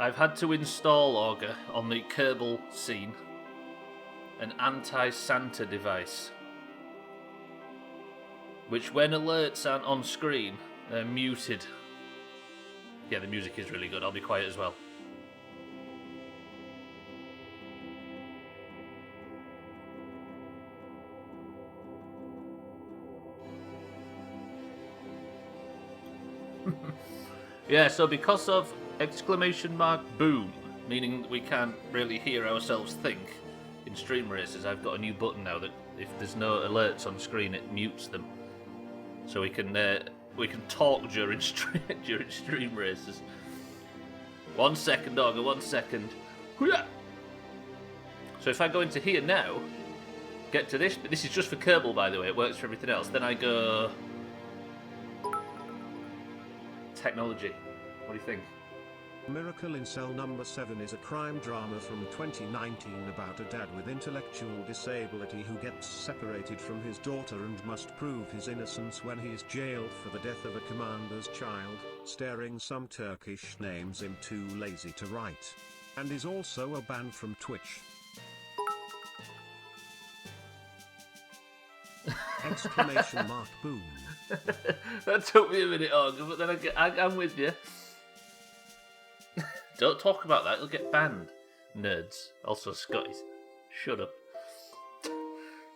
I've had to install Augur on the Kerbal scene, an anti-Santa device, which when alerts aren't on screen, they're muted. Yeah, the music is really good. I'll be quiet as well. Yeah, so because of !boom, meaning we can't really hear ourselves think in stream races, I've got a new button now that if there's no alerts on screen, it mutes them. So we can talk during stream races. 1 second, Augur, 1 second. So if I go into here now, get to this is just for Kerbal, by the way, it works for everything else. Then I go technology. What do you think? Miracle in Cell Number 7 is a crime drama from 2019 about a dad with intellectual disability who gets separated from his daughter and must prove his innocence when he is jailed for the death of a commander's child, staring some Turkish names him too lazy to write. And is also a ban from Twitch. Exclamation mark boom. That took me a minute, Augur, but then I'm with you. Don't talk about that, you'll get banned. Nerds. Also, Scotty. Shut up.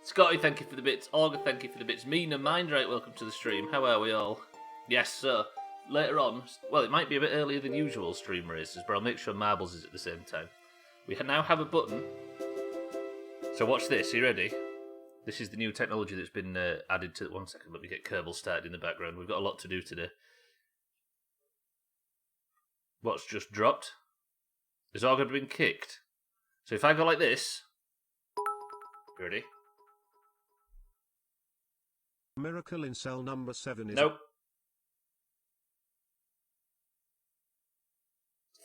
Scotty, thank you for the bits. Augur, thank you for the bits. Mina, Mindright, welcome to the stream. How are we all? Yes, sir. Later on, well, it might be a bit earlier than usual stream races, but I'll make sure Marbles is at the same time. We now have a button. So watch this, are you ready? This is the new technology that's been added to... 1 second, let me get Kerbal started in the background. We've got a lot to do today. What's just dropped? Has Augur been kicked? So if I go like this... You ready? Miracle in Cell Number 7 is... Nope.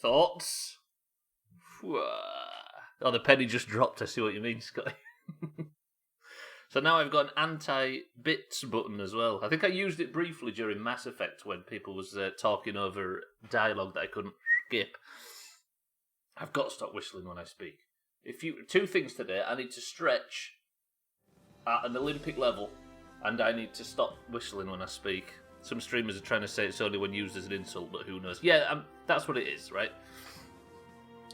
Thoughts? Oh, the penny just dropped. I see what you mean, Scotty. So now I've got an anti-bits button as well. I think I used it briefly during Mass Effect when people was talking over dialogue that I couldn't skip. I've got to stop whistling when I speak. Two things today. I need to stretch at an Olympic level, and I need to stop whistling when I speak. Some streamers are trying to say it's only when used as an insult, but who knows? Yeah, that's what it is, right?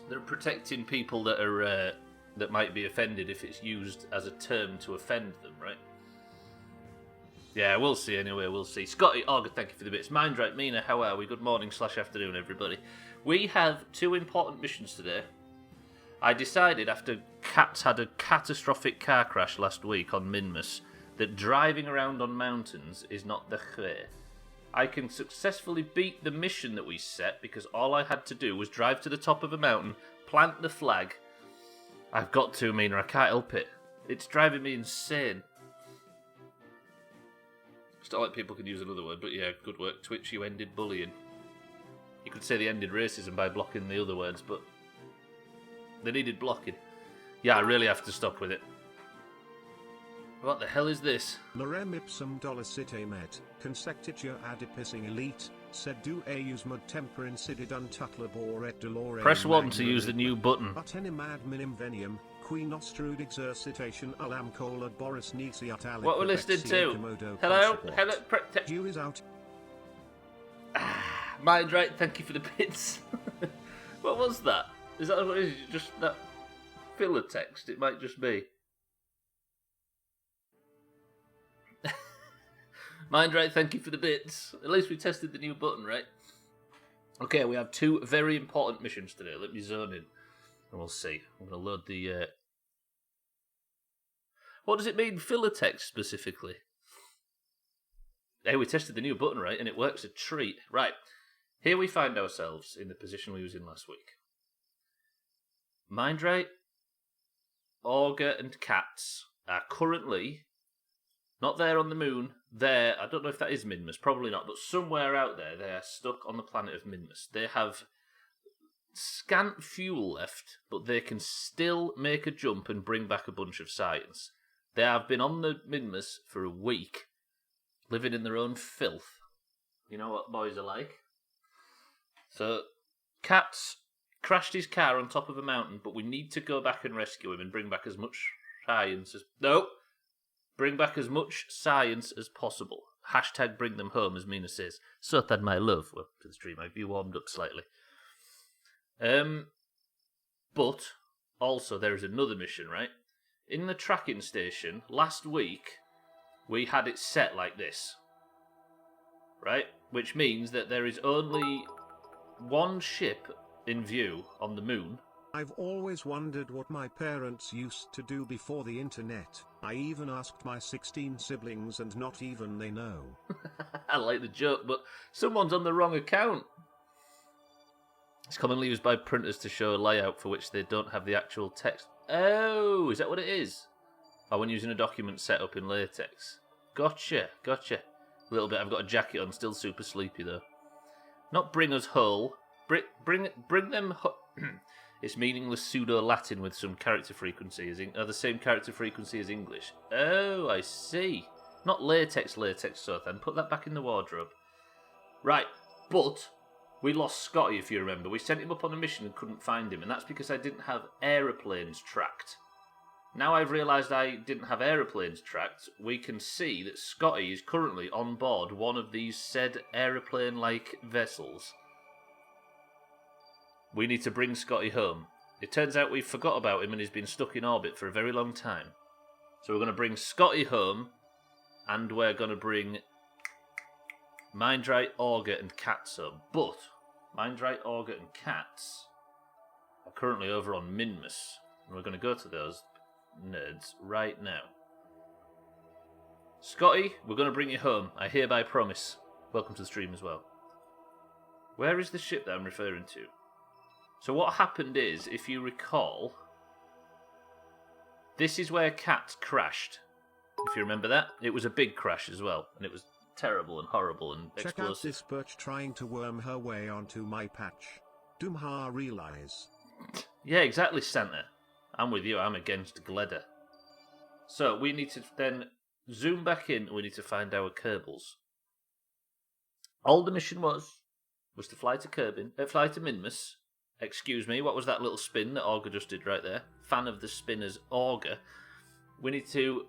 They're protecting people that are that might be offended if it's used as a term to offend them, right? Yeah, we'll see anyway, we'll see. Scotty, Augur, thank you for the bits. Mindright, Mina, how are we? Good morning / afternoon, everybody. We have 2 important missions today. I decided after Cats had a catastrophic car crash last week on Minmus that driving around on mountains is not the way. I can successfully beat the mission that we set because all I had to do was drive to the top of a mountain, plant the flag. I've got to, Mina, I can't help it. It's driving me insane. It's not like people can use another word, but yeah, good work. Twitch, you ended bullying. You could say they ended racism by blocking the other words, but they needed blocking. Yeah, I really have to stop with it. What the hell is this? Lorem ipsum dollicite met, consectiture adipissing elite, sed du eius mud temper incidid untutlabor et dolore. Press 1 to use the new button. Utenim ad minim venium, qui nostrud exercitation ulam colad boris nisi at alic. What we're listening to? Hello? You is out. Mindright, thank you for the bits. What was that? Is that what it is? Just that filler text? It might just be. Mindright, thank you for the bits. At least we tested the new button, right? Okay, we have 2 very important missions today. Let me zone in, and we'll see. I'm going to load the... What does it mean, filler text, specifically? Hey, we tested the new button, right? And it works a treat. Right, here we find ourselves in the position we was in last week. Mindright, Augur, and Cats are currently... not there on the moon, there, I don't know if that is Minmus, probably not, but somewhere out there, they are stuck on the planet of Minmus. They have scant fuel left, but they can still make a jump and bring back a bunch of science. They have been on the Minmus for a week, living in their own filth. You know what boys are like. So, Cats crashed his car on top of a mountain, but we need to go back and rescue him and bring back as much science as... No! Bring back as much science as possible. Hashtag bring them home, as Mina says. So that my love. Well, to the stream, I've warmed up slightly. But, also, there is another mission, right? In the tracking station, last week, we had it set like this. Right? Which means that there is only one ship in view on the moon. I've always wondered what my parents used to do before the internet. I even asked my 16 siblings and not even they know. I like the joke, but someone's on the wrong account. It's commonly used by printers to show a layout for which they don't have the actual text. Oh, is that what it is? Oh, when using a document set up in latex. Gotcha. A little bit, I've got a jacket on, still super sleepy though. Not bring us whole. Bring them... It's meaningless pseudo-Latin with some character frequency. The same character frequency as English. Oh, I see. Not latex, so then. Put that back in the wardrobe. Right, but we lost Scotty, if you remember. We sent him up on a mission and couldn't find him, and that's because I didn't have aeroplanes tracked. Now I've realised I didn't have aeroplanes tracked, we can see that Scotty is currently on board one of these said aeroplane-like vessels. We need to bring Scotty home. It turns out we forgot about him and he's been stuck in orbit for a very long time. So we're going to bring Scotty home, and we're going to bring Mindrite, Augur and Cats home. But Mindrite, Augur and Cats are currently over on Minmus, and we're going to go to those nerds right now. Scotty, we're going to bring you home. I hereby promise. Welcome to the stream as well. Where is the ship that I'm referring to? So what happened is, if you recall, this is where Cat crashed. If you remember that, it was a big crash as well, and it was terrible and horrible and explosive. Check out this birch trying to worm her way onto my patch. Doomha realize. Yeah, exactly, Santa. I'm with you. I'm against Gleda. So we need to then zoom back in. We need to find our Kerbals. All the mission was to fly to Minmus. Excuse me, what was that little spin that Augur just did right there? Fan of the spinners, Augur. We need to...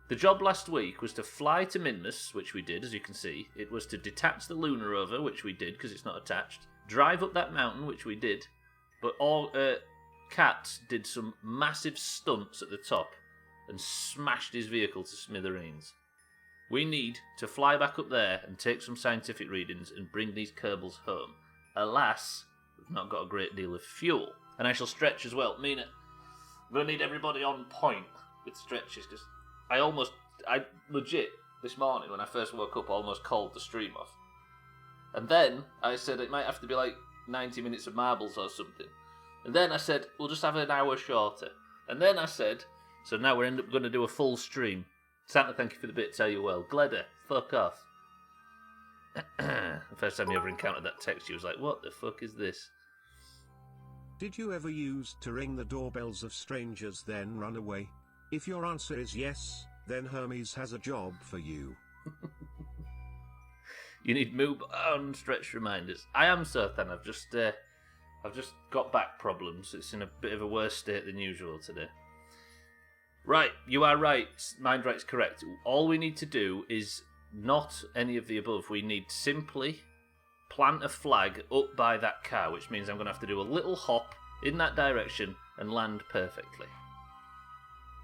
The job last week was to fly to Minmus, which we did, as you can see. It was to detach the lunar rover, which we did, because it's not attached. Drive up that mountain, which we did. But Cat did some massive stunts at the top and smashed his vehicle to smithereens. We need to fly back up there and take some scientific readings and bring these Kerbals home. Alas... We've not got a great deal of fuel. And I shall stretch as well. Mina, I'm going to need everybody on point with stretches, because I legit, this morning when I first woke up, almost called the stream off. And then I said it might have to be like 90 minutes of marbles or something. And then I said, we'll just have an hour shorter. And then I said, so now we're going to do a full stream. Santa, thank you for the bit, tell you well. Gleda, fuck off. The first time you ever encountered that text, you was like, what the fuck is this? Did you ever use to ring the doorbells of strangers then run away? If your answer is yes, then Hermes has a job for you. You need move on stretch reminders. I am certain I've just got back problems. It's in a bit of a worse state than usual today. Right, you are right. Mindright's correct. All we need to do is not any of the above. We need simply plant a flag up by that car, which means I'm going to have to do a little hop in that direction and land perfectly.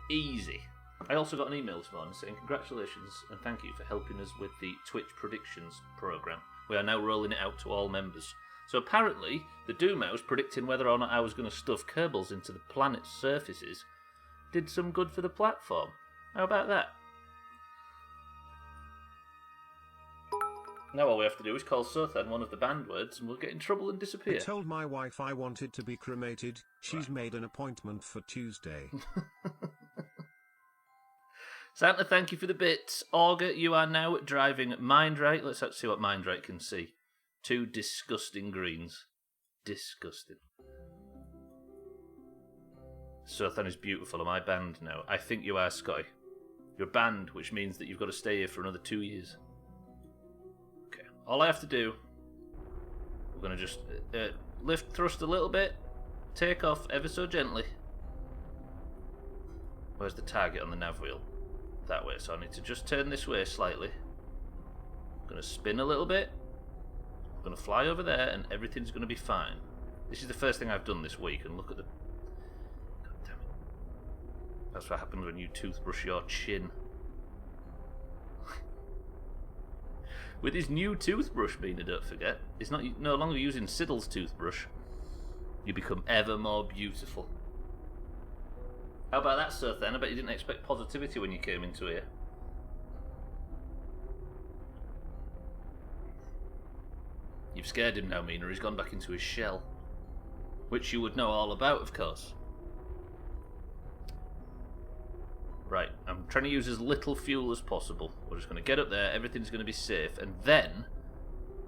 Easy. I also got an email this morning saying congratulations and thank you for helping us with the Twitch predictions program. We are now rolling it out to all members. So apparently, the Doomhaus predicting whether or not I was going to stuff Kerbals into the planet's surfaces did some good for the platform. How about that? Now all we have to do is call Sothan one of the banned words and we'll get in trouble and disappear. I told my wife I wanted to be cremated. She's made an appointment for Tuesday. Santa, thank you for the bits. Augur, you are now driving Mindrite. Let's see what Mindrite can see. Two disgusting greens. Disgusting. Sothan is beautiful. Am I banned now? I think you are, Scotty. You're banned, which means that you've got to stay here for another 2 years. Okay. All I have to do... We're going to just... lift thrust a little bit. Take off ever so gently. Where's the target on the nav wheel? That way, so I need to just turn this way slightly. I'm going to spin a little bit. I'm going to fly over there and everything's going to be fine. This is the first thing I've done this week, and look at the... God damn it. That's what happens when you toothbrush your chin. With his new toothbrush, Mina, don't forget. It's no longer using Siddle's toothbrush. You become ever more beautiful. How about that, Sir Then? I bet you didn't expect positivity when you came into here. You've scared him now, Mina. He's gone back into his shell. Which you would know all about, of course. Right, I'm trying to use as little fuel as possible. We're just going to get up there, everything's going to be safe, and then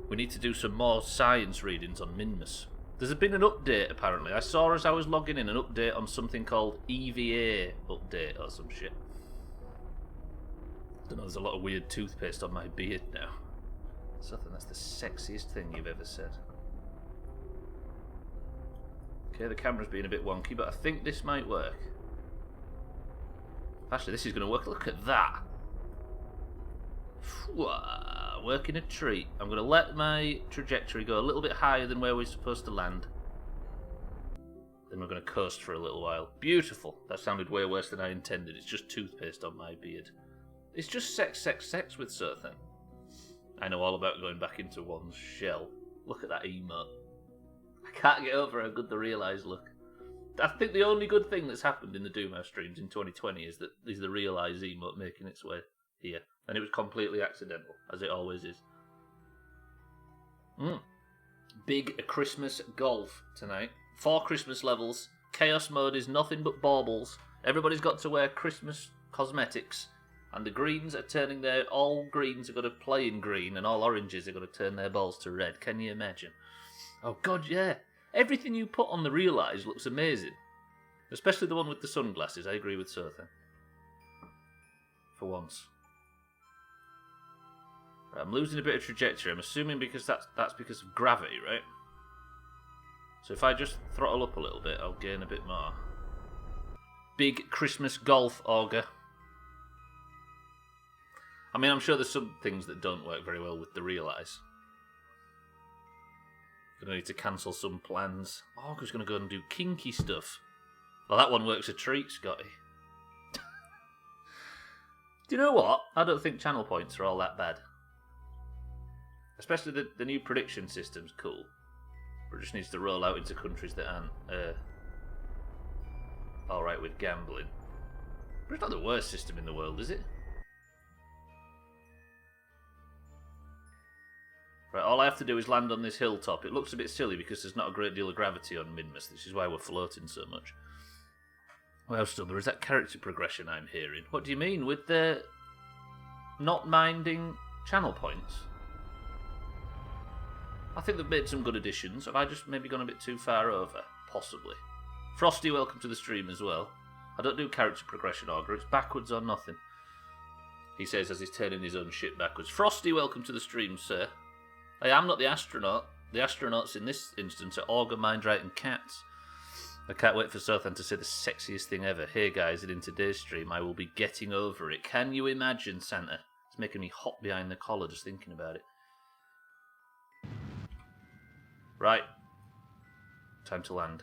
we need to do some more science readings on Minmus. There's been an update, apparently. I saw as I was logging in an update on something called EVA update or some shit. I don't know, there's a lot of weird toothpaste on my beard now. So I think that's the sexiest thing you've ever said. Okay, the camera's being a bit wonky, but I think this might work. Actually, this is going to work. Look at that. Working a treat. I'm going to let my trajectory go a little bit higher than where we're supposed to land. Then we're going to coast for a little while. Beautiful. That sounded way worse than I intended. It's just toothpaste on my beard. It's just sex with Sothan. I know all about going back into one's shell. Look at that emote. I can't get over how good the real eyes look. I think the only good thing that's happened in the Doomhaus streams in 2020 is the real eyes emote making its way here. And it was completely accidental, as it always is. Big Christmas golf tonight. 4 Christmas levels. Chaos mode is nothing but baubles. Everybody's got to wear Christmas cosmetics. And the greens are turning their... All greens are going to play in green, and all oranges are going to turn their balls to red. Can you imagine? Oh god, yeah. Everything you put on the real eyes looks amazing. Especially the one with the sunglasses. I agree with Sotha. For once. Right, I'm losing a bit of trajectory. I'm assuming because that's because of gravity, right? So if I just throttle up a little bit, I'll gain a bit more. Big Christmas golf auger. I mean, I'm sure there's some things that don't work very well with the real eyes. Gonna need to cancel some plans. Auger's gonna go and do kinky stuff. Well, that one works a treat, Scotty. Do you know what? I don't think channel points are all that bad. Especially the new prediction system's cool. But it just needs to roll out into countries that aren't alright with gambling. But it's not the worst system in the world, is it? Right, all I have to do is land on this hilltop. It looks a bit silly because there's not a great deal of gravity on Minmus. This is why we're floating so much. Well, Stubbler, is that character progression I'm hearing? What do you mean with the not minding channel points? I think they've made some good additions. Have I just maybe gone a bit too far over? Possibly. Frosty, welcome to the stream as well. I don't do character progression, Auger. It's backwards or nothing. He says as he's turning his own shit backwards. Frosty, welcome to the stream, sir. I am not the astronaut. The astronauts in this instance are Auger, Mindright and Cats. I can't wait for Sothan to say the sexiest thing ever. Hey guys, and in today's stream I will be getting over it. Can you imagine, Santa? It's making me hot behind the collar just thinking about it. Right. Time to land.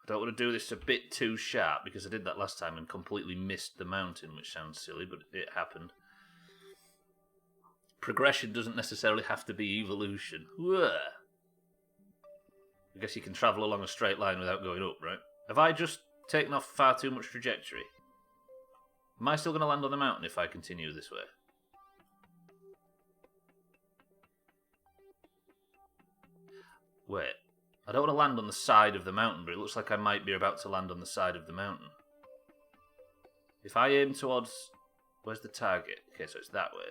I don't want to do this a bit too sharp because I did that last time and completely missed the mountain, which sounds silly, but it happened. Progression doesn't necessarily have to be evolution. Whoa. I guess you can travel along a straight line without going up, right? Have I just taken off far too much trajectory? Am I still going to land on the mountain if I continue this way? Wait. I don't want to land on the side of the mountain, but it looks like I might be about to land on the side of the mountain. If I aim towards... Where's the target? Okay, so it's that way.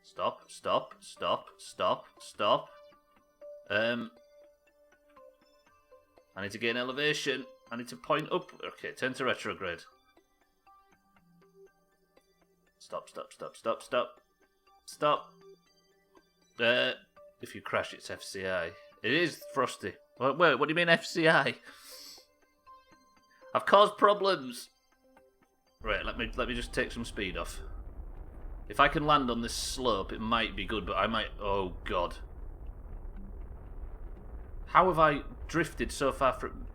Stop, stop, stop, stop, stop. I need to gain elevation. I need to point up. Okay, turn to retrograde. Stop. If you crash, it's FCI. It is Frosty. Wait, what do you mean FCI? I've caused problems. Right, let me just take some speed off. If I can land on this slope, it might be good, but I might... Oh, God. How have I drifted so far from...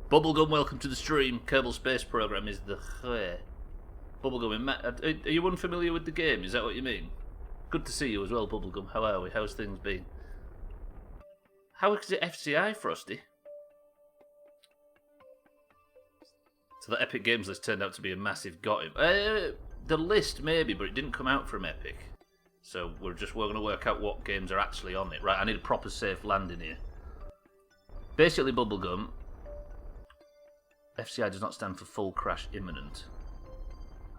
Bubblegum, welcome to the stream. Kerbal Space Program is the... Bubblegum, are you unfamiliar with the game? Is that what you mean? Good to see you as well, Bubblegum. How are we? How's things been? How is it FCI, Frosty? So the Epic Games list turned out to be a massive got him. The list, maybe, but it didn't come out from Epic. So we're going to work out what games are actually on it. Right, I need a proper safe landing here. Basically, Bubblegum, FCI does not stand for full crash imminent.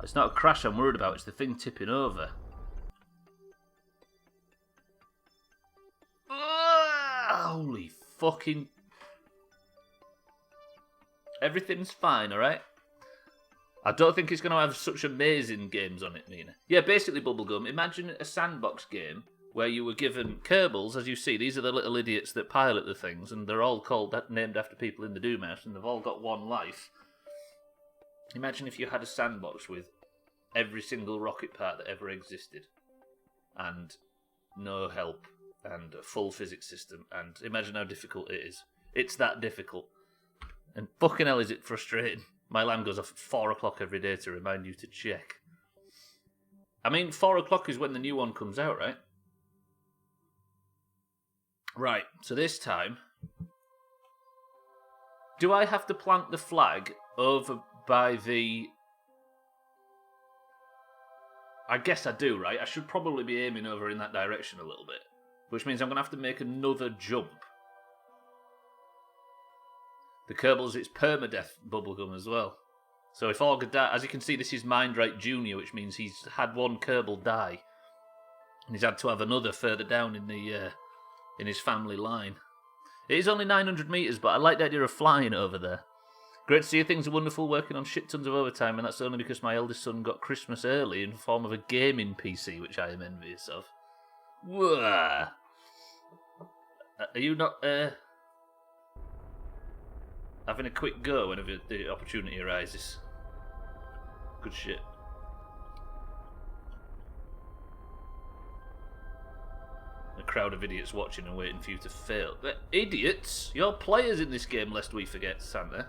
It's not a crash I'm worried about, it's the thing tipping over. Holy fucking... Everything's fine, alright? I don't think it's going to have such amazing games on it, Mina. Yeah, basically, Bubblegum, imagine a sandbox game where you were given Kerbals, as you see. These are the little idiots that pilot the things, and they're all named after people in the Doomhaus, and they've all got one life. Imagine if you had a sandbox with every single rocket part that ever existed, and no help, and a full physics system, and imagine how difficult it is. It's that difficult. And fucking hell is it frustrating. My alarm goes off at 4 o'clock every day to remind you to check. I mean, 4 o'clock is when the new one comes out, right? Right, so this time... Do I have to plant the flag over by the... I guess I do, right? I should probably be aiming over in that direction a little bit. Which means I'm going to have to make another jump. The Kerbals, it's permadeath Bubblegum as well. So if Augur dies, as you can see, this is Mindrake Jr., which means he's had one Kerbal die. And he's had to have another further down in his family line. It is only 900 metres, but I like the idea of flying over there. Great to see you. Things are wonderful, working on shit tons of overtime, and that's only because my eldest son got Christmas early in the form of a gaming PC, which I am envious of. Whoa. Are you not having a quick go whenever the opportunity arises? Good shit. A crowd of idiots watching and waiting for you to fail. They're idiots? You're players in this game, lest we forget, Santa.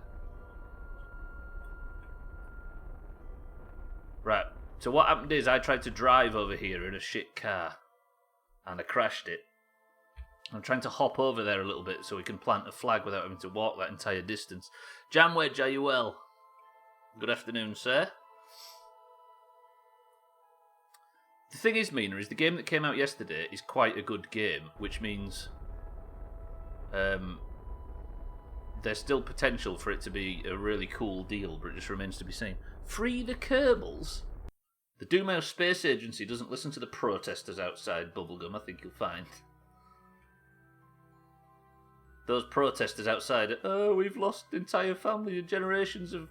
Right, so what happened is I tried to drive over here in a shit car, and I crashed it. I'm trying to hop over there a little bit so we can plant a flag without having to walk that entire distance. Jamwedge, are you well? Good afternoon, sir. The thing is, Mina, is the game that came out yesterday is quite a good game, which means there's still potential for it to be a really cool deal, but it just remains to be seen. Free the Kerbals? The Doomhaus Space Agency doesn't listen to the protesters outside, Bubblegum, I think you'll find. Those protesters outside, oh, we've lost entire family and generations of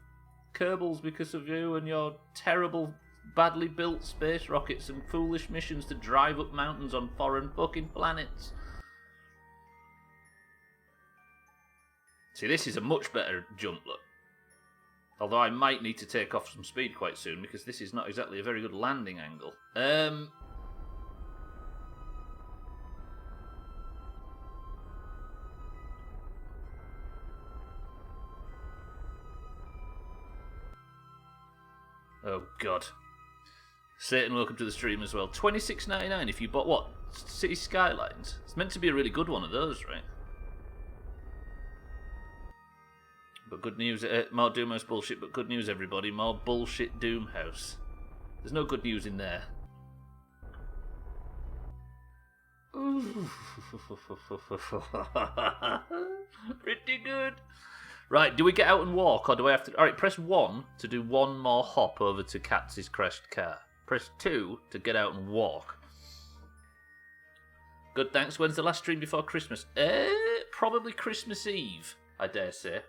Kerbals because of you and your terrible, badly built space rockets and foolish missions to drive up mountains on foreign fucking planets. See, this is a much better jump, look. Although I might need to take off some speed quite soon because this is not exactly a very good landing angle. Oh, God. Satan, welcome to the stream as well. $26.99 if you bought, what? City Skylines? It's meant to be a really good one of those, right? But good news, more Doomhaus bullshit, but good news, everybody. More bullshit Doomhaus. There's no good news in there. Pretty good. Right, do we get out and walk, or do I have to... Alright, press 1 to do one more hop over to Katz's crashed car. Press 2 to get out and walk. Good, thanks. When's the last stream before Christmas? Probably Christmas Eve, I dare say.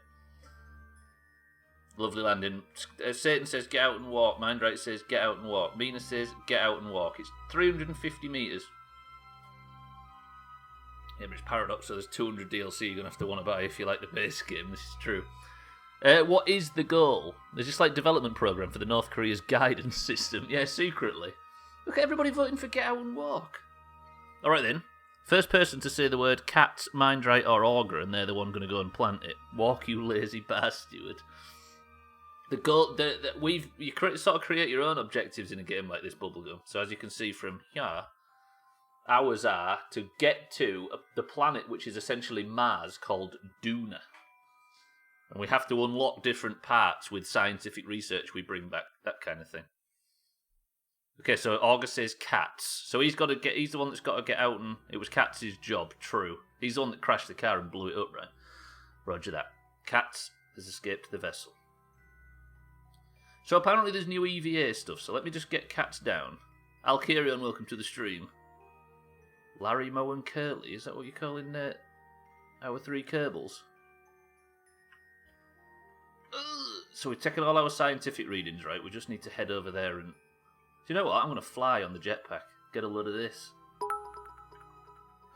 Lovely landing. Satan says, get out and walk. Mindright says, get out and walk. Mina says, get out and walk. It's 350 metres. Yeah, but it's Paradox, so there's 200 DLC you're going to have to want to buy if you like the base game. This is true. What is the goal? There's just like development program for the North Korea's guidance system. Yeah, secretly. Look at everybody voting for get out and walk. Alright then. First person to say the word cat, Mindright, or augur, and they're the one going to go and plant it. Walk, you lazy bastard. The goal, you sort of create your own objectives in a game like this, Bubblegum. So as you can see from here, ours are to get to the planet which is essentially Mars, called Duna. And we have to unlock different parts with scientific research we bring back, that kind of thing. Okay, so Augur says cats. So he's the one that's got to get out, and it was Cats' job, true. He's the one that crashed the car and blew it up, right? Roger that. Cats has escaped the vessel. So apparently there's new EVA stuff, so let me just get Cats down. Alkirion, welcome to the stream. Larry, Moe and Curly, is that what you're calling our three Kerbals? So we've taken all our scientific readings, right? We just need to head over there and... Do you know what? I'm going to fly on the jetpack. Get a load of this.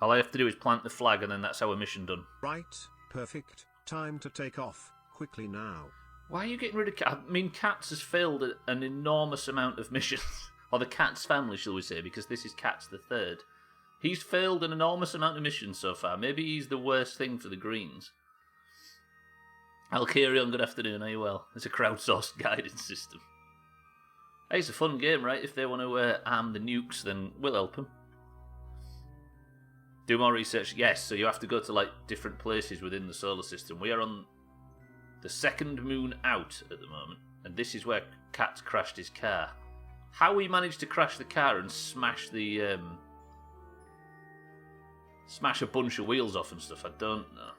All I have to do is plant the flag and then that's our mission done. Right, perfect. Time to take off. Quickly now. Why are you getting rid of Cats? I mean, Cats has failed an enormous amount of missions. Or the Cats family, shall we say, because this is Cats the Third. He's failed an enormous amount of missions so far. Maybe he's the worst thing for the Greens. Alkirion, good afternoon, are you well? It's a crowdsourced guidance system. Hey, it's a fun game, right? If they want to arm the nukes, then we'll help them. Do more research, yes, so you have to go to like different places within the solar system. We are on the second moon out at the moment, and this is where Cat crashed his car. How he managed to crash the car and smash the... smash a bunch of wheels off and stuff, I don't know.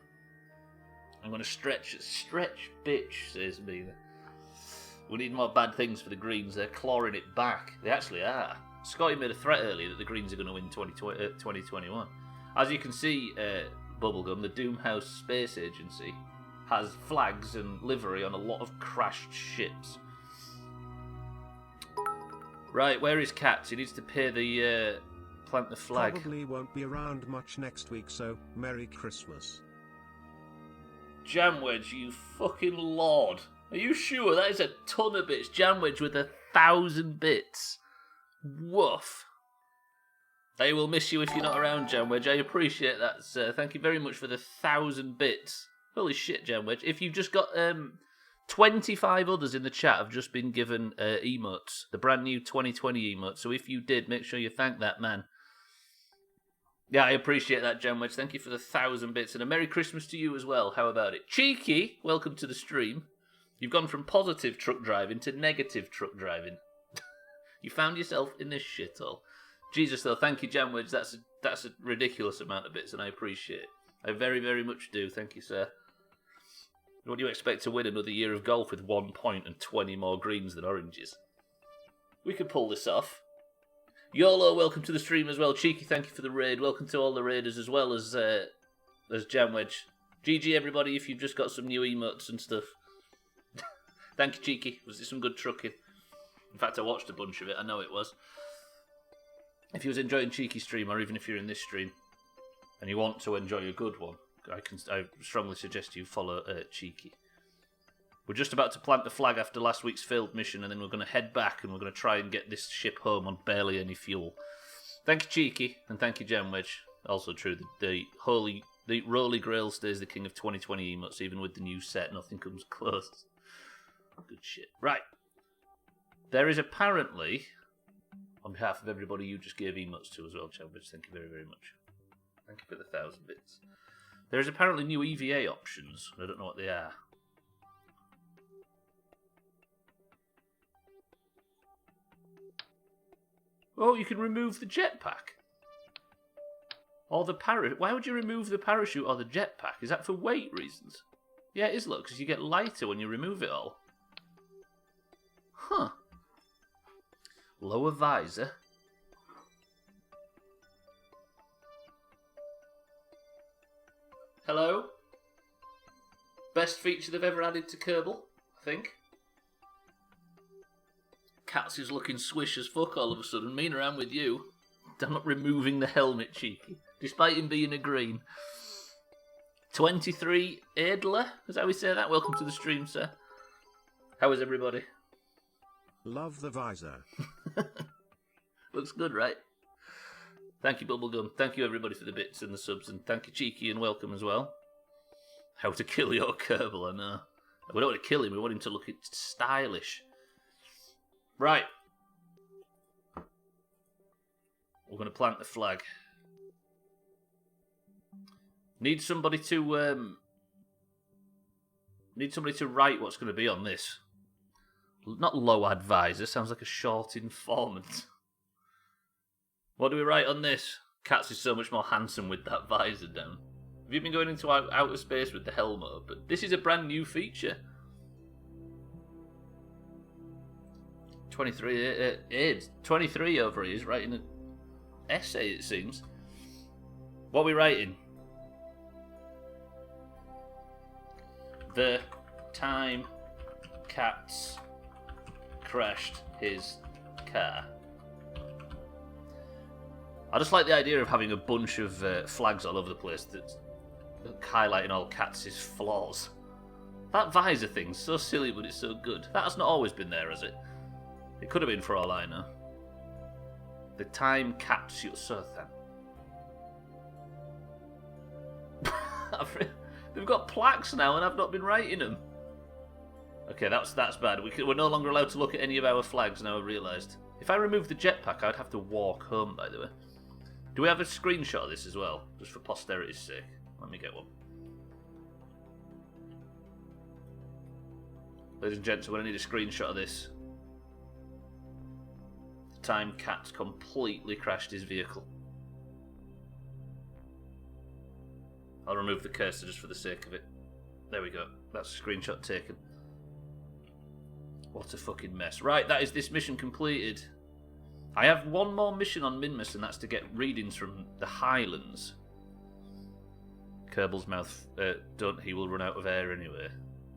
I'm going to stretch, bitch, says Mina. We need more bad things for the Greens. They're clawing it back. They actually are. Scotty made a threat earlier that the Greens are going to win 2021. As you can see, Bubblegum, the Doomhaus Space Agency has flags and livery on a lot of crashed ships. Right, where is Cats? He needs to pay the plant the flag. Probably won't be around much next week, so Merry Christmas. Jamwedge, you fucking lord. Are you sure? That is a ton of bits. Jamwedge with 1,000 bits. Woof. I will miss you if you're not around, Jamwedge. I appreciate that, sir. Thank you very much for the 1,000 bits. Holy shit, Jamwedge. If you've just got 25 others in the chat have just been given emotes. The brand new 2020 emotes. So if you did, make sure you thank that man. Yeah, I appreciate that, Jamwedge. Thank you for the 1,000 bits. And a Merry Christmas to you as well. How about it? Cheeky, welcome to the stream. You've gone from positive truck driving to negative truck driving. You found yourself in this shithole. Jesus, though, thank you, Jamwedge. That's a ridiculous amount of bits, and I appreciate it. I very, very much do. Thank you, sir. What do you expect to win another year of golf with 1 point and 20 more greens than oranges? We could pull this off. YOLO, welcome to the stream as well. Cheeky, thank you for the raid. Welcome to all the raiders as well as Jamwedge. GG, everybody, if you've just got some new emotes and stuff. Thank you, Cheeky. Was it some good trucking? In fact, I watched a bunch of it. I know it was. If you was enjoying Cheeky's stream, or even if you're in this stream, and you want to enjoy a good one, I strongly suggest you follow Cheeky. We're just about to plant the flag after last week's failed mission, and then we're going to head back, and we're going to try and get this ship home on barely any fuel. Thank you, Cheeky, and thank you, Jamwedge. Also true, the Roly Grail stays the king of 2020 emotes, even with the new set, nothing comes close. Good shit. Right. There is apparently, on behalf of everybody you just gave emotes to as well, Jamwedge, thank you very, very much. Thank you for the 1,000 bits. There is apparently new EVA options. I don't know what they are. Oh, you can remove the jetpack. Or the parachute. Why would you remove the parachute or the jetpack? Is that for weight reasons? Yeah, it is, look, because you get lighter when you remove it all. Huh. Lower visor. Hello? Best feature they've ever added to Kerbal? I think. Cats is looking swish as fuck all of a sudden. Meaner, I'm with you. I'm not removing the helmet, cheeky. Despite him being a green. 23 Adler, is that how we say that? Welcome to the stream, sir. How is everybody? Love the visor. Looks good, right? Thank you, Bubblegum. Thank you, everybody, for the bits and the subs. And thank you, Cheeky, and welcome as well. How to kill your Kerbal, I know. We don't want to kill him, we want him to look stylish. Right. We're going to plant the flag. Need somebody to write what's going to be on this. Not low advisor, sounds like a short informant. What do we write on this? Cats is so much more handsome with that visor down. Have you been going into outer space with the helmet up? But this is a brand new feature. 23 over here is writing an essay, it seems. What are we writing? The time Cats crashed his car. I just like the idea of having a bunch of flags all over the place that's highlighting all Cats' flaws. That visor thing's so silly, but it's so good. That has not always been there, has it? It could have been for all I know. The time Cats your Sothan. They've got plaques now and I've not been writing them. Okay, that's bad. We're no longer allowed to look at any of our flags now, I've realised. If I remove the jetpack, I'd have to walk home, by the way. Do we have a screenshot of this as well? Just for posterity's sake. Let me get one. Ladies and gents, we're going to need a screenshot of this. The time Cat's completely crashed his vehicle. I'll remove the cursor just for the sake of it. There we go. That's a screenshot taken. What a fucking mess. Right, that is this mission completed. I have one more mission on Minmus, and that's to get readings from the Highlands. Kerbal's mouth, he will run out of air anyway.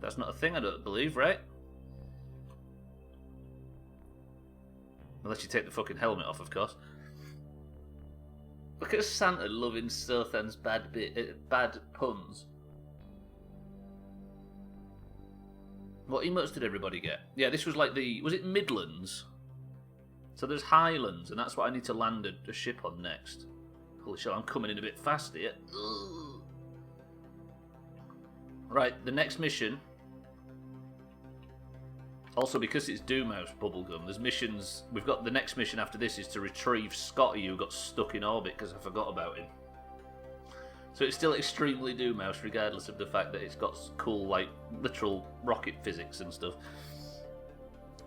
That's not a thing, I don't believe, right? Unless you take the fucking helmet off, of course. Look at Santa loving Sothan's bad puns. What emotes did everybody get? Yeah, this was like was it Midlands? So there's Highlands, and that's what I need to land a ship on next. Holy shit, I'm coming in a bit fast here. Ugh. Right, the next mission. Also, because it's Doomhaus Bubblegum, there's missions. We've got the next mission after this is to retrieve Scotty, who got stuck in orbit because I forgot about him. So it's still extremely Doomhaus, regardless of the fact that it's got cool, like, literal rocket physics and stuff.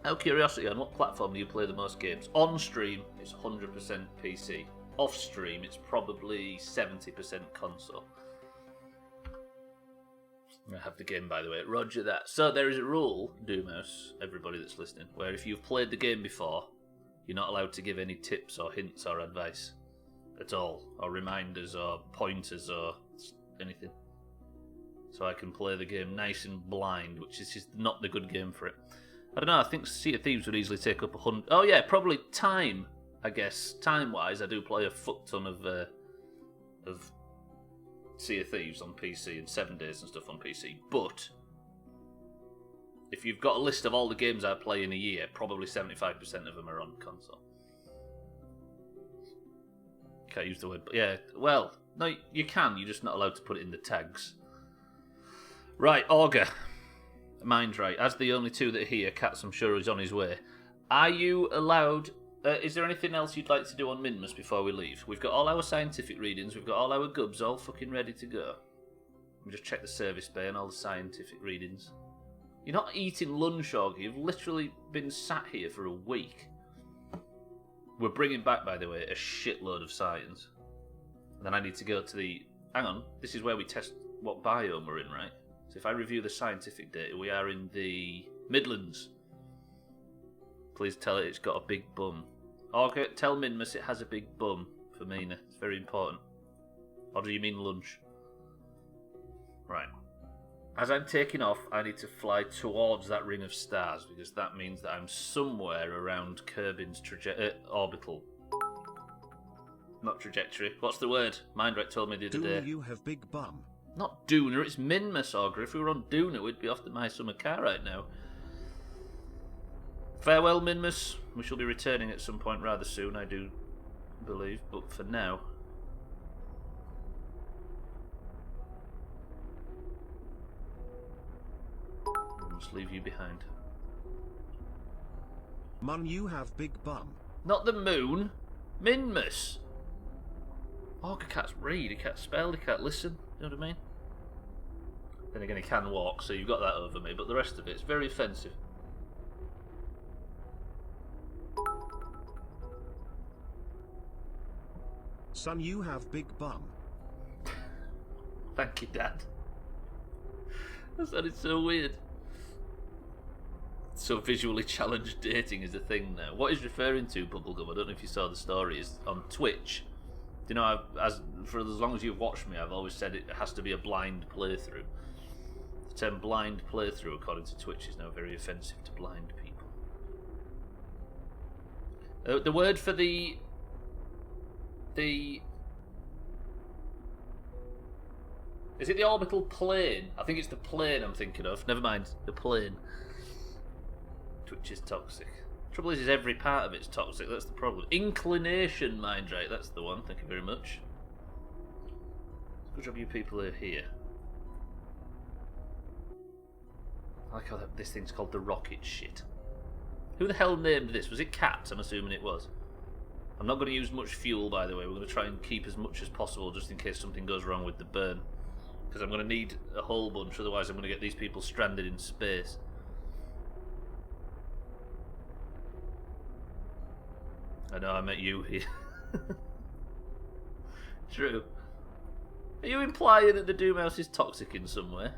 Out of curiosity, on what platform do you play the most games? On stream, it's 100% PC. Off stream, it's probably 70% console. I have the game, by the way. Roger that. So there is a rule, Doomhaus, everybody that's listening, where if you've played the game before, you're not allowed to give any tips or hints or advice at all, or reminders or pointers or anything. So I can play the game nice and blind, which is just not the good game for it. I don't know, I think Sea of Thieves would easily take up 100... Oh yeah, probably time, I guess. Time-wise, I do play a fuck ton of Sea of Thieves on PC and 7 Days and stuff on PC. But if you've got a list of all the games I play in a year, probably 75% of them are on console. Can't use the word, but yeah, well, no, you can, you're just not allowed to put it in the tags. Right, Augur. Mind right, as the only two that are here, Cats I'm sure is on his way. Are you allowed... is there anything else you'd like to do on Minmus before we leave? We've got all our scientific readings, we've got all our gubs all fucking ready to go. We just check the service bay and all the scientific readings. You're not eating lunch, Augur, you've literally been sat here for a week. We're bringing back, by the way, a shitload of science. And then I need to go to the... Hang on, this is where we test what biome we're in, right? So if I review the scientific data, we are in the Midlands. Please tell it it's got a big bum. Or tell Minmus it has a big bum for Mina. It's very important. Or do you mean lunch? Right. As I'm taking off, I need to fly towards that ring of stars, because that means that I'm somewhere around Kerbin's orbital. Not trajectory. What's the word? Mindrat told me the other day. Do you have big bum? Not Duna, it's Minmus, Augur. If we were on Duna, we'd be off to My Summer Car right now. Farewell, Minmus. We shall be returning at some point rather soon, I do believe. But for now... I must leave you behind. Mun, you have big bum. Not the moon. Minmus. Augur can't read, he can't spell, he can't listen. You know what I mean? Then again, he can walk, so you've got that over me. But the rest of it's very offensive. Son, you have big bum. Thank you, Dad. That sounded so weird. So visually challenged dating is a thing now. What he's referring to, Bubblegum, I don't know if you saw the story, is on Twitch. You know, for as long as you've watched me, I've always said it has to be a blind playthrough. The term blind playthrough, according to Twitch, is now very offensive to blind people. The word for the... Is it the orbital plane? I think it's the plane I'm thinking of. Never mind, the plane. Twitch is toxic. Trouble is every part of it's toxic. That's the problem. Inclination, Mindray. That's the one. Thank you very much. Good job you people are here. I like how this thing's called the rocket shit. Who the hell named this? Was it Cat? I'm assuming it was. I'm not going to use much fuel, by the way. We're going to try and keep as much as possible just in case something goes wrong with the burn. Because I'm going to need a whole bunch, otherwise I'm going to get these people stranded in space. I know, I met you here. True. Are you implying that the Doomhaus is toxic in some way?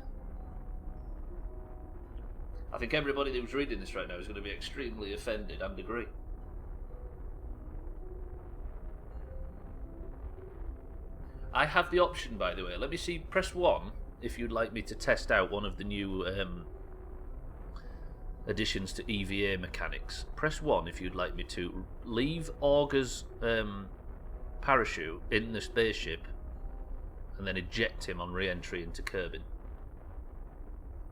I think everybody who's reading this right now is going to be extremely offended and agree. I have the option, by the way. Let me see. Press 1 if you'd like me to test out one of the new additions to EVA mechanics. Press 1 if you'd like me to leave Augur's parachute in the spaceship and then eject him on re-entry into Kerbin.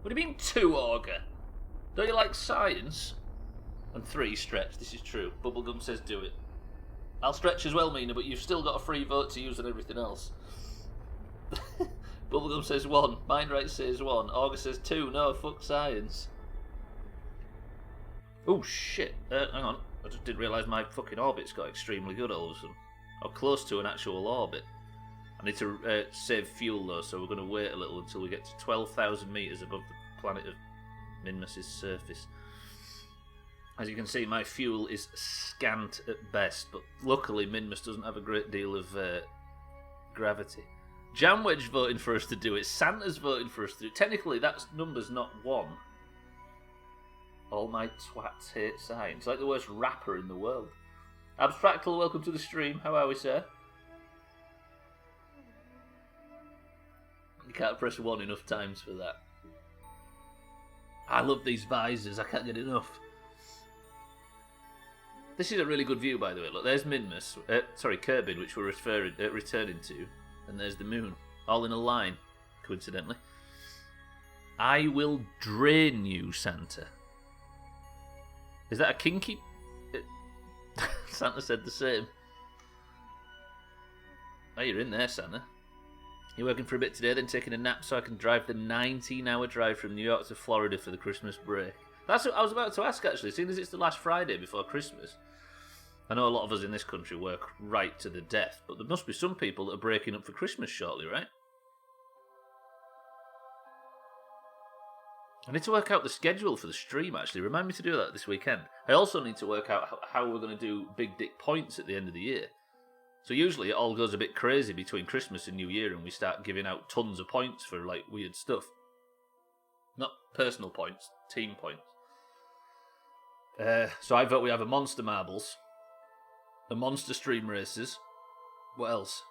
What do you mean 2, Augur? Don't you like science? And 3, stretch. This is true. Bubblegum says do it. I'll stretch as well, Mina, but you've still got a free vote to use on everything else. Bubblegum says 1. Mindright says 1. Augur says 2. No, fuck science. Oh shit. Hang on. I just didn't realise my fucking orbit's got extremely good all of a sudden. Or close to an actual orbit. I need to save fuel though, so we're going to wait a little until we get to 12,000 metres above the planet of Minmus's surface. As you can see, my fuel is scant at best, but luckily Minmus doesn't have a great deal of gravity. Jamwedge voting for us to do it. Santa's voting for us to do it. Technically, that number's not 1. All my twats hate science. Like the worst rapper in the world. Abstractal, welcome to the stream. How are we, sir? You can't press 1 enough times for that. I love these visors. I can't get enough. This is a really good view, by the way. Look, there's Minmus, Kerbin, which we're returning to, and there's the moon, all in a line, coincidentally. I will drain you, Santa. Is that a kinky? Santa said the same. Oh, you're in there, Santa. You're working for a bit today, then taking a nap so I can drive the 19-hour drive from New York to Florida for the Christmas break. That's what I was about to ask, actually, seeing as it's the last Friday before Christmas. I know a lot of us in this country work right to the death, but there must be some people that are breaking up for Christmas shortly, right? I need to work out the schedule for the stream, actually. Remind me to do that this weekend. I also need to work out how we're going to do Big Dick Points at the end of the year. So usually it all goes a bit crazy between Christmas and New Year, and we start giving out tons of points for, like, weird stuff. Not personal points, team points. So I vote we have a Monster Marbles, a Monster Stream Races. What else?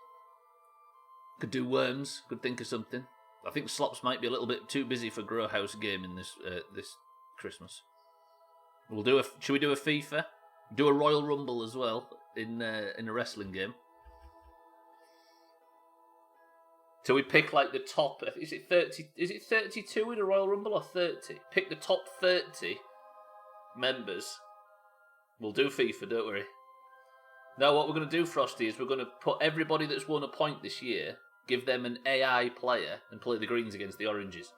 Could do Worms, could think of something. I think Slops might be a little bit too busy for DoomhausGaming this Christmas. Should we do a FIFA? Do a Royal Rumble as well in a wrestling game. So we pick like the top. Is it 30? Is it 32 in a Royal Rumble or 30? Pick the top 30 members. We'll do FIFA, don't worry. Now what we're going to do, Frosty, is we're going to put everybody that's won a point this year, give them an AI player, and play the greens against the oranges.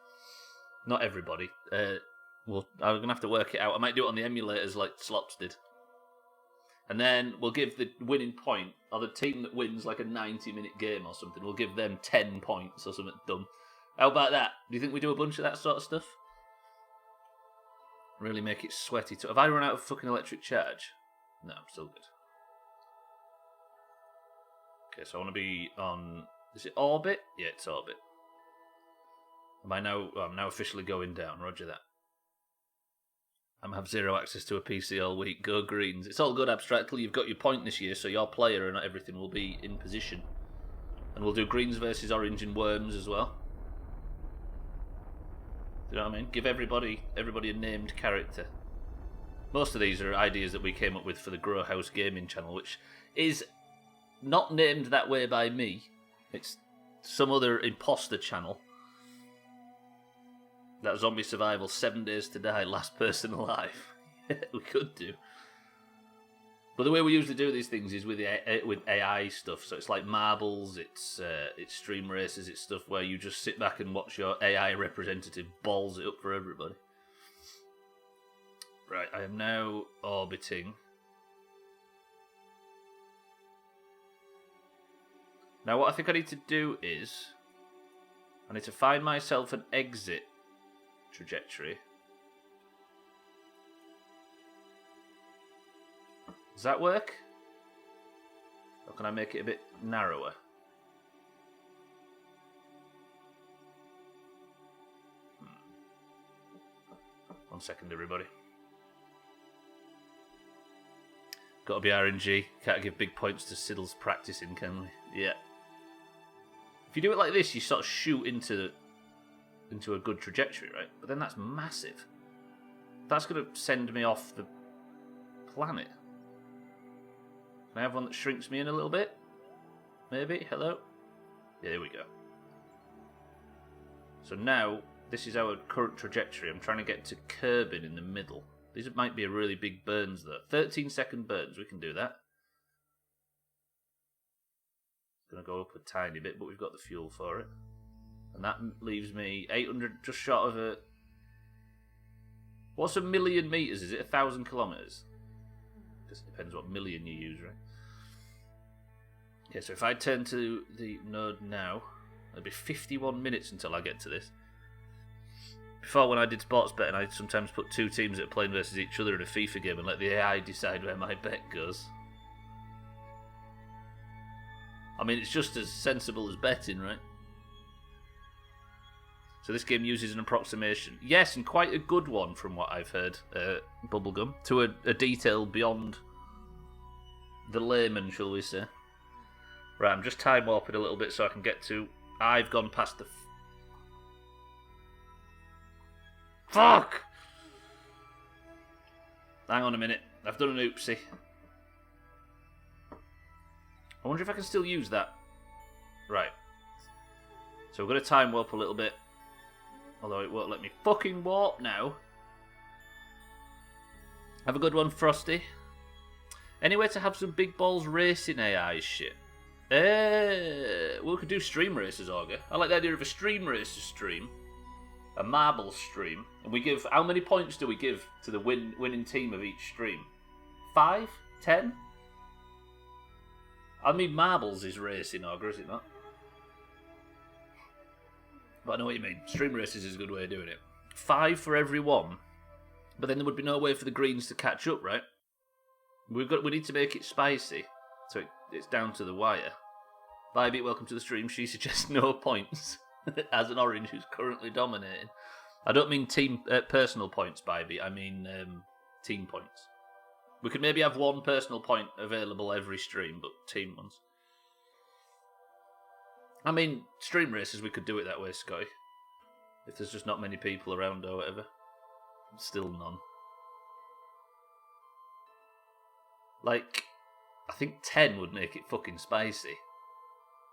Not everybody. I'm going to have to work it out. I might do it on the emulators like Slops did. And then we'll give the winning point, or the team that wins like a 90-minute game or something, we'll give them 10 points or something dumb. How about that? Do you think we do a bunch of that sort of stuff? Really make it sweaty. Have I run out of fucking electric charge? No, I'm still good. Okay, so I want to be on... Is it orbit? Yeah, it's orbit. I'm now officially going down. Roger that. I have zero access to a PC all week. Go greens. It's all good abstractly. You've got your point this year, so your player and everything will be in position. And we'll do greens versus orange and worms as well. Do you know what I mean? Give everybody a named character. Most of these are ideas that we came up with for the DoomhausGaming channel, which is not named that way by me. It's some other imposter channel. That zombie survival, 7 days to die, last person alive. We could do. But the way we usually do these things is with AI stuff. So it's like marbles, it's stream races, it's stuff where you just sit back and watch your AI representative balls it up for everybody. Right, I am now orbiting. Now what I think I need to do is, I need to find myself an exit trajectory. Does that work? Or can I make it a bit narrower? One second, everybody. Gotta be RNG. Can't give big points to Siddle's practicing, can we? Yeah. If you do it like this, you sort of shoot into a good trajectory, right? But then that's massive. That's going to send me off the planet. Can I have one that shrinks me in a little bit? Maybe? Hello? Yeah, there we go. So now, this is our current trajectory. I'm trying to get to Kerbal in the middle. These might be a really big burns, though. 13-second burns, we can do that. It's going to go up a tiny bit, but we've got the fuel for it. And that leaves me 800, just short of a... What's a million meters? Is it 1,000 kilometers? Just depends what million you use, right? Okay, so if I turn to the node now, it'll be 51 minutes until I get to this. Before, when I did sports betting, I'd sometimes put two teams that are playing versus each other in a FIFA game and let the AI decide where my bet goes. I mean, it's just as sensible as betting, right? So this game uses an approximation. Yes, and quite a good one from what I've heard, Bubblegum, to a detail beyond the layman, shall we say. Right, I'm just time warping a little bit so I can get to... I've gone past the... Fuck! Hang on a minute. I've done an oopsie. I wonder if I can still use that. Right. So we're going to time warp a little bit. Although it won't let me fucking warp now. Have a good one, Frosty. Anywhere to have some big balls racing AI shit. We could do stream races, Augur. I like the idea of a stream racer stream. A marble stream. And we give... How many points do we give to the winning team of each stream? 5? 10? I mean, marbles is racing, Augur, is it not? But I know what you mean. Stream races is a good way of doing it. 5 for every one. But then there would be no way for the greens to catch up, right? We need to make it spicy. So it's down to the wire. Bybit, welcome to the stream. She suggests no points. As an orange who's currently dominating. I don't mean team personal points, Bybit. I mean team points. We could maybe have one personal point available every stream, but team ones. I mean, stream races, we could do it that way, Scotty. If there's just not many people around or whatever. Still none. Like, I think 10 would make it fucking spicy.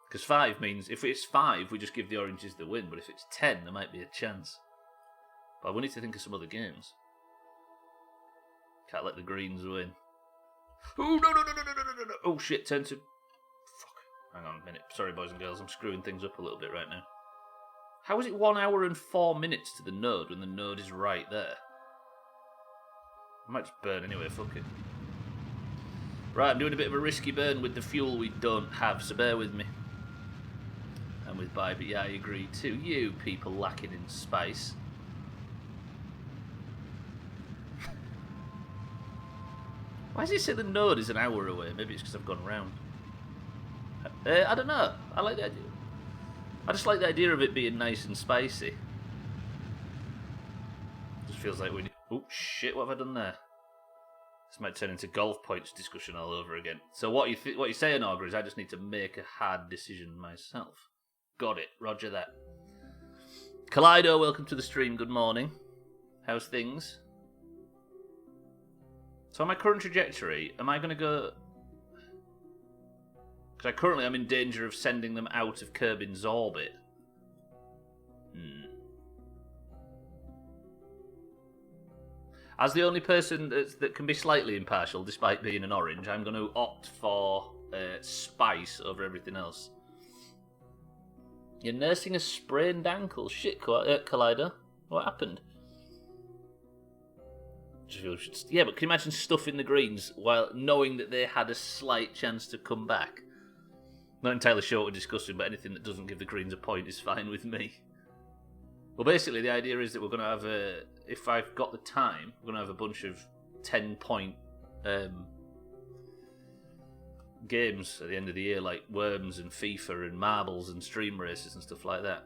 Because 5 means, if it's 5, we just give the oranges the win. But if it's 10, there might be a chance. But we need to think of some other games. Can't let the greens win. Oh, no. Oh, shit, turn to... Fuck. Hang on a minute. Sorry, boys and girls, I'm screwing things up a little bit right now. How is it 1 hour and 4 minutes to the node when the node is right there? I might just burn anyway, fuck it. Right, I'm doing a bit of a risky burn with the fuel we don't have, so bear with me. And with bye, but yeah, I agree too. You people lacking in spice. Why does it say the node is an hour away? Maybe it's because I've gone round. I don't know. I like the idea. I just like the idea of it being nice and spicy. Just feels like we need... Oh, shit, what have I done there? This might turn into golf points discussion all over again. So what you're saying, Augur, is I just need to make a hard decision myself. Got it. Roger that. Kaleido, welcome to the stream. Good morning. How's things? So on my current trajectory, am I going to go... Because currently I'm in danger of sending them out of Kerbin's orbit. As the only person that can be slightly impartial, despite being an orange, I'm going to opt for spice over everything else. You're nursing a sprained ankle. Shit, Collider. What happened? Yeah, but can you imagine stuffing the greens while knowing that they had a slight chance to come back? Not entirely sure what we're discussing, but anything that doesn't give the greens a point is fine with me. Well, basically, the idea is that we're going to have a... If I've got the time, we're going to have a bunch of 10-point games at the end of the year, like Worms and FIFA and Marbles and Stream Races and stuff like that.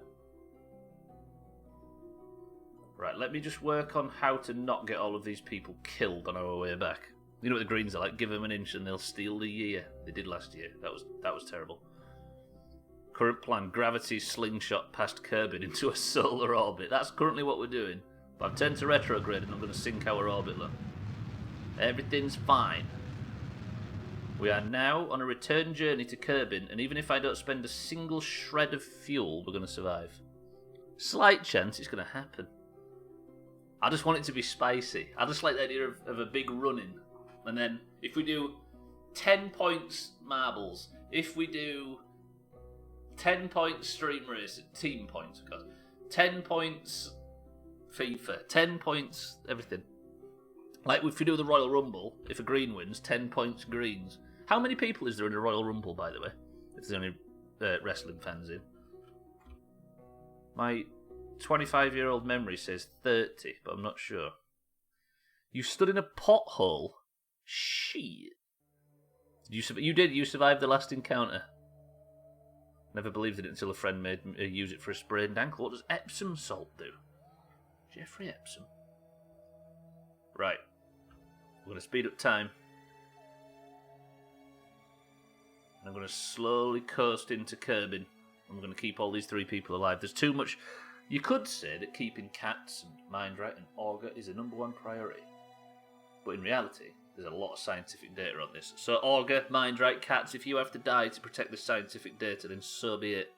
Right, let me just work on how to not get all of these people killed on our way back. You know what the Greens are like? Give them an inch and they'll steal the year. They did last year. That was terrible. Current plan, gravity slingshot past Kerbin into a solar orbit. That's currently what we're doing. But I've turned to retrograde and I'm going to sink our orbit, look. Everything's fine. We are now on a return journey to Kerbin, and even if I don't spend a single shred of fuel, we're going to survive. Slight chance it's going to happen. I just want it to be spicy. I just like the idea of a big run-in. And then, if we do 10 points marbles, if we do 10 points stream race, team points, of course, 10 points FIFA, 10 points everything. Like if we do the Royal Rumble, if a green wins, 10 points greens. How many people is there in a Royal Rumble, by the way? If there's any wrestling fans in. My 25-year-old memory says 30, but I'm not sure. You stood in a pothole? Shit. You survived the last encounter. Never believed in it until a friend made me use it for a sprained ankle. What does Epsom salt do? Jeffrey Epsom. Right. We're going to speed up time. I'm going to slowly coast into Kerbin. I'm going to keep all these 3 people alive. There's too much... You could say that keeping cats and Mindright and Augur is a #1 priority. But in reality, there's a lot of scientific data on this. So Augur, Mindright, cats, if you have to die to protect the scientific data, then so be it.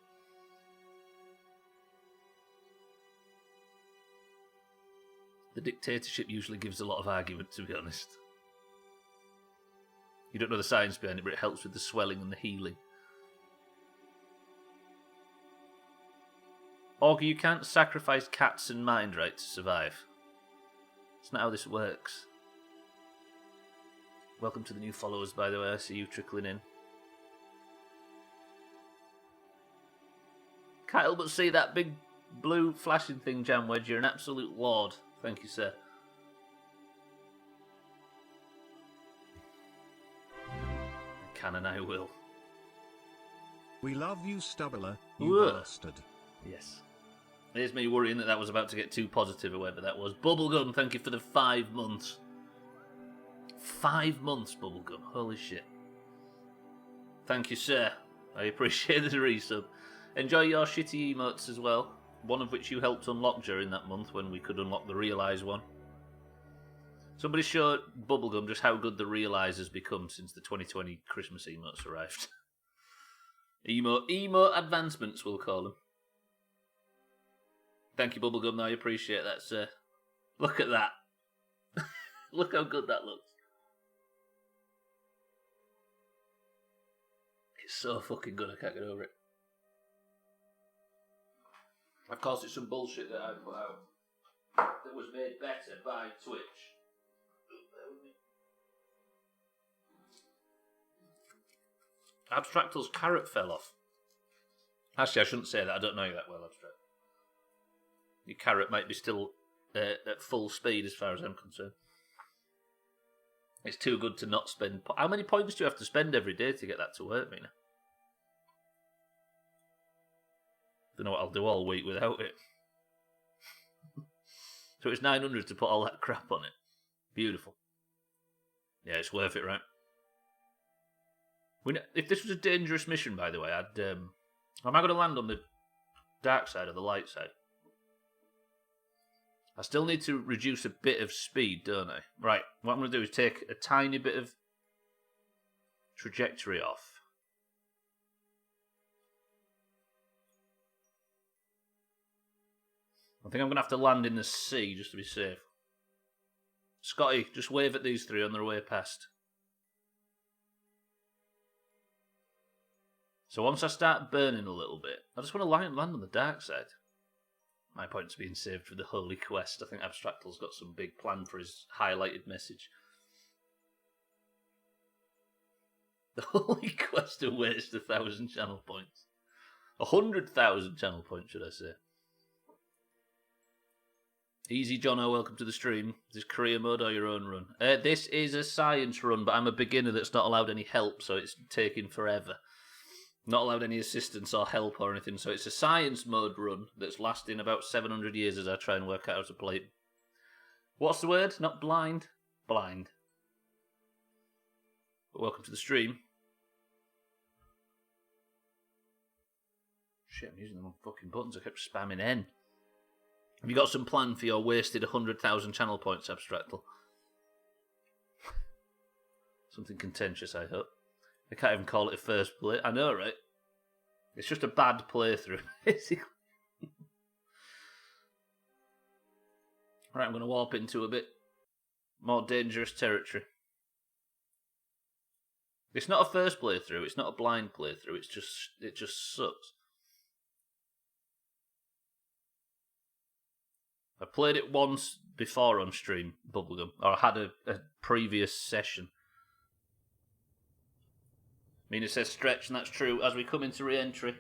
The dictatorship usually gives a lot of argument, to be honest. You don't know the science behind it, but it helps with the swelling and the healing. Augur, you can't sacrifice cats and Mindright to survive. That's not how this works. Welcome to the new followers, by the way. I see you trickling in. Can't help but see that big blue flashing thing, Jamwedge. You're an absolute lord. Thank you, sir. I can and I will. We love you, Stubbler, you bastard. Yes. Here's me worrying that was about to get too positive or whatever that was. Bubblegum, thank you for the 5 months. 5 months, Bubblegum. Holy shit. Thank you, sir. I appreciate the resub. Enjoy your shitty emotes as well. One of which you helped unlock during that month when we could unlock the Realise one. Somebody showed Bubblegum just how good the Realise has become since the 2020 Christmas emotes arrived. Emo advancements, we'll call them. Thank you, Bubblegum. I appreciate that, sir. Look at that. Look how good that looks. It's so fucking good, I can't get over it. Of course, it's some bullshit that I put out that was made better by Twitch. Abstractal's carrot fell off. Actually, I shouldn't say that. I don't know you that well, Abstract. Your carrot might be still at full speed as far as I'm concerned. It's too good to not spend... How many points do you have to spend every day to get that to work, Mina? Don't know what I'll do all week without it. So it's 900 to put all that crap on it. Beautiful. Yeah, it's worth it, right? If this was a dangerous mission, by the way, I'd... am I going to land on the dark side or the light side? I still need to reduce a bit of speed, don't I? Right, what I'm going to do is take a tiny bit of trajectory off. I think I'm going to have to land in the sea just to be safe. Scotty, just wave at these three on their way past. So once I start burning a little bit, I just want to land on the dark side. My point's being saved for the Holy Quest. I think Abstractal's got some big plan for his highlighted message. The Holy Quest to waste 1,000 channel points. 100,000 channel points, should I say. Easy Jono, welcome to the stream. Is this career mode or your own run? This is a science run, but I'm a beginner that's not allowed any help, so it's taking forever. Not allowed any assistance or help or anything, so it's a science mode run that's lasting about 700 years as I try and work out how to play it. What's the word? Not blind? Blind. But welcome to the stream. Shit, I'm using the wrong fucking buttons. I kept spamming N. Have you got some plan for your wasted 100,000 channel points, Abstractal? Something contentious, I hope. I can't even call it a first play. I know, right? It's just a bad playthrough, basically. Right, I'm going to warp into a bit more dangerous territory. It's not a first playthrough. It's not a blind playthrough. It just sucks. I played it once before on stream, Bubblegum, or I had a previous session. I mean, it says stretch, and that's true. As we come into re-entry,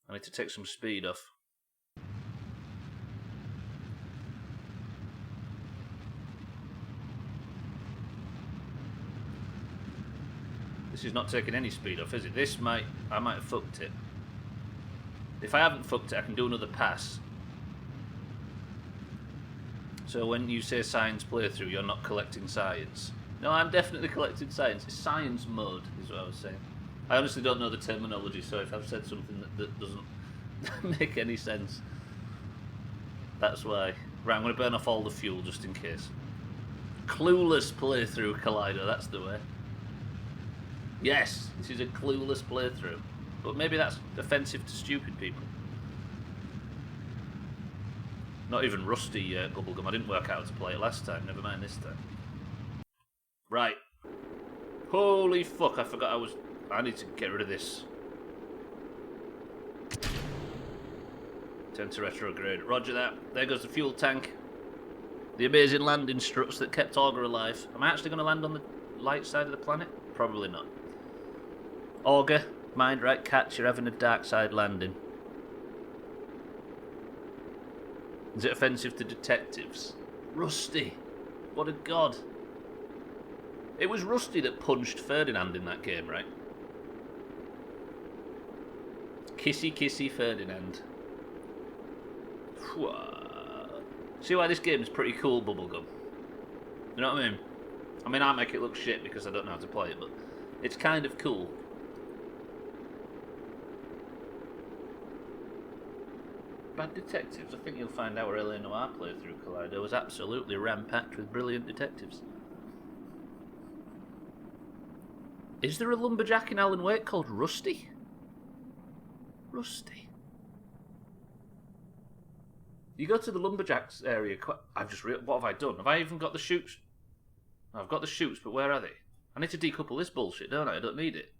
I need to take some speed off. This is not taking any speed off, is it? I might have fucked it. If I haven't fucked it, I can do another pass. So when you say science playthrough, you're not collecting science. No, I'm definitely collecting science. It's science mode, is what I was saying. I honestly don't know the terminology, so if I've said something that doesn't make any sense, that's why. Right, I'm going to burn off all the fuel just in case. Clueless playthrough, Collider, that's the way. Yes, this is a clueless playthrough. But maybe that's offensive to stupid people. Not even rusty Bubblegum. I didn't work out how to play it last time. Never mind this time. Right. Holy fuck, I forgot I need to get rid of this. Turn to retrograde. Roger that. There goes the fuel tank. The amazing landing struts that kept Augur alive. Am I actually going to land on the light side of the planet? Probably not. Augur, mind right catch, you're having a dark side landing. Is it offensive to detectives? Rusty. What a god. It was Rusty that punched Ferdinand in that game, right? Kissy kissy Ferdinand. See why this game is pretty cool, Bubblegum? You know what I mean? I mean, I make it look shit because I don't know how to play it, but it's kind of cool. Bad detectives. I think you'll find our LA Noire playthrough, Collider, was absolutely ram-packed with brilliant detectives. Is there a lumberjack in Alan Wake called Rusty? Rusty. You go to the lumberjacks area. What have I done? Have I even got the chutes? I've got the chutes, but where are they? I need to decouple this bullshit, don't I? I don't need it.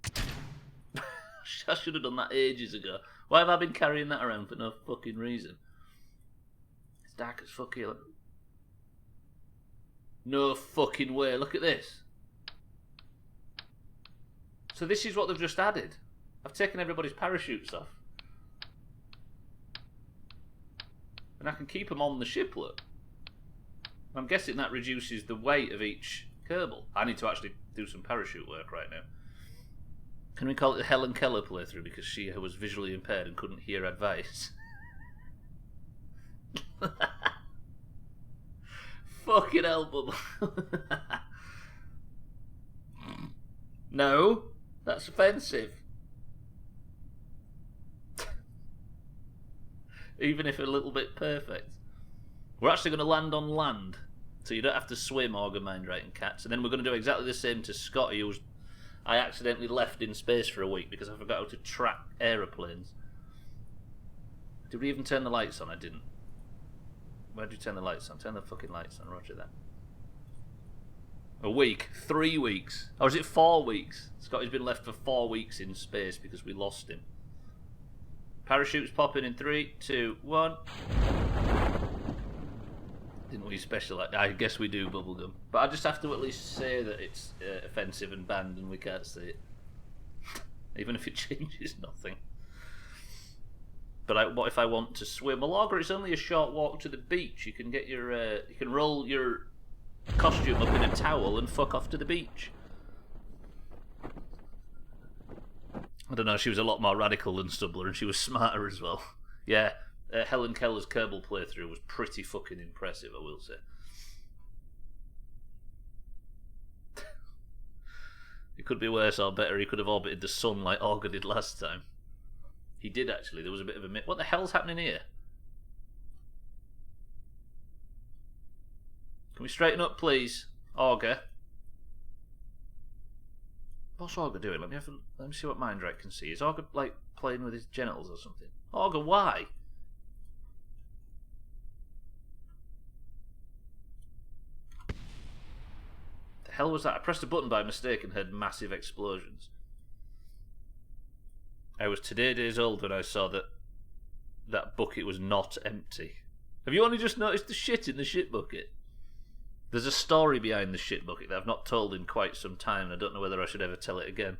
I should have done that ages ago. Why have I been carrying that around for no fucking reason? It's dark as fuck here. No fucking way. Look at this. So this is what they've just added. I've taken everybody's parachutes off. And I can keep them on the ship, look. I'm guessing that reduces the weight of each Kerbal. I need to actually do some parachute work right now. Can we call it the Helen Keller playthrough because she was visually impaired and couldn't hear advice? Fucking hell, Bubble. No, that's offensive. Even if a little bit perfect. We're actually going to land on land, so you don't have to swim, Auger, Mindright and Cats. And then we're going to do exactly the same to Scotty, who's I accidentally left in space for a week because I forgot how to track aeroplanes. Did we even turn the lights on? I didn't. Where did you turn the lights on? Turn the fucking lights on, roger that. A week? 3 weeks? Or is it 4 weeks? Scotty's been left for 4 weeks in space because we lost him. Parachutes popping in 3, 2, 1. Didn't we specialise? I guess we do, Bubblegum. But I just have to at least say that it's offensive and banned and we can't say it. Even if it changes nothing. But what if I want to swim? Well, Auger, it's only a short walk to the beach. You can get your, you can roll your costume up in a towel and fuck off to the beach. I don't know, she was a lot more radical than Stubbler and she was smarter as well. Yeah. Helen Keller's Kerbal playthrough was pretty fucking impressive, I will say. It could be worse or better. He could have orbited the sun like Auger did last time. He did actually. There was a bit of a... What the hell's happening here? Can we straighten up, please? Auger. What's Auger doing? Let me see what Mindright can see. Is Auger, like, playing with his genitals or something? Auger, why? The hell was that? I pressed a button by mistake and heard massive explosions. I was today days old when I saw that bucket was not empty. Have you only just noticed the shit in the shit bucket? There's a story behind the shit bucket that I've not told in quite some time. I don't know whether I should ever tell it again.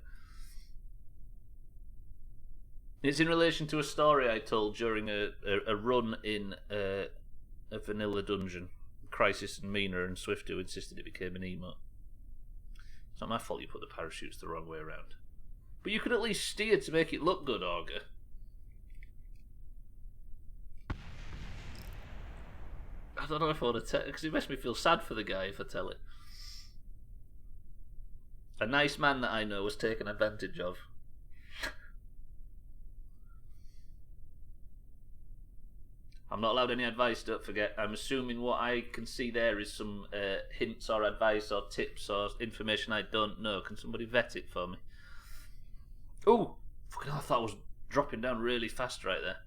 It's in relation to a story I told during a run in a vanilla dungeon. Crisis and Mina and Swift who insisted it became an emote. It's not my fault you put the parachutes the wrong way around. But you could at least steer to make it look good, Auger. I don't know if I want to tell it, because it makes me feel sad for the guy if I tell it. A nice man that I know was taken advantage of. I'm not allowed any advice, don't forget. I'm assuming what I can see there is some hints or advice or tips or information I don't know. Can somebody vet it for me? Ooh! Fucking hell, I thought I was dropping down really fast right there.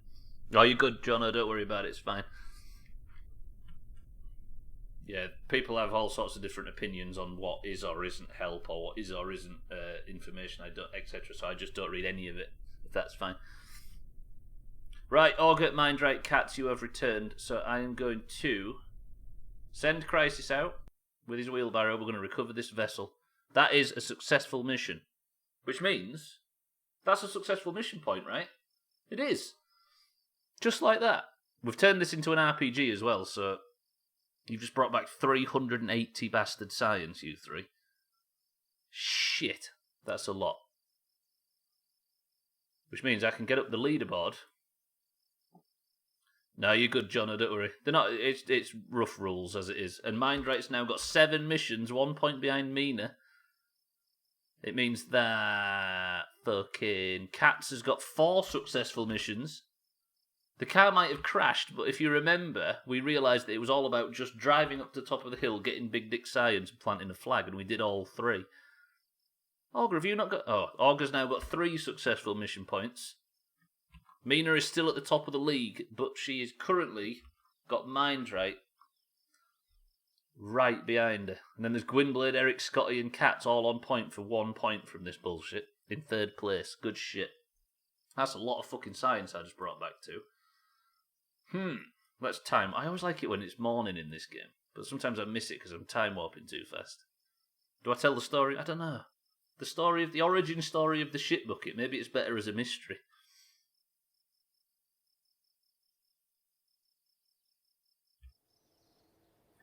Oh, you're good, Jono. Don't worry about it. It's fine. Yeah, people have all sorts of different opinions on what is or isn't help or what is or isn't information, etc. So I just don't read any of it, if that's fine. Right, Auger, Mindright, Cats, you have returned. So I am going to send Crisis out with his wheelbarrow. We're going to recover this vessel. That is a successful mission. Which means that's a successful mission point, right? It is. Just like that. We've turned this into an RPG as well, so you've just brought back 380 bastard science, you three. Shit. That's a lot. Which means I can get up the leaderboard. No, you're good, John. Don't worry. They're not. It's rough rules as it is. And Mindright's now got 7 missions, 1 point behind Mina. It means that fucking Cats has got 4 successful missions, The car might have crashed, but if you remember, we realised that it was all about just driving up to the top of the hill, getting Big Dick Science and planting a flag, and we did all 3. Augur, have you not got... Oh, Augur's now got 3 successful mission points. Mina is still at the top of the league, but she is currently got Mind right behind her. And then there's Gwynblade, Eric, Scotty and Cats all on point for 1 point from this bullshit. In 3rd place. Good shit. That's a lot of fucking science I just brought back to. Let's time. I always like it when it's morning in this game, but sometimes I miss it because I'm time warping too fast. Do I tell the story? I don't know. The origin story of the shit bucket. Maybe it's better as a mystery.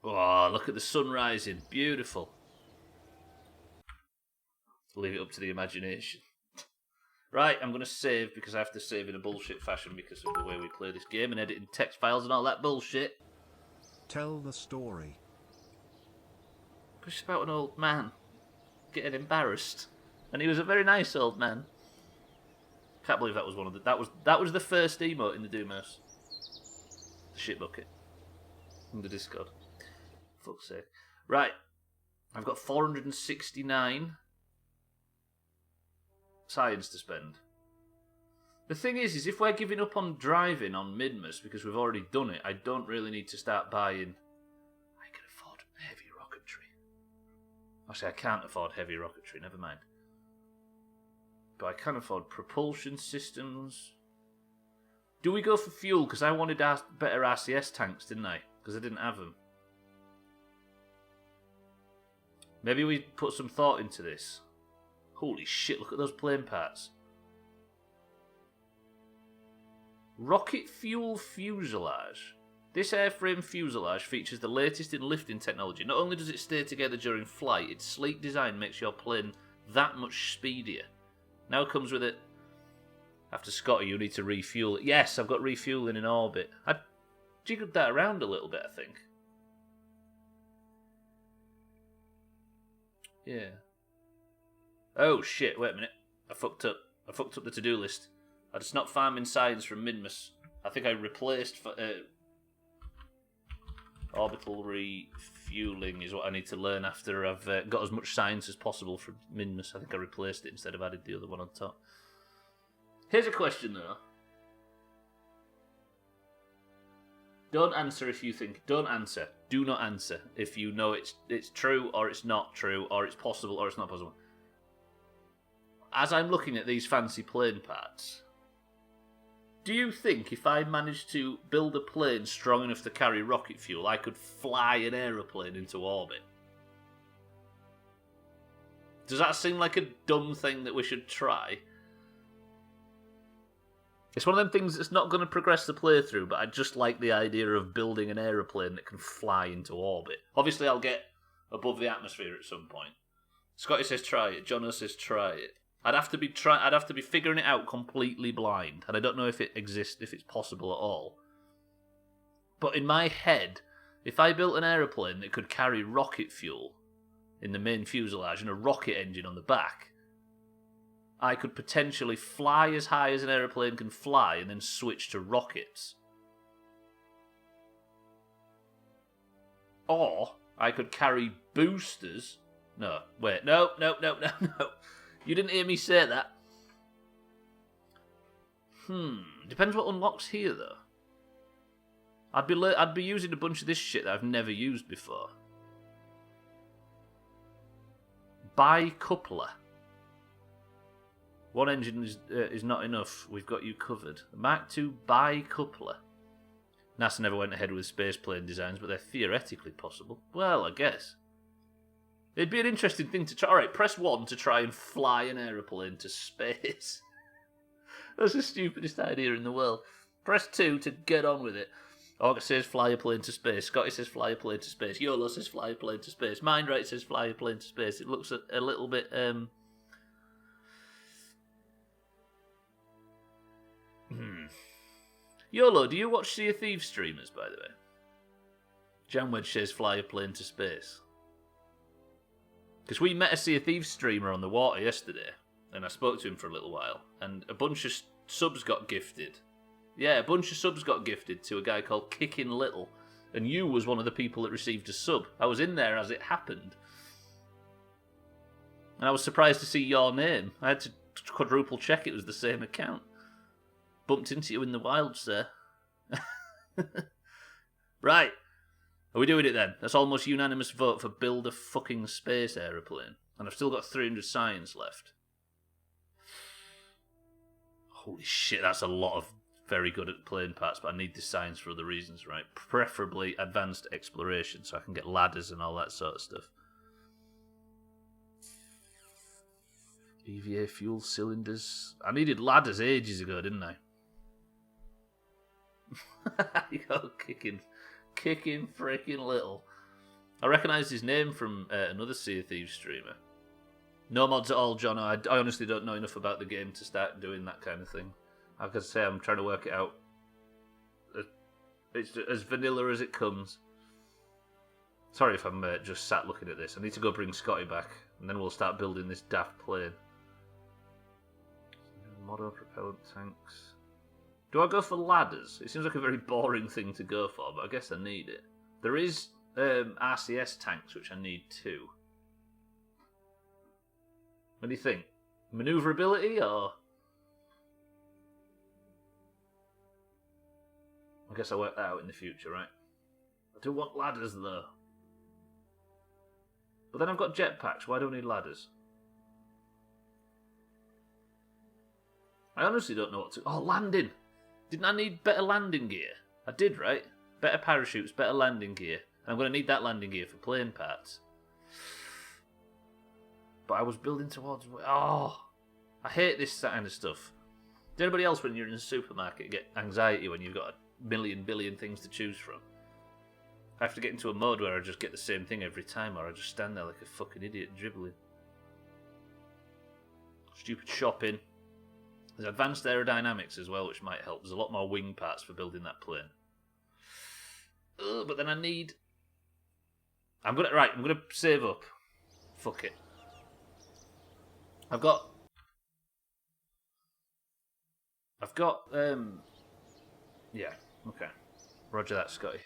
Oh, look at the sun rising. Beautiful. Leave it up to the imagination. Right, I'm going to save because I have to save in a bullshit fashion because of the way we play this game and editing text files and all that bullshit. Tell the story. It's about an old man getting embarrassed. And he was a very nice old man. Can't believe that was one of the... That was the first emote in the Doomhaus. The shit bucket. In the Discord. Fuck's sake. Right. I've got 469... science to spend. The thing is if we're giving up on driving on Midmas because we've already done it, I don't really need to start buying... I can afford heavy rocketry. Actually, I can't afford heavy rocketry, never mind. But I can afford propulsion systems. Do we go for fuel? Because I wanted better RCS tanks, didn't I? Because I didn't have them. Maybe we put some thought into this. Holy shit, look at those plane parts. Rocket fuel fuselage. This airframe fuselage features the latest in lifting technology. Not only does it stay together during flight, its sleek design makes your plane that much speedier. Now it comes with it. After Scotty, you need to refuel it. Yes, I've got refueling in orbit. I jiggled that around a little bit, I think. Yeah. Oh shit, wait a minute. I fucked up the to-do list. I just not farming science from Midmas. I think I replaced orbital refueling is what I need to learn after I've got as much science as possible from Midmas. I think I replaced it instead of added the other one on top. Here's a question though. Don't answer if you think... Don't answer. Do not answer if you know it's true or it's not true or it's possible or it's not possible. As I'm looking at these fancy plane parts, do you think if I managed to build a plane strong enough to carry rocket fuel, I could fly an aeroplane into orbit? Does that seem like a dumb thing that we should try? It's one of them things that's not going to progress the playthrough, but I just like the idea of building an aeroplane that can fly into orbit. Obviously, I'll get above the atmosphere at some point. Scotty says try it. Jono says try it. I'd have to be figuring it out completely blind, and I don't know if it exists, if it's possible at all. But in my head, if I built an aeroplane that could carry rocket fuel in the main fuselage and a rocket engine on the back, I could potentially fly as high as an aeroplane can fly and then switch to rockets. Or I could carry boosters. No, wait, no. You didn't hear me say that. Depends what unlocks here, though. I'd be using a bunch of this shit that I've never used before. Bicoupler. One engine is not enough. We've got you covered. Mark II bicoupler. NASA never went ahead with spaceplane designs, but they're theoretically possible. Well, I guess. It'd be an interesting thing to try. Alright, press 1 to try and fly an aeroplane to space. That's the stupidest idea in the world. Press 2 to get on with it. August says fly a plane to space. Scotty says fly a plane to space. YOLO says fly a plane to space. Mindright says fly a plane to space. It looks a little bit... YOLO, do you watch Sea of Thieves streamers, by the way? Janwedge says fly a plane to space. Because we met a Sea of Thieves streamer on the water yesterday, and I spoke to him for a little while, and a bunch of subs got gifted Yeah, a bunch of subs got gifted to a guy called Kickin' Little, and you was one of the people that received a sub. I was in there as it happened. And I was surprised to see your name. I had to quadruple check it was the same account. Bumped into you in the wild, sir. Right. Are we doing it then? That's almost unanimous vote for build a fucking space aeroplane. And I've still got 300 science left. Holy shit, that's a lot of very good at plane parts, but I need the science for other reasons, right? Preferably advanced exploration, so I can get ladders and all that sort of stuff. EVA fuel cylinders. I needed ladders ages ago, didn't I? You're kicking freaking Little. I recognised his name from another Sea of Thieves streamer. No mods at all, John. I honestly don't know enough about the game to start doing that kind of thing. Like I say, I'm trying to work it out. It's as vanilla as it comes. Sorry if I'm just sat looking at this. I need to go bring Scotty back, and then we'll start building this daft plane. Model propellant tanks. Do I go for ladders? It seems like a very boring thing to go for, but I guess I need it. There is RCS tanks, which I need too. What do you think? Maneuverability, or...? I guess I'll work that out in the future, right? I do want ladders, though. But then I've got jetpacks. Why do I need ladders? I honestly don't know what to... Oh, landing! Didn't I need better landing gear? I did, right? Better parachutes, better landing gear. And I'm going to need that landing gear for plane parts. But I was building towards... Oh! I hate this kind of stuff. Does anybody else, when you're in a supermarket, get anxiety when you've got a billion things to choose from? I have to get into a mode where I just get the same thing every time, or I just stand there like a fucking idiot dribbling. Stupid shopping. There's advanced aerodynamics as well, which might help. There's a lot more wing parts for building that plane. But then I need... I'm gonna save up. Fuck it. I've got, yeah, okay. Roger that, Scotty.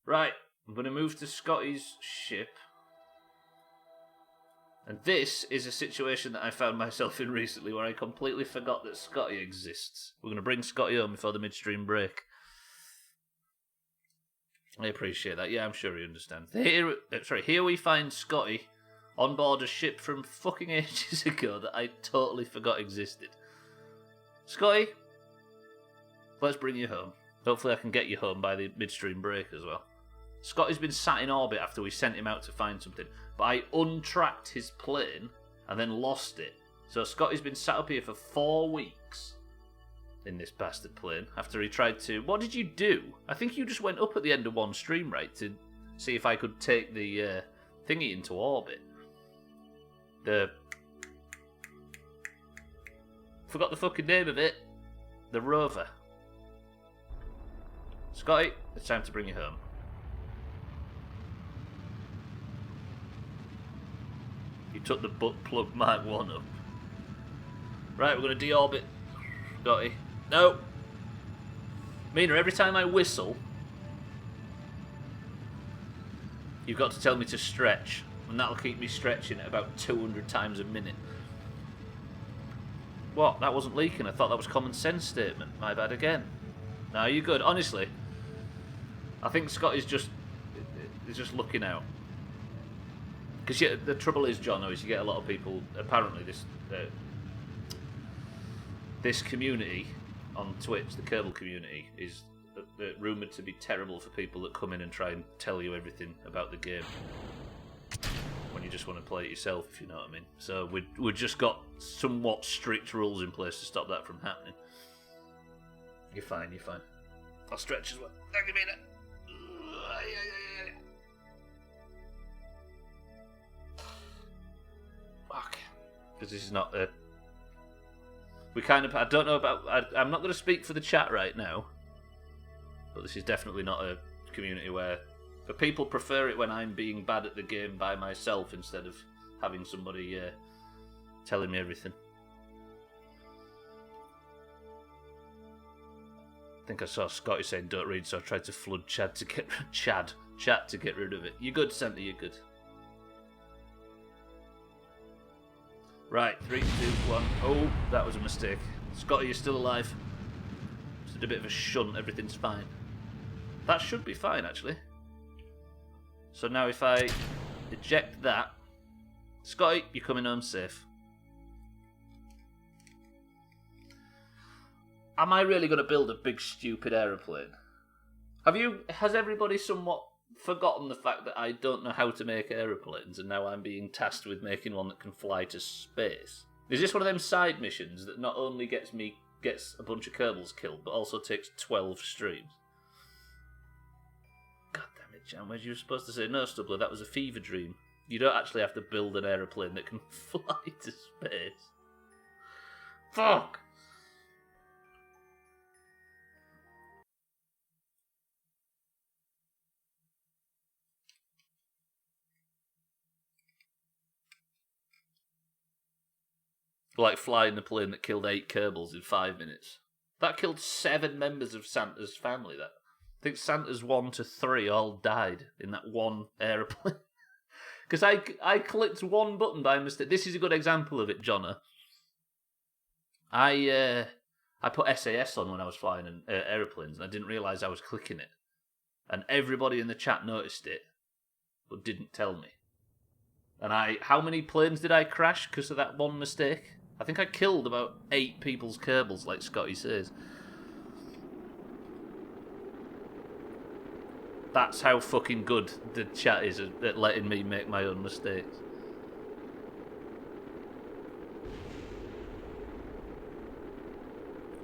Right, I'm going to move to Scotty's ship. And this is a situation that I found myself in recently where I completely forgot that Scotty exists. We're going to bring Scotty home before the midstream break. I appreciate that. Yeah, I'm sure he understands. Here we find Scotty on board a ship from fucking ages ago that I totally forgot existed. Scotty, let's bring you home. Hopefully I can get you home by the midstream break as well. Scotty's been sat in orbit after we sent him out to find something, but I untracked his plane and then lost it. So Scotty's been sat up here for 4 weeks in this bastard plane after he tried to... What did you do? I think you just went up at the end of one stream, right, to see if I could take the thingy into orbit. Forgot the fucking name of it. The rover. Scotty, it's time to bring you home. You took the butt plug Mark 1 up. Right, we're going to deorbit. Scotty. No! Mina, every time I whistle, you've got to tell me to stretch. And that'll keep me stretching at about 200 times a minute. What? That wasn't leaking. I thought that was a common sense statement. My bad again. No, you're good. Honestly, I think Scott is just looking out. Because the trouble is, John, is you get a lot of people. Apparently, this community on Twitch, the Kerbal community, is rumoured to be terrible for people that come in and try and tell you everything about the game when you just want to play it yourself, if you know what I mean. So we've just got somewhat strict rules in place to stop that from happening. You're fine. I'll stretch as well. Thank you, Mina. Fuck. Because this is not a... I don't know about... I'm not going to speak for the chat right now, but this is definitely not a community where... But people prefer it when I'm being bad at the game by myself instead of having somebody telling me everything. I think I saw Scotty saying don't read, so I tried to flood chat to get rid of it. You're good, Santa, you're good. Right, 3, 2, 1. Oh, that was a mistake. Scotty, you're still alive. Just a bit of a shunt, everything's fine. That should be fine, actually. So now if I eject that... Scotty, you're coming home safe. Am I really going to build a big, stupid aeroplane? Has everybody somewhat forgotten the fact that I don't know how to make aeroplanes, and now I'm being tasked with making one that can fly to space? Is this one of them side missions that not only gets a bunch of Kerbals killed, but also takes 12 streams? God damn it, Jan, you were supposed to say, no, Stubbler, that was a fever dream. You don't actually have to build an aeroplane that can fly to space. Fuck! Like flying the plane that killed 8 Kerbals in 5 minutes. That killed 7 members of Santa's family. I think Santa's 1 to 3 all died in that one aeroplane. Because I clicked one button by mistake. This is a good example of it, Jonna. I put SAS on when I was flying aeroplanes, and I didn't realise I was clicking it. And everybody in the chat noticed it, but didn't tell me. And how many planes did I crash because of that one mistake? I think I killed about 8 people's Kerbals, like Scotty says. That's how fucking good the chat is at letting me make my own mistakes.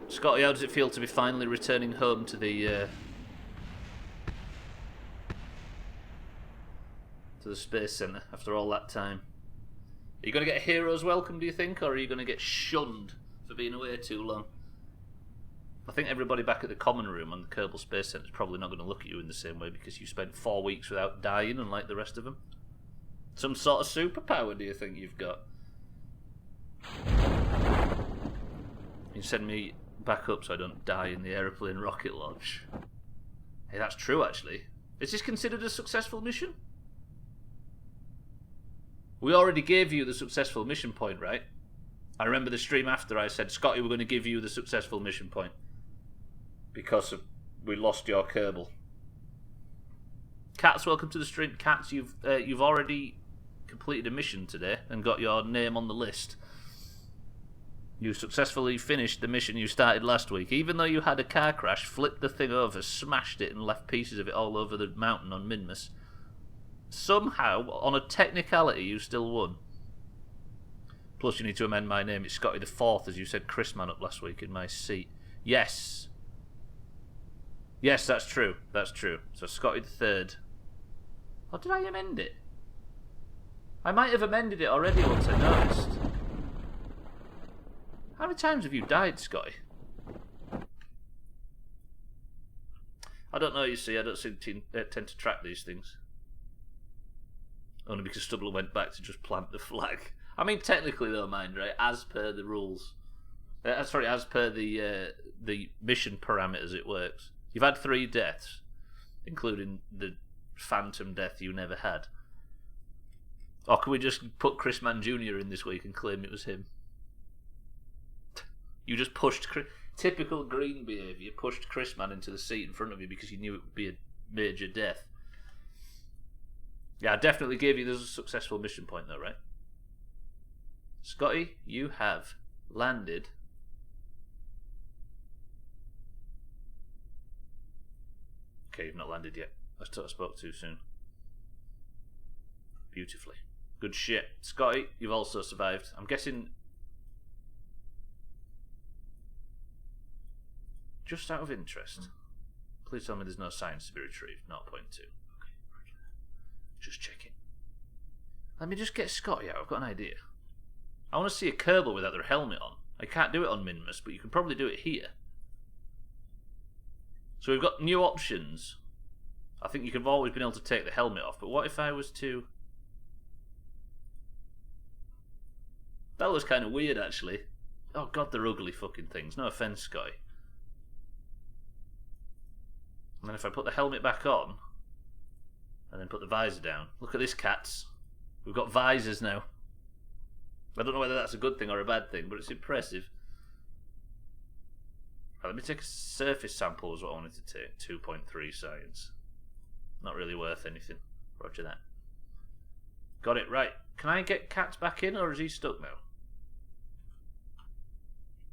Scotty, how does it feel to be finally returning home to the Space Centre after all that time? Are you going to get a hero's welcome, do you think, or are you going to get shunned for being away too long? I think everybody back at the common room on the Kerbal Space Centre is probably not going to look at you in the same way because you spent 4 weeks without dying, unlike the rest of them. Some sort of superpower, do you think you've got? You send me back up so I don't die in the aeroplane rocket launch. Hey, that's true, actually. Is this considered a successful mission? We already gave you the successful mission point, right? I remember the stream after I said, Scotty, we're going to give you the successful mission point. Because we lost your Kerbal. Cats, welcome to the stream. Cats, you've already completed a mission today and got your name on the list. You successfully finished the mission you started last week. Even though you had a car crash, flipped the thing over, smashed it and left pieces of it all over the mountain on Minmus. Somehow, on a technicality, you still won. Plus, you need to amend my name. It's Scotty the 4th, as you said Chris Man up last week in my seat. Yes. Yes, that's true. That's true. So, Scotty the 3rd. Or did I amend it? I might have amended it already once I noticed. How many times have you died, Scotty? I don't know, you see. I don't tend to track these things. Only because Stubbler went back to just plant the flag. I mean, technically, though, mind, right? As per the rules. As per the mission parameters, it works. You've had 3 deaths, including the phantom death you never had. Or can we just put Chris Man Jr. in this week and claim it was him? You just pushed... Typical green behaviour. Pushed Chris Man into the seat in front of you because you knew it would be a major death. Yeah, I definitely gave you the successful mission point, though, right? Scotty, you have landed... Okay, you've not landed yet. I spoke too soon. Beautifully. Good shit. Scotty, you've also survived. I'm guessing... Just out of interest, please tell me there's no science to be retrieved. 0.2. Okay, just checking. Let me just get Scotty out. I've got an idea. I want to see a Kerbal without their helmet on. I can't do it on Minmus, but you can probably do it here. So we've got new options. I think you could have always been able to take the helmet off, but what if I was to... That was kind of weird, actually. Oh god, they're ugly fucking things. No offence, Scotty. And then if I put the helmet back on, and then put the visor down. Look at this, cats. We've got visors now. I don't know whether that's a good thing or a bad thing, but it's impressive. Right, let me take a surface sample was what I wanted to take. 2.3 science. Not really worth anything. Roger that. Got it, right. Can I get cats back in, or is he stuck now?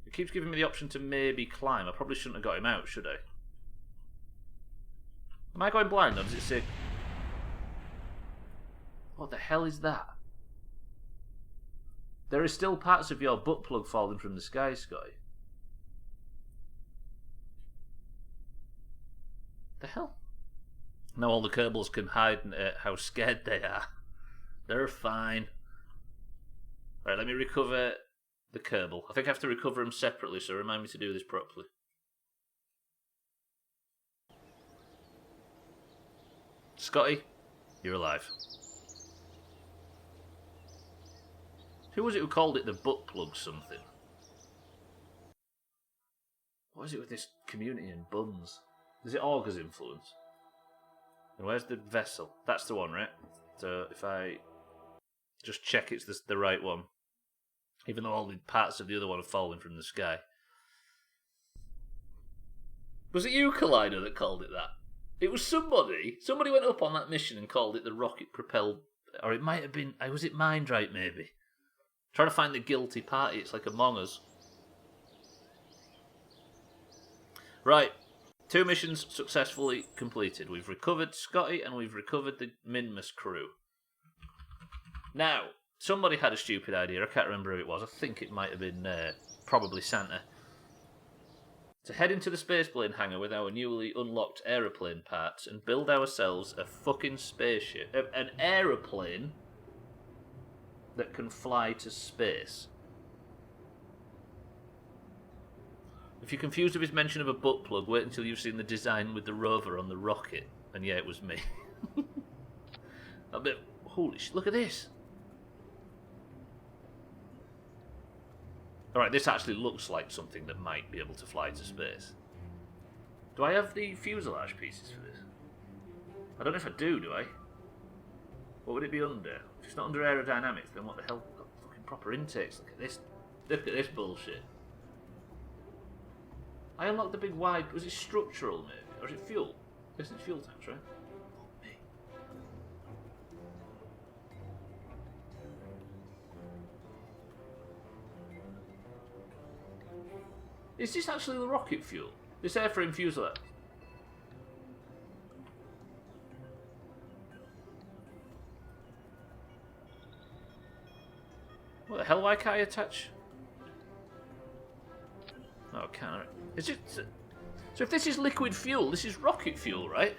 It keeps giving me the option to maybe climb. I probably shouldn't have got him out, should I? Am I going blind, or does it say... What the hell is that? There are still parts of your butt plug falling from the sky, Scotty. The hell? Now all the Kerbals can hide how scared they are. They're fine. Right, let me recover the Kerbal. I think I have to recover them separately, so remind me to do this properly. Scotty, you're alive. Who was it who called it the butt plug something? What is it with this community and buns? Is it Augur's influence? And where's the vessel? That's the one, right? So if I just check it's the right one. Even though all the parts of the other one have fallen from the sky. Was it you, Collider, that called it that? It was somebody. Somebody went up on that mission and called it the rocket-propelled... Or it might have been... Was it Mindright, maybe? Trying to find the guilty party. It's like Among Us. Right. 2 missions successfully completed. We've recovered Scotty and we've recovered the Minmus crew. Now, somebody had a stupid idea. I can't remember who it was. I think it might have been probably Santa. To head into the spaceplane hangar with our newly unlocked aeroplane parts and build ourselves a fucking spaceship. An aeroplane that can fly to space. If you're confused with his mention of a butt plug, wait until you've seen the design with the rover on the rocket. And yeah, it was me. A bit... Holy shit, look at this. Alright, this actually looks like something that might be able to fly to space. Do I have the fuselage pieces for this? I don't know if I do I? What would it be under? If it's not under aerodynamics, then what the hell? Got fucking proper intakes. Look at this. Look at this bullshit. I unlocked the big wide... Was it structural, maybe? Or is it fuel? I guess it's fuel tanks, right? Fuck me. Is this actually the rocket fuel? This airframe fuselage? What the hell? Why can't I attach? Oh, can I? Is it? So if this is liquid fuel, this is rocket fuel, right?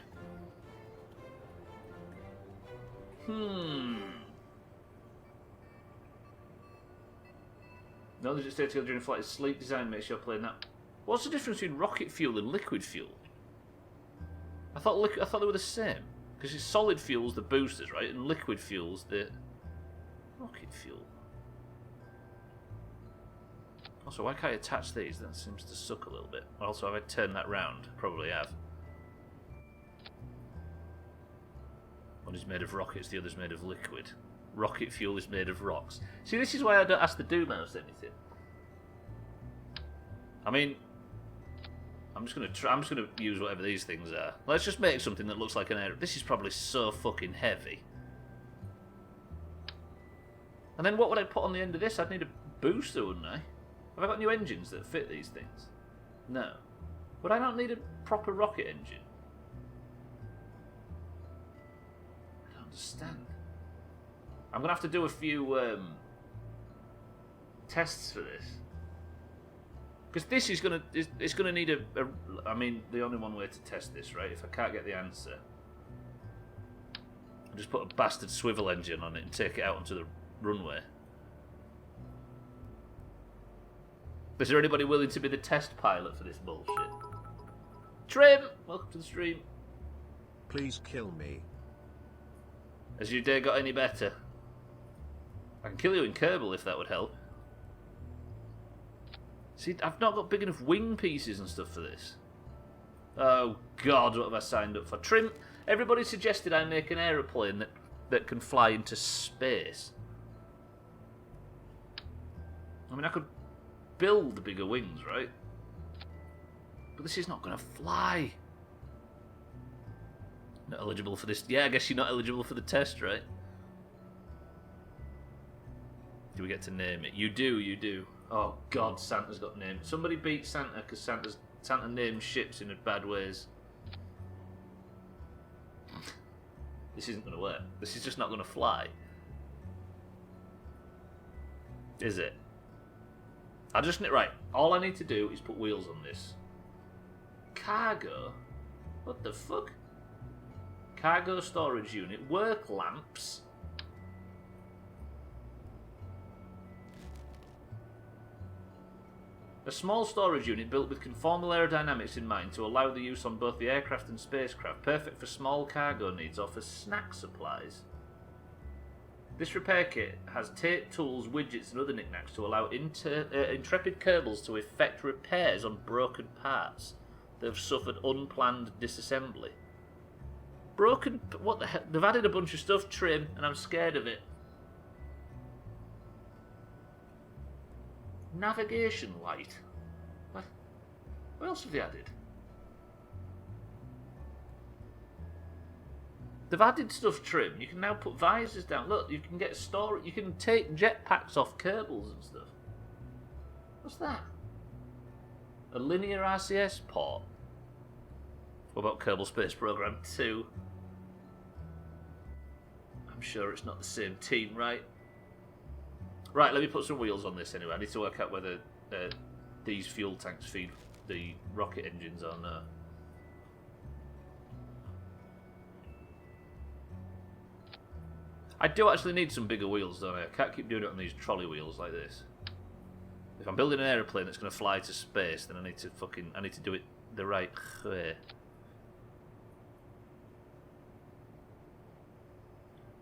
No, they just stay together during flight. Sleek design makes sure playing that. What's the difference between rocket fuel and liquid fuel? I thought they were the same. Because it's solid fuel's the boosters, right? And liquid fuel's the rocket fuel. Also, why can't I attach these? That seems to suck a little bit. Also, have I turned that round? Probably have. One is made of rockets, the other's made of liquid. Rocket fuel is made of rocks. See, this is why I don't ask the Doomhaus anything. I mean, I'm just gonna use whatever these things are. Let's just make something that looks like an air. This is probably so fucking heavy. And then what would I put on the end of this? I'd need a booster, wouldn't I? Have I got new engines that fit these things? No. Would I not need a proper rocket engine? I don't understand. I'm going to have to do a few tests for this. Because this is going to... It's going to need I mean, the only one way to test this, right? If I can't get the answer, I'll just put a bastard swivel engine on it and take it out onto the runway. Is there anybody willing to be the test pilot for this bullshit? Trim! Welcome to the stream. Please kill me. Has your day got any better? I can kill you in Kerbal if that would help. See, I've not got big enough wing pieces and stuff for this. Oh God, what have I signed up for? Trim. Everybody suggested I make an aeroplane that can fly into space. I mean, I could build bigger wings, right? But this is not going to fly. Not eligible for this. Yeah, I guess you're not eligible for the test, right? Do we get to name it? You do, you do. Oh God, Santa's got named. Somebody beat Santa because Santa names ships in bad ways. This isn't going to work. This is just not going to fly. Is it? I just need... Right, all I need to do is put wheels on this. Cargo? What the fuck? Cargo storage unit. Work lamps. A small storage unit built with conformal aerodynamics in mind to allow the use on both the aircraft and spacecraft, perfect for small cargo needs or for snack supplies. This repair kit has tape, tools, widgets and other knickknacks to allow intrepid Kerbals to effect repairs on broken parts that have suffered unplanned disassembly. Broken... What the hell? They've added a bunch of stuff, Trim, and I'm scared of it. Navigation light. What else have they added? They've added stuff, Trim. You can now put visors down. Look, you can get storage. You can take jetpacks off Kerbals and stuff. What's that? A linear RCS port. What about Kerbal Space Program 2? I'm sure it's not the same team, right? Right, let me put some wheels on this anyway. I need to work out whether these fuel tanks feed the rocket engines or no. I do actually need some bigger wheels, don't I? I can't keep doing it on these trolley wheels like this. If I'm building an aeroplane that's going to fly to space, then I need to do it the right way.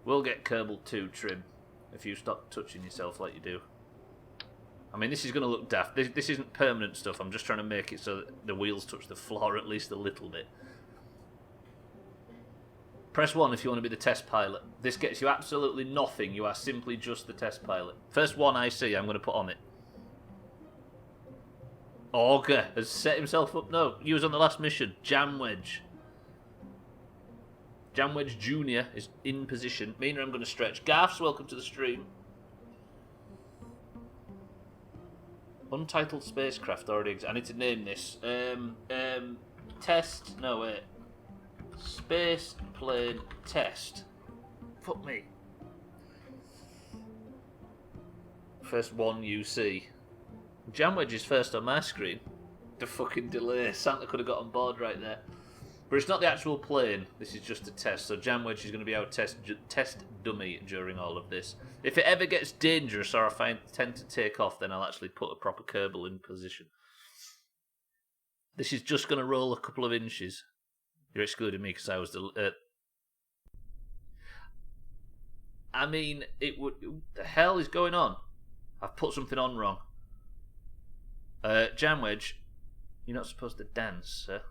We'll get Kerbal 2 Trim if you stop touching yourself like you do. I mean, this is going to look daft. This isn't permanent stuff. I'm just trying to make it so that the wheels touch the floor at least a little bit. Press 1 if you want to be the test pilot. This gets you absolutely nothing. You are simply just the test pilot. First one I see, I'm going to put on it. Auger has set himself up. No, he was on the last mission. Jam Wedge. Jam Wedge Jr. is in position. Mina, I'm going to stretch. Garth's welcome to the stream. Untitled spacecraft already exists. I need to name this. Test. No, wait. Space plane test. Fuck me. First one you see. Jam Wedge is first on my screen. The fucking delay. Santa could have got on board right there. But it's not the actual plane. This is just a test. So Jam Wedge is going to be our test dummy during all of this. If it ever gets dangerous or I tend to take off, then I'll actually put a proper Kerbal in position. This is just going to roll a couple of inches. You're excluding me because I was the... I mean, it would... The hell is going on? I've put something on wrong. Jam Wedge, you're not supposed to dance, sir.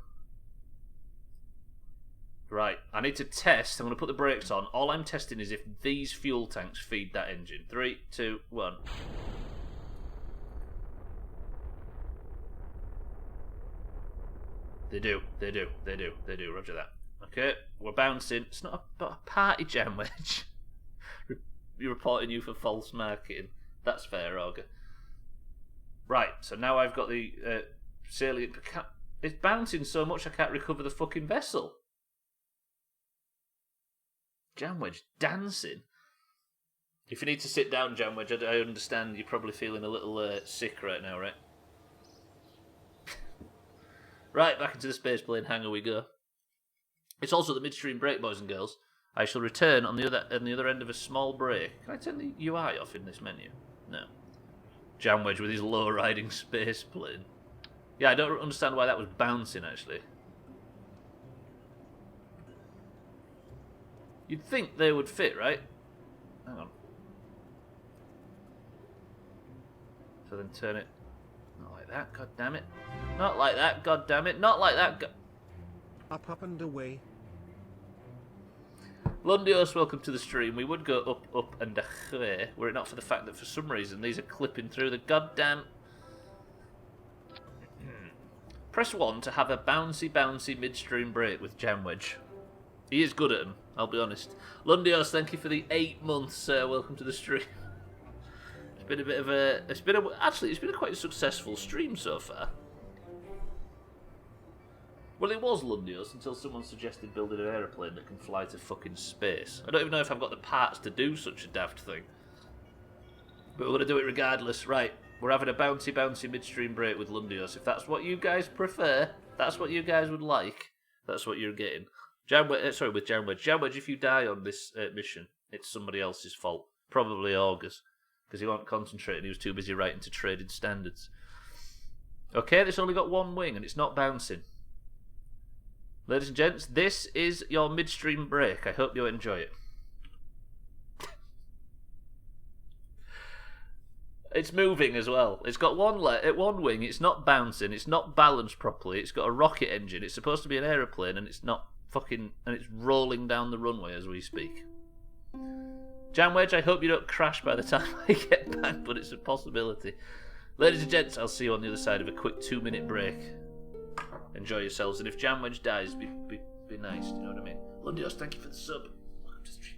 Right, I need to test. I'm going to put the brakes on. All I'm testing is if these fuel tanks feed that engine. 3, 2, 1. They do. Roger that. Okay, we're bouncing. It's not a party, Jam Wedge. You're reporting you for false marketing. That's fair, Auger. Right, so now I've got the salient... It's bouncing so much I can't recover the fucking vessel. Jam Wedge dancing? If you need to sit down, Jam Wedge, I understand you're probably feeling a little sick right now, right? Right, back into the spaceplane hangar we go. It's also the midstream break, boys and girls. I shall return on the other end of a small break. Can I turn the UI off in this menu? No. Jam Wedge with his low-riding spaceplane. Yeah, I don't understand why that was bouncing, actually. You'd think they would fit, right? Hang on. So then turn it... Not like that, god damn it. Not like that, god damn it. Not like that, Up and away. Lundios, welcome to the stream. We would go up and away, were it not for the fact that for some reason these are clipping through the goddamn... Press 1 to have a bouncy midstream break with Jam Wedge. He is good at them, I'll be honest. Lundios, thank you for the 8 months. Welcome to the stream. It's been a bit of a... Actually, it's been a quite successful stream so far. Well, it was Lundios until someone suggested building an aeroplane that can fly to fucking space. I don't even know if I've got the parts to do such a daft thing. But we're going to do it regardless. Right, we're having a bouncy midstream break with Lundios. If that's what you guys prefer, that's what you guys would like, that's what you're getting. With Jam Wedge. Jam Wedge, if you die on this mission, it's somebody else's fault. Probably August. Because he wasn't concentrating, he was too busy writing to trading standards. Okay, this only got one wing and it's not bouncing. Ladies and gents, this is your midstream break. I hope you enjoy it. It's moving as well. It's got one wing, it's not bouncing, it's not balanced properly, it's got a rocket engine, it's supposed to be an aeroplane and it's not fucking... and it's rolling down the runway as we speak. Jam Wedge, I hope you don't crash by the time I get back, but it's a possibility. Ladies and gents, I'll see you on the other side of a quick 2-minute break. Enjoy yourselves, and if Jam Wedge dies, be nice, do you know what I mean? Lundios, thank you for the sub. Welcome to the stream.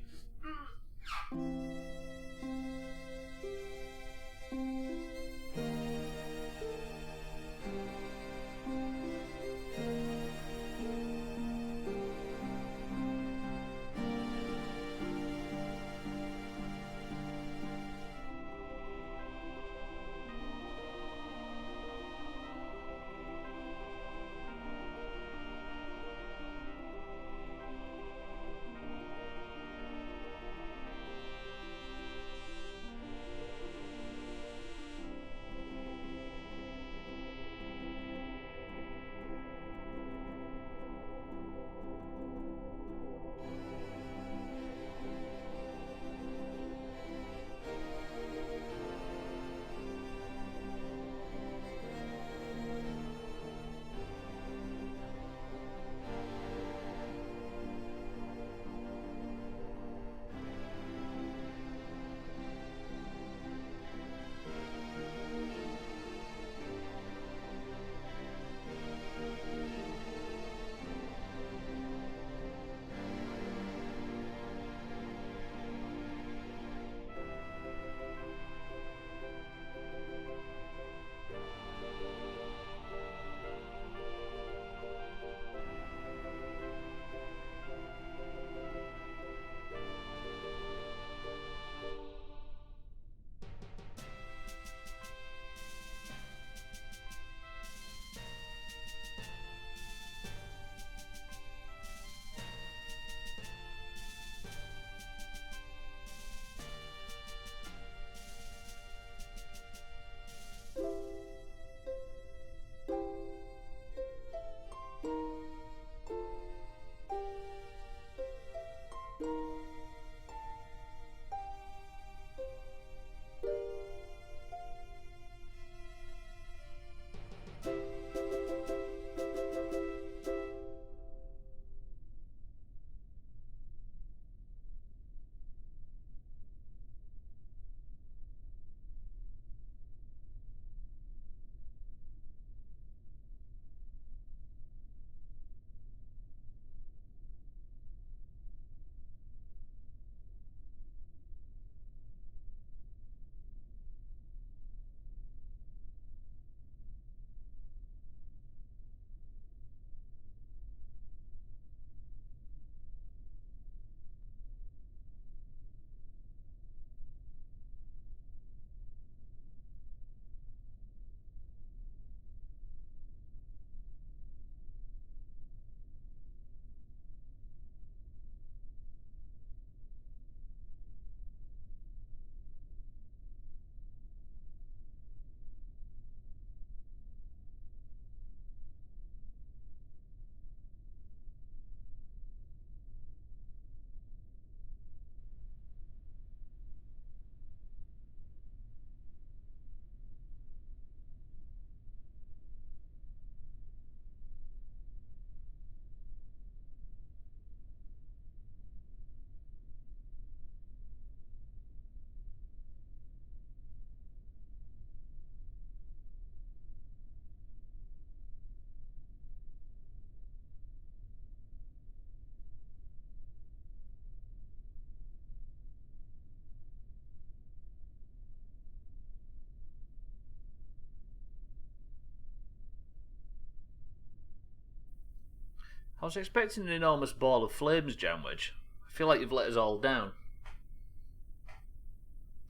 I was expecting an enormous ball of flames, Jamwedge. I feel like you've let us all down.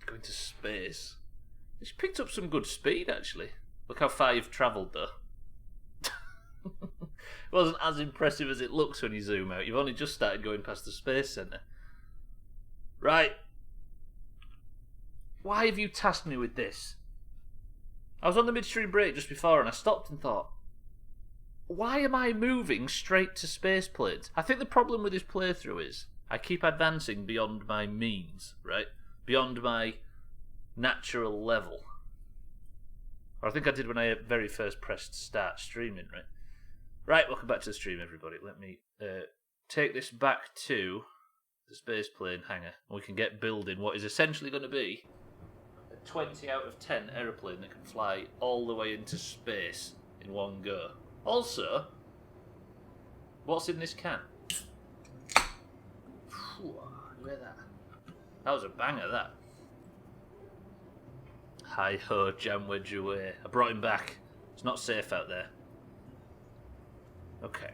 Going to space. It's picked up some good speed, actually. Look how far you've travelled, though. It wasn't as impressive as it looks when you zoom out. You've only just started going past the space centre. Right. Why have you tasked me with this? I was on the midstream break just before and I stopped and thought, why am I moving straight to space planes? I think the problem with this playthrough is I keep advancing beyond my means, right? Beyond my natural level. Or I think I did when I very first pressed start streaming, right? Right, welcome back to the stream, everybody. Let me take this back to the space plane hangar, and we can get building what is essentially going to be a 20 out of 10 aeroplane that can fly all the way into space in one go. Also, what's in this can? Look at that. That was a banger, that. Hi-ho, Jamwedge away. I brought him back. It's not safe out there. Okay.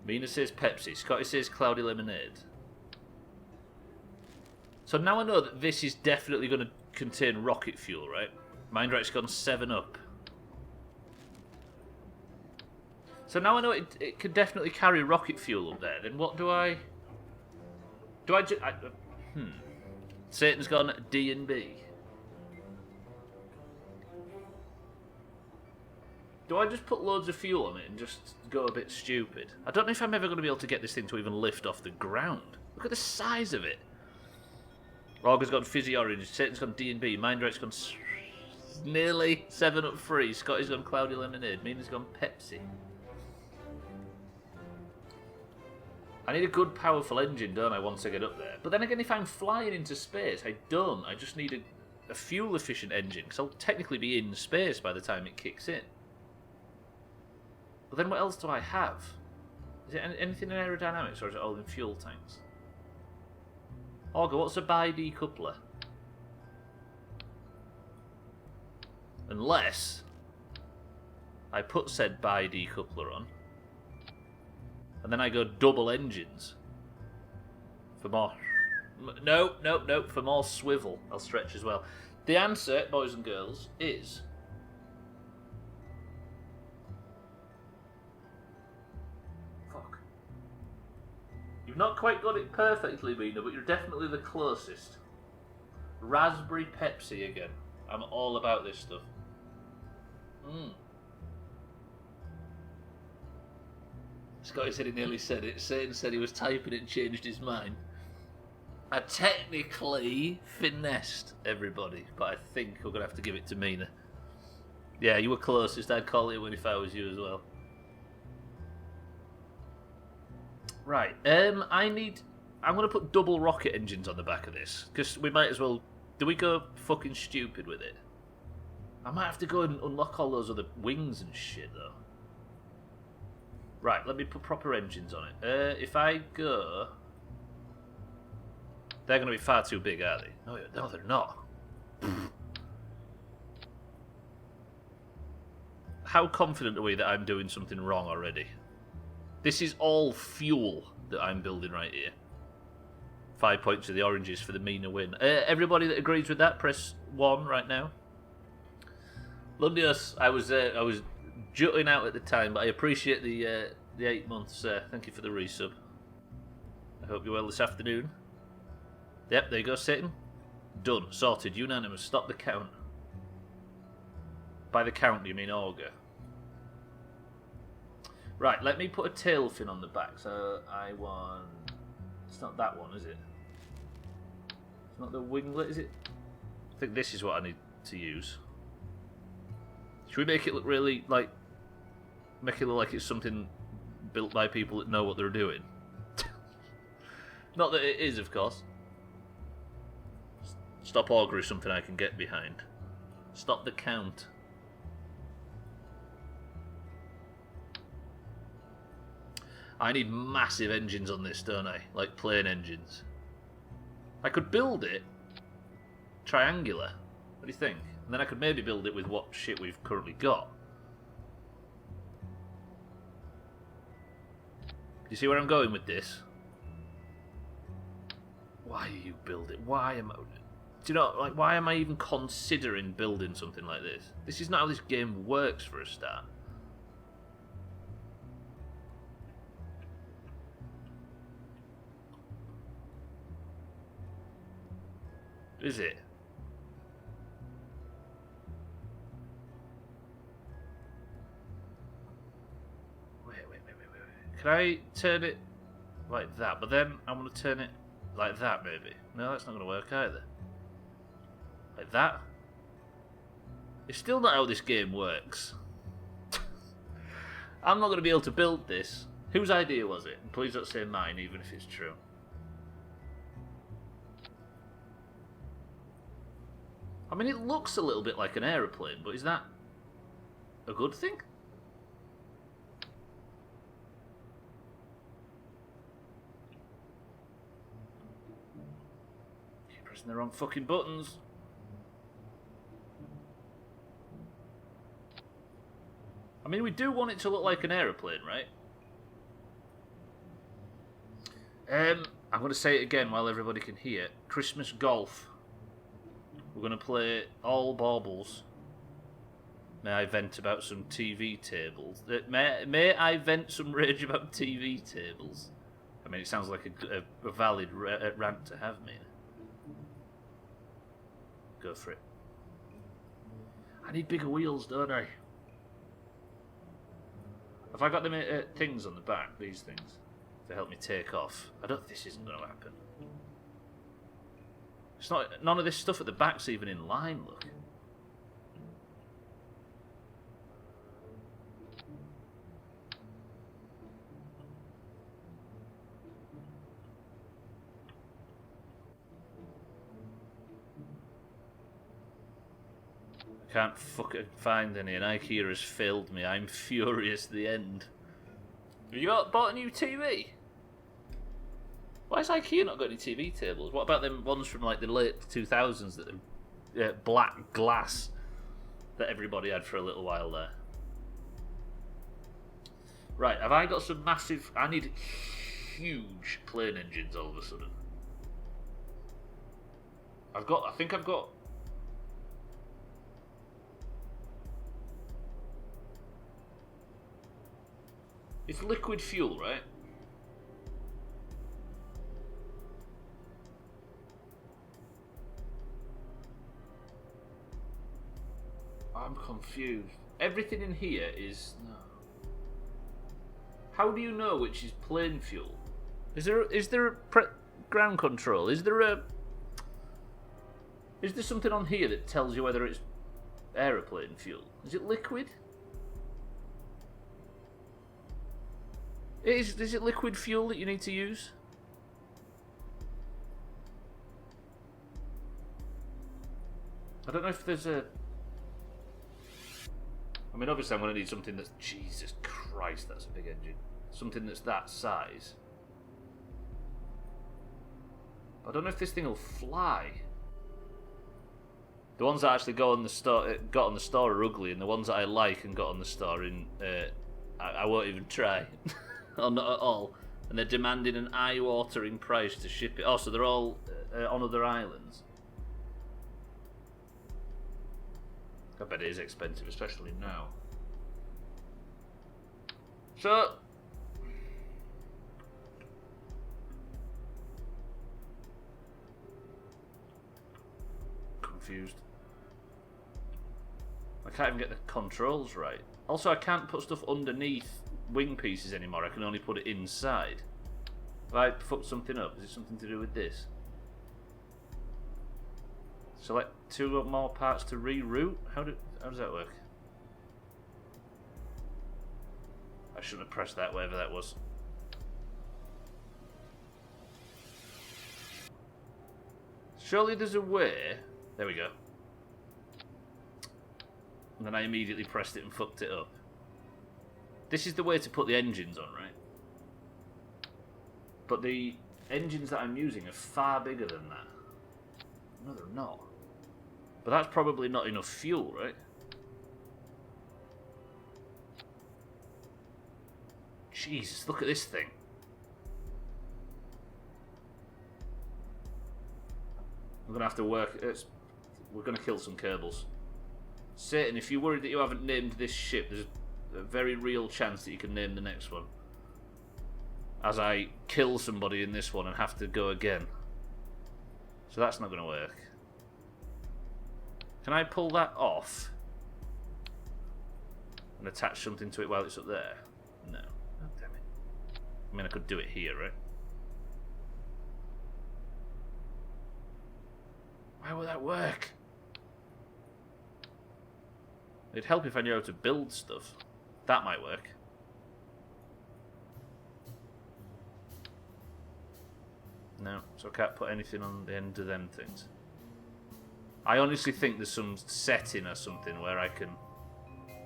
Mina says Pepsi. Scotty says Cloudy Lemonade. So now I know that this is definitely going to contain rocket fuel, right? Mindright's gone 7-Up. So now I know it could definitely carry rocket fuel up there. Then what do I... Satan's gone D&B. Do I just put loads of fuel on it and just go a bit stupid? I don't know if I'm ever going to be able to get this thing to even lift off the ground. Look at the size of it. Augur's gone Fizzy Orange, Satan's gone D&B, Mindright's gone nearly 7-Up free, Scotty's gone Cloudy Lemonade, Mina's gone Pepsi. I need a good powerful engine, don't I, once I get up there? But then again, if I'm flying into space, I don't. I just need a fuel efficient engine, because I'll technically be in space by the time it kicks in. But then what else do I have? Is it anything in aerodynamics, or is it all in fuel tanks? Augur, what's a bi-decoupler? Unless I put said bi-decoupler on, and then I go double engines for more... No, for more swivel. I'll stretch as well. The answer, boys and girls, is... You've not quite got it perfectly, Mina, but you're definitely the closest. Raspberry Pepsi again. I'm all about this stuff. Scotty said he nearly said it. Satan said he was typing it and changed his mind. I technically finessed everybody, but I think we're going to have to give it to Mina. Yeah, you were closest. I'd call it if I was you as well. Right, I'm going to put double rocket engines on the back of this, because we might as well... Do we go fucking stupid with it? I might have to go and unlock all those other wings and shit, though. Right, let me put proper engines on it. If I go... They're going to be far too big, are they? No, they're not. How confident are we that I'm doing something wrong already? This is all fuel that I'm building right here. 5 points to the oranges for the Mina win. Everybody that agrees with that, press 1 right now. Lundios, I was jutting out at the time, but I appreciate the 8 months. Thank you for the resub. I hope you're well this afternoon. Yep, there you go, Satan. Done. Sorted. Unanimous. Stop the count. By the count, you mean Augur. Right, let me put a tail fin on the back. So I want... It's not that one, is it? It's not the winglet, is it? I think this is what I need to use. Should we make it look really, like... Make it look like it's something built by people that know what they're doing? Not that it is, of course. Stop Augur is something I can get behind. Stop the count. I need massive engines on this, don't I? Like plane engines. I could build it triangular. What do you think? And then I could maybe build it with what shit we've currently got. Do you see where I'm going with this? Why are you building? Why am I... Do you know, like, why am I even considering building something like this? This is not how this game works for a start. Is it? Wait. Can I turn it like that? But then I want to turn it like that, maybe. No, that's not going to work either. Like that? It's still not how this game works. I'm not going to be able to build this. Whose idea was it? And please don't say mine, even if it's true. I mean, it looks a little bit like an aeroplane, but is that a good thing? Keep pressing the wrong fucking buttons. I mean, we do want it to look like an aeroplane, right? I'm going to say it again while everybody can hear. Christmas golf. We're going to play all baubles. May I vent about some TV tables? May I vent some rage about TV tables? I mean, it sounds like a valid rant to have, me. Go for it. I need bigger wheels, don't I? Have I got them things on the back, these things, to help me take off? I don't think this isn't going to happen. It's not. None of this stuff at the back's even in line, look. I can't fucking find any, and IKEA has failed me. I'm furious at the end. Have you bought a new TV? Why has IKEA not got any TV tables? What about them ones from like the late 2000s that are black glass that everybody had for a little while there? Right, have I got some massive... I need huge plane engines all of a sudden. I think I've got... It's liquid fuel, right? I'm confused. Everything in here is... No. How do you know which is plane fuel? Is there a ground control? Is there something on here that tells you whether it's aeroplane fuel? Is it liquid? Is it liquid fuel that you need to use? I don't know if there's a... I mean, obviously I'm going to need something that's... Jesus Christ, that's a big engine. Something that's that size. I don't know if this thing will fly. The ones that actually got on the store are ugly, and the ones that I like and got on the store I won't even try. Or not at all. And they're demanding an eye-watering price to ship it. Oh, so they're all on other islands. I bet it is expensive, especially now. So... Confused. I can't even get the controls right. Also, I can't put stuff underneath wing pieces anymore. I can only put it inside. Have I fucked something up? Is it something to do with this? Select 2 or more parts to reroute? How does that work? I shouldn't have pressed that, whatever that was. Surely there's a way... There we go. And then I immediately pressed it and fucked it up. This is the way to put the engines on, right? But the engines that I'm using are far bigger than that. No, they're not. But that's probably not enough fuel, right? Jesus, look at this thing. We're going to have to work... We're going to kill some Kerbals. Satan, if you're worried that you haven't named this ship, there's a very real chance that you can name the next one. As I kill somebody in this one and have to go again. So that's not going to work. Can I pull that off? And attach something to it while it's up there? No. Oh, damn it. I mean, I could do it here, right? Why would that work? It'd help if I knew how to build stuff. That might work. No, so I can't put anything on the end of them things. I honestly think there's some setting or something where I can...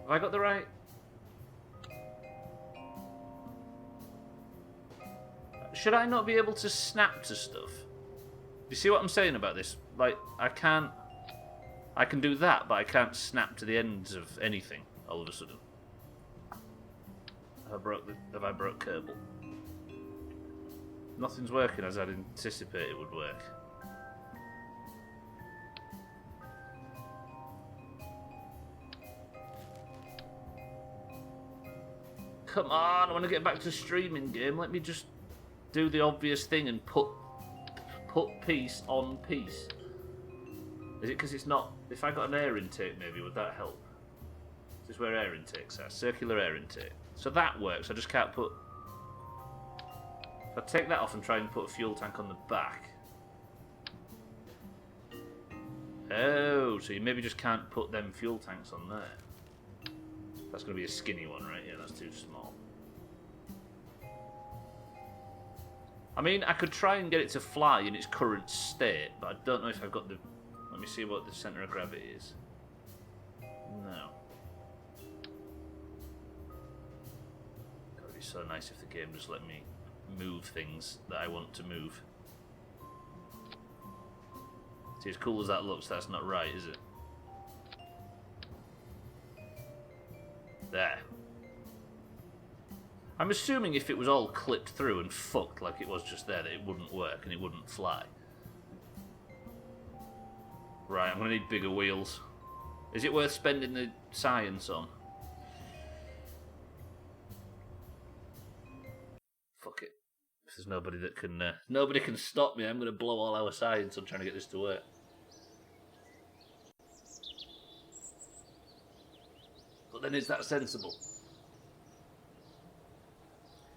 Have I got the right... Should I not be able to snap to stuff? You see what I'm saying about this? Like, I can't... I can do that, but I can't snap to the ends of anything all of a sudden. Have I broke Kerbal? Nothing's working as I'd anticipate it would work. Come on, I want to get back to streaming game. Let me just do the obvious thing and put piece on piece. Is it because it's not... If I got an air intake, maybe, would that help? Is this where air intakes are? Circular air intake. So that works, I just can't put... If I take that off and try and put a fuel tank on the back... Oh, so you maybe just can't put them fuel tanks on there. That's going to be a skinny one, right? Yeah, that's too small. I mean, I could try and get it to fly in its current state, but I don't know if I've got the... Let me see what the centre of gravity is. No. It would be so nice if the game just let me move things that I want to move. See, as cool as that looks, that's not right, is it? There. I'm assuming if it was all clipped through and fucked like it was just there, that it wouldn't work and it wouldn't fly. Right, I'm going to need bigger wheels. Is it worth spending the science on? Fuck it. If there's nobody that can... nobody can stop me, I'm going to blow all our science on trying to get this to work. But then is that sensible?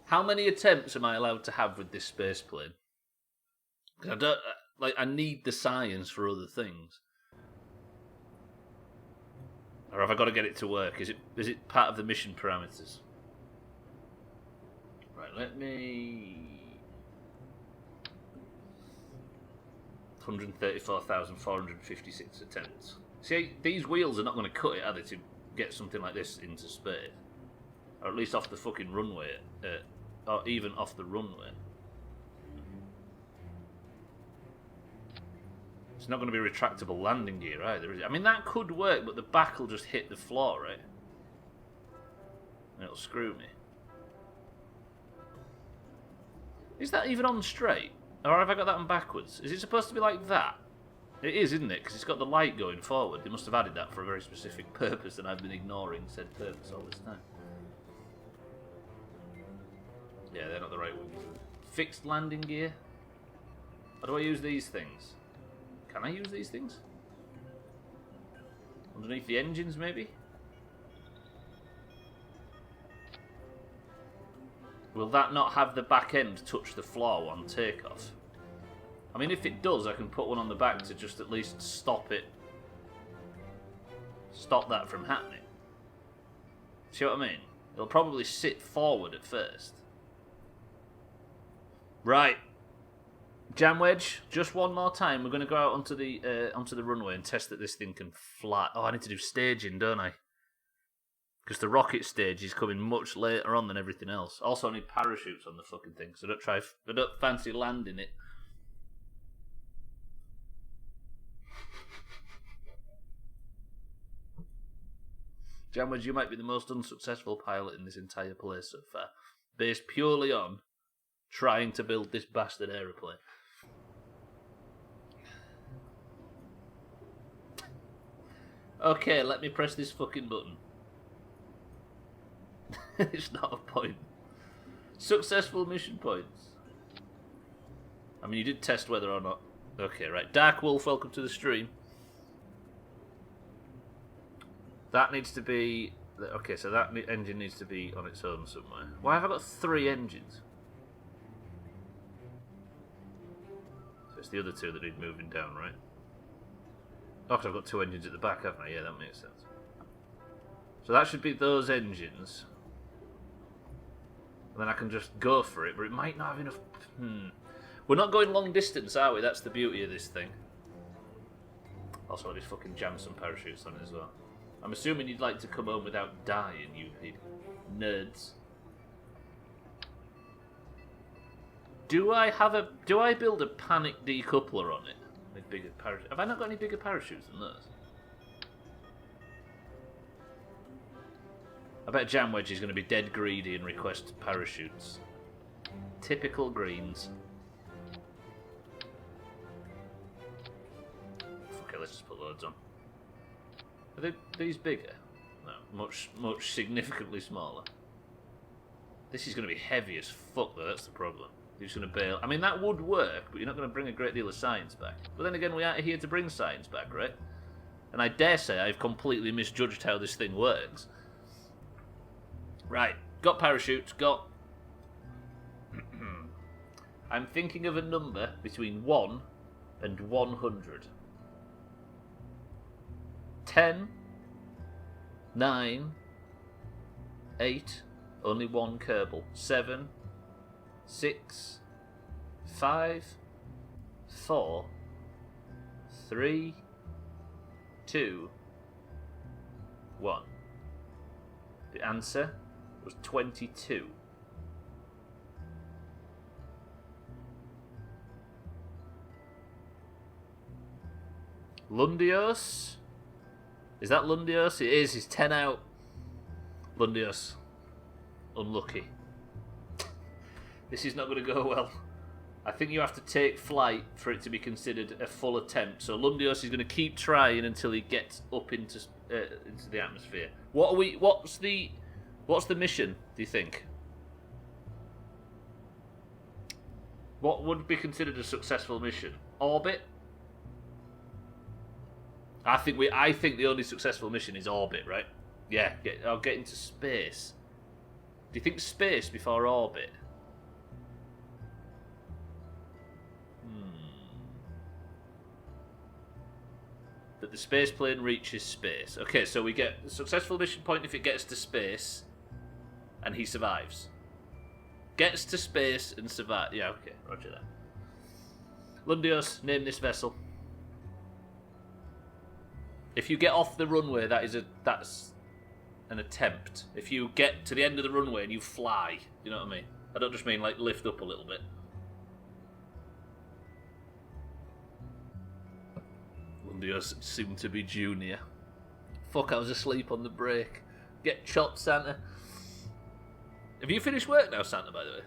How many attempts am I allowed to have with this space plane? Because I don't... Like, I need the science for other things. Or have I got to get it to work? Is it part of the mission parameters? Right, let me... 134,456 attempts. See, these wheels are not going to cut it, are they, to get something like this into space? Or at least off the fucking runway. Or even off the runway. It's not going to be retractable landing gear either, is it? I mean, that could work, but the back will just hit the floor, right? And it'll screw me. Is that even on straight? Or have I got that on backwards? Is it supposed to be like that? It is, isn't it? Because it's got the light going forward. They must have added that for a very specific purpose, and I've been ignoring said purpose all this time. Yeah, they're not the right ones. Fixed landing gear? How do I use these things? Can I use these things? Underneath the engines, maybe? Will that not have the back end touch the floor on takeoff? I mean, if it does, I can put one on the back to just at least stop it. Stop that from happening. See what I mean? It'll probably sit forward at first. Right. Jam wedge, just one more time. We're going to go out onto the runway and test that this thing can fly. Oh, I need to do staging, don't I? Because the rocket stage is coming much later on than everything else. Also, I need parachutes on the fucking thing, so I don't fancy landing it. Jamwedge, you might be the most unsuccessful pilot in this entire place so far, based purely on trying to build this bastard aeroplane. Okay, let me press this fucking button. It's not a point. Successful mission points. I mean, you did test whether or not... Okay, right. Dark Wolf, welcome to the stream. That needs to be... Okay, so that engine needs to be on its own somewhere. Why have I got 3 engines? So it's the other 2 that need moving down, right? Oh, 'cause I've got 2 engines at the back, haven't I? Yeah, that makes sense. So that should be those engines. And then I can just go for it, but it might not have enough... We're not going long distance, are we? That's the beauty of this thing. Also, I just fucking jam some parachutes on it as well. I'm assuming you'd like to come home without dying, you nerds. Do I build a panic decoupler on it? With bigger parachutes? Have I not got any bigger parachutes than those? I bet Jamwedge is going to be dead greedy and request parachutes. Typical greens. Okay, let's just put loads on. Are these bigger? No, much significantly smaller. This is going to be heavy as fuck though, that's the problem. You're just going to bail. I mean, that would work, but you're not going to bring a great deal of science back. But then again, we aren't here to bring science back, right? And I dare say I've completely misjudged how this thing works. Right, got parachutes, got... I'm thinking of a number between 1 and 100. 10, 9, 8, only 1 Kerbal. 7, 6, 5, 4, 3, 2, 1. The answer was 22. Lundios? Is that Lundios? It is. He's 10 out. Lundios. Unlucky. This is not going to go well. I think you have to take flight for it to be considered a full attempt. So Lundios is going to keep trying until he gets up into the atmosphere. What's the mission, do you think? What would be considered a successful mission? Orbit? I think the only successful mission is orbit, right? Yeah, I'll get into space. Do you think space before orbit? That the space plane reaches space. Okay, so we get the successful mission point if it gets to space and he survives. Gets to space and survives. Yeah, okay, roger that. Lundios, name this vessel. If you get off the runway, that's an attempt. If you get to the end of the runway and you fly, you know what I mean? I don't just mean like lift up a little bit. Lundios soon to be junior. Fuck, I was asleep on the break. Get chopped, Santa. Have you finished work now, Santa, by the way?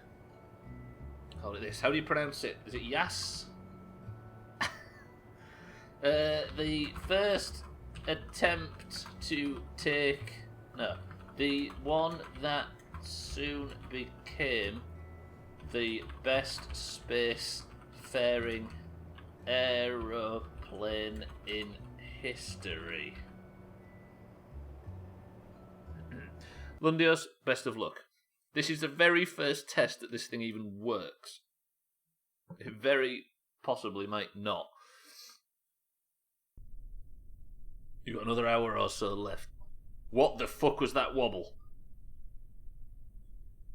Hold it this. How do you pronounce it? Is it Yas? The first attempt to take... No. The one that soon became the best space-faring aeroplane in history. Lundios, best of luck. This is the very first test that this thing even works. It very possibly might not. You've got another hour or so left. What the fuck was that wobble?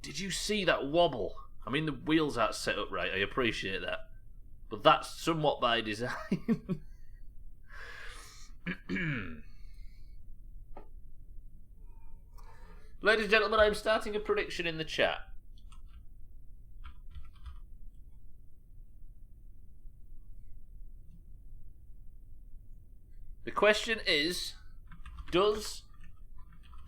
Did you see that wobble? I mean, the wheels aren't set up right, I appreciate that. But that's somewhat by design. Ladies and gentlemen, I'm starting a prediction in the chat. The question is, does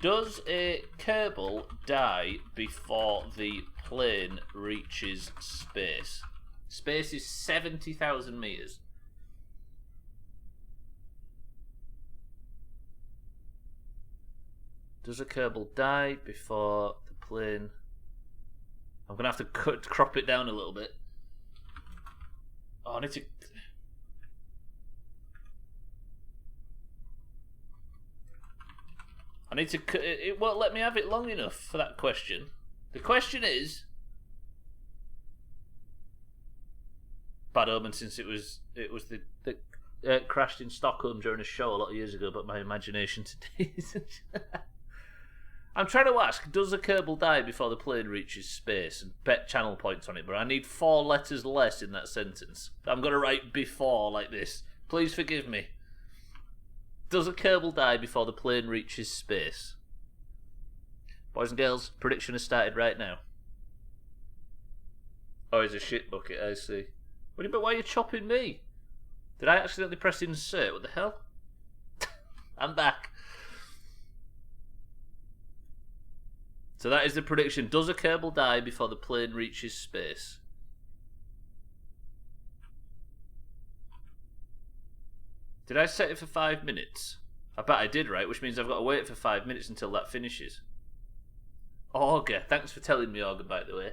Does a Kerbal die before the plane reaches space? Space is 70,000 meters. Does a Kerbal die before the plane... I'm going to have to crop it down a little bit. Oh, I need to... It won't let me have it long enough for that question. The question is... Bad omen, since it was the crashed in Stockholm during a show a lot of years ago, but my imagination today isn't... I'm trying to ask, does a Kerbal die before the plane reaches space? And bet channel points on it, but I need 4 letters less in that sentence. I'm going to write before like this. Please forgive me. Does a Kerbal die before the plane reaches space? Boys and girls, prediction has started right now. Oh, he's a shit bucket, I see. But why are you chopping me? Did I accidentally press insert? What the hell? I'm back. So that is the prediction. Does a Kerbal die before the plane reaches space? Did I set it for 5 minutes? I bet I did, right? Which means I've got to wait for 5 minutes until that finishes. Auger. Thanks for telling me, Auger, by the way.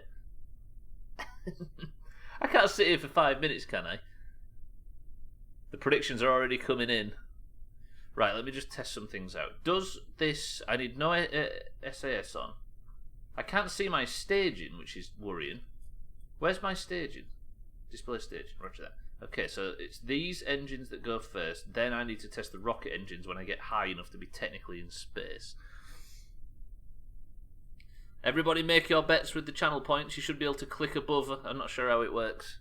I can't sit here for 5 minutes, can I? The predictions are already coming in. Right, let me just test some things out. Does this... I need no SAS on. I can't see my staging, which is worrying. Where's my staging? Display staging, roger that. Okay, so it's these engines that go first, then I need to test the rocket engines when I get high enough to be technically in space. Everybody make your bets with the channel points. You should be able to click above. I'm not sure how it works.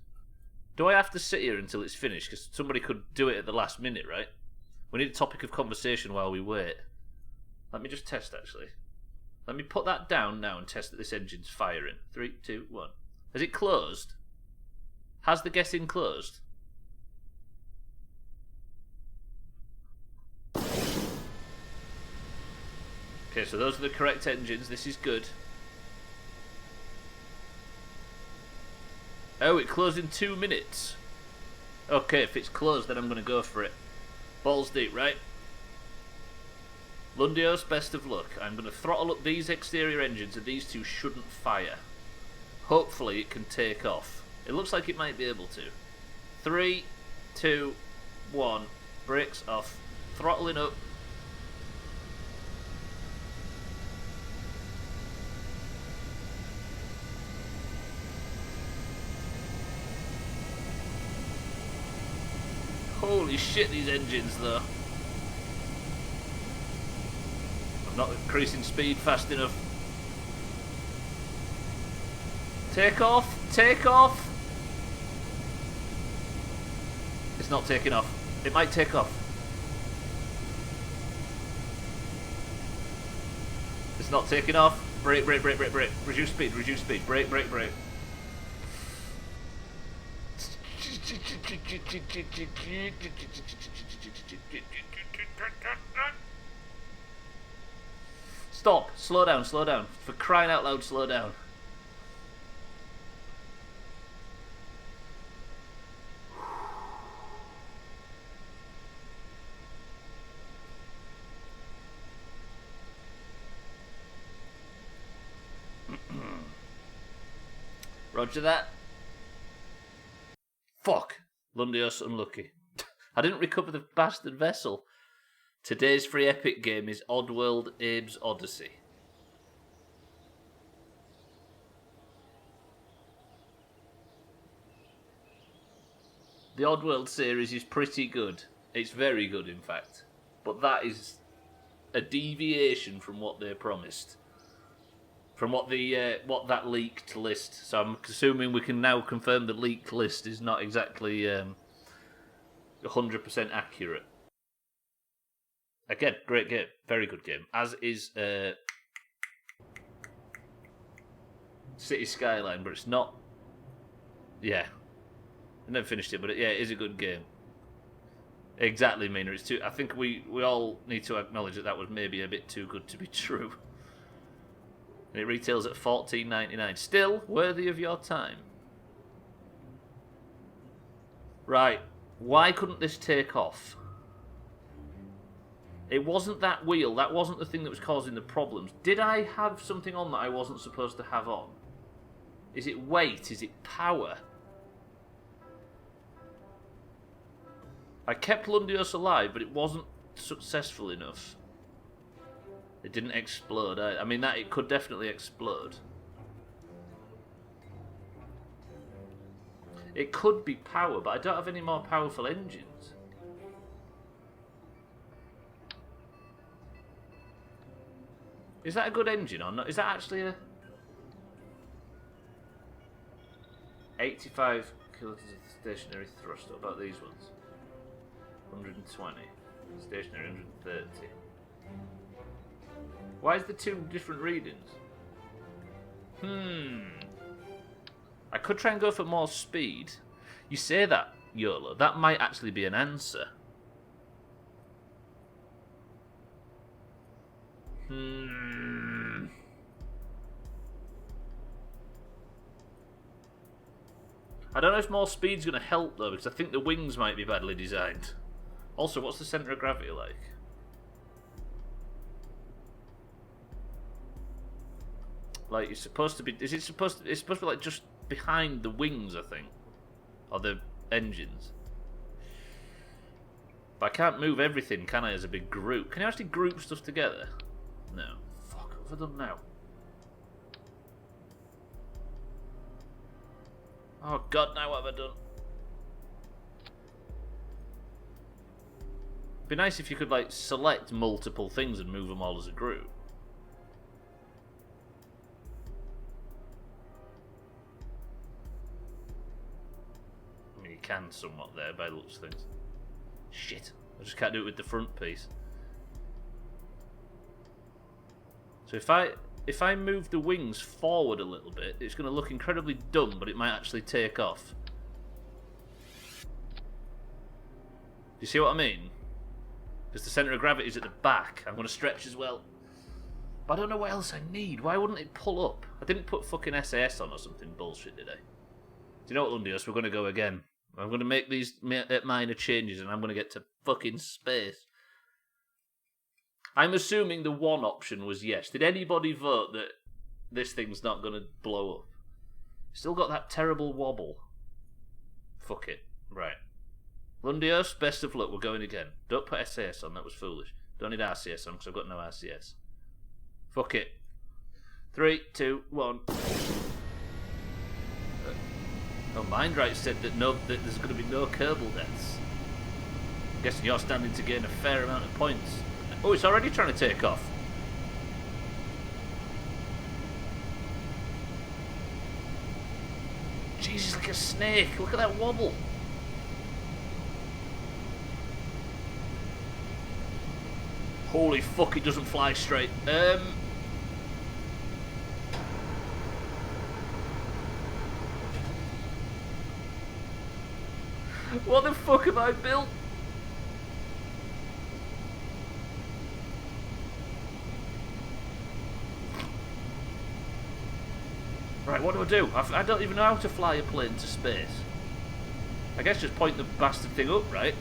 Do I have to sit here until it's finished? Because somebody could do it at the last minute, right? We need a topic of conversation while we wait. Let me just test, actually. Let me put that down now and test that this engine's firing. 3, 2, 1. Has it closed? Has the guessing closed? Okay, so those are the correct engines. This is good. Oh, it closed in 2 minutes. Okay, if it's closed, then I'm going to go for it. Balls deep, right? Lundios, best of luck. I'm going to throttle up these exterior engines and these two shouldn't fire. Hopefully it can take off. It looks like it might be able to. 3, 2, 1. Brakes off. Throttling up. Holy shit, these engines though. I'm not increasing speed fast enough. Take off! Take off! It's not taking off. It might take off. It's not taking off. Brake, brake, brake, brake, brake. Reduce speed, reduce speed. Brake, brake, brake. Stop. Slow down, slow down. For crying out loud, slow down. Roger that. Fuck. Lundios unlucky. I didn't recover the bastard vessel. Today's free epic game is Oddworld Abe's Odyssey. The Oddworld series is pretty good. It's very good, in fact. But that is a deviation from what they promised. From what what that leaked list. So I'm assuming we can now confirm the leaked list is not exactly 100% accurate. Again, great game, very good game. As is City Skyline, but it's not. Yeah, I never finished it, but yeah, it is a good game. Exactly, Mina. It's too. I think we all need to acknowledge that that was maybe a bit too good to be true. And it retails at $14.99. Still worthy of your time. Right. Why couldn't this take off? It wasn't that wheel. That wasn't the thing that was causing the problems. Did I have something on that I wasn't supposed to have on? Is it weight? Is it power? I kept Lundios alive, but it wasn't successful enough. It didn't explode. I mean, that it could definitely explode. It could be power, but I don't have any more powerful engines. Is that a good engine or not? Is that actually a 85 kilograms of stationary thrust? What about these ones? 120. Stationary 130. Why is there two different readings? I could try and go for more speed. You say that, YOLO. That might actually be an answer. I don't know if more speed's going to help though, because I think the wings might be badly designed. Also, what's the centre of gravity like? Like, it's supposed to be... Is it supposed to... It's supposed to be, like, just behind the wings, I think. Or the engines. But I can't move everything, can I, as a big group? Can you actually group stuff together? No. Fuck, what have I done now? Oh, God, now what have I done? It'd be nice if you could, like, select multiple things and move them all as a group. I mean, you can somewhat there by the looks of things. Shit. I just can't do it with the front piece. So if I move the wings forward a little bit, it's going to look incredibly dumb, but it might actually take off. Do you see what I mean? Because the centre of gravity is at the back. I'm going to stretch as well. But I don't know what else I need. Why wouldn't it pull up? I didn't put fucking SAS on or something bullshit, did I? Do you know what, Lundios? We're going to go again. I'm going to make these minor changes and I'm going to get to fucking space. I'm assuming the one option was yes. Did anybody vote that this thing's not going to blow up? Still got that terrible wobble. Fuck it. Right. Lundios, best of luck. We're going again. Don't put SAS on. That was foolish. Don't need RCS on because I've got no RCS. Fuck it. 3, 2, 1. Oh, Mindright said that there's going to be no Kerbal deaths. I'm guessing you're standing to gain a fair amount of points. Oh, it's already trying to take off. Jesus, like a snake. Look at that wobble. Holy fuck, it doesn't fly straight. What the fuck have I built? Right, what do? I don't even know how to fly a plane to space. I guess just point the bastard thing up, right?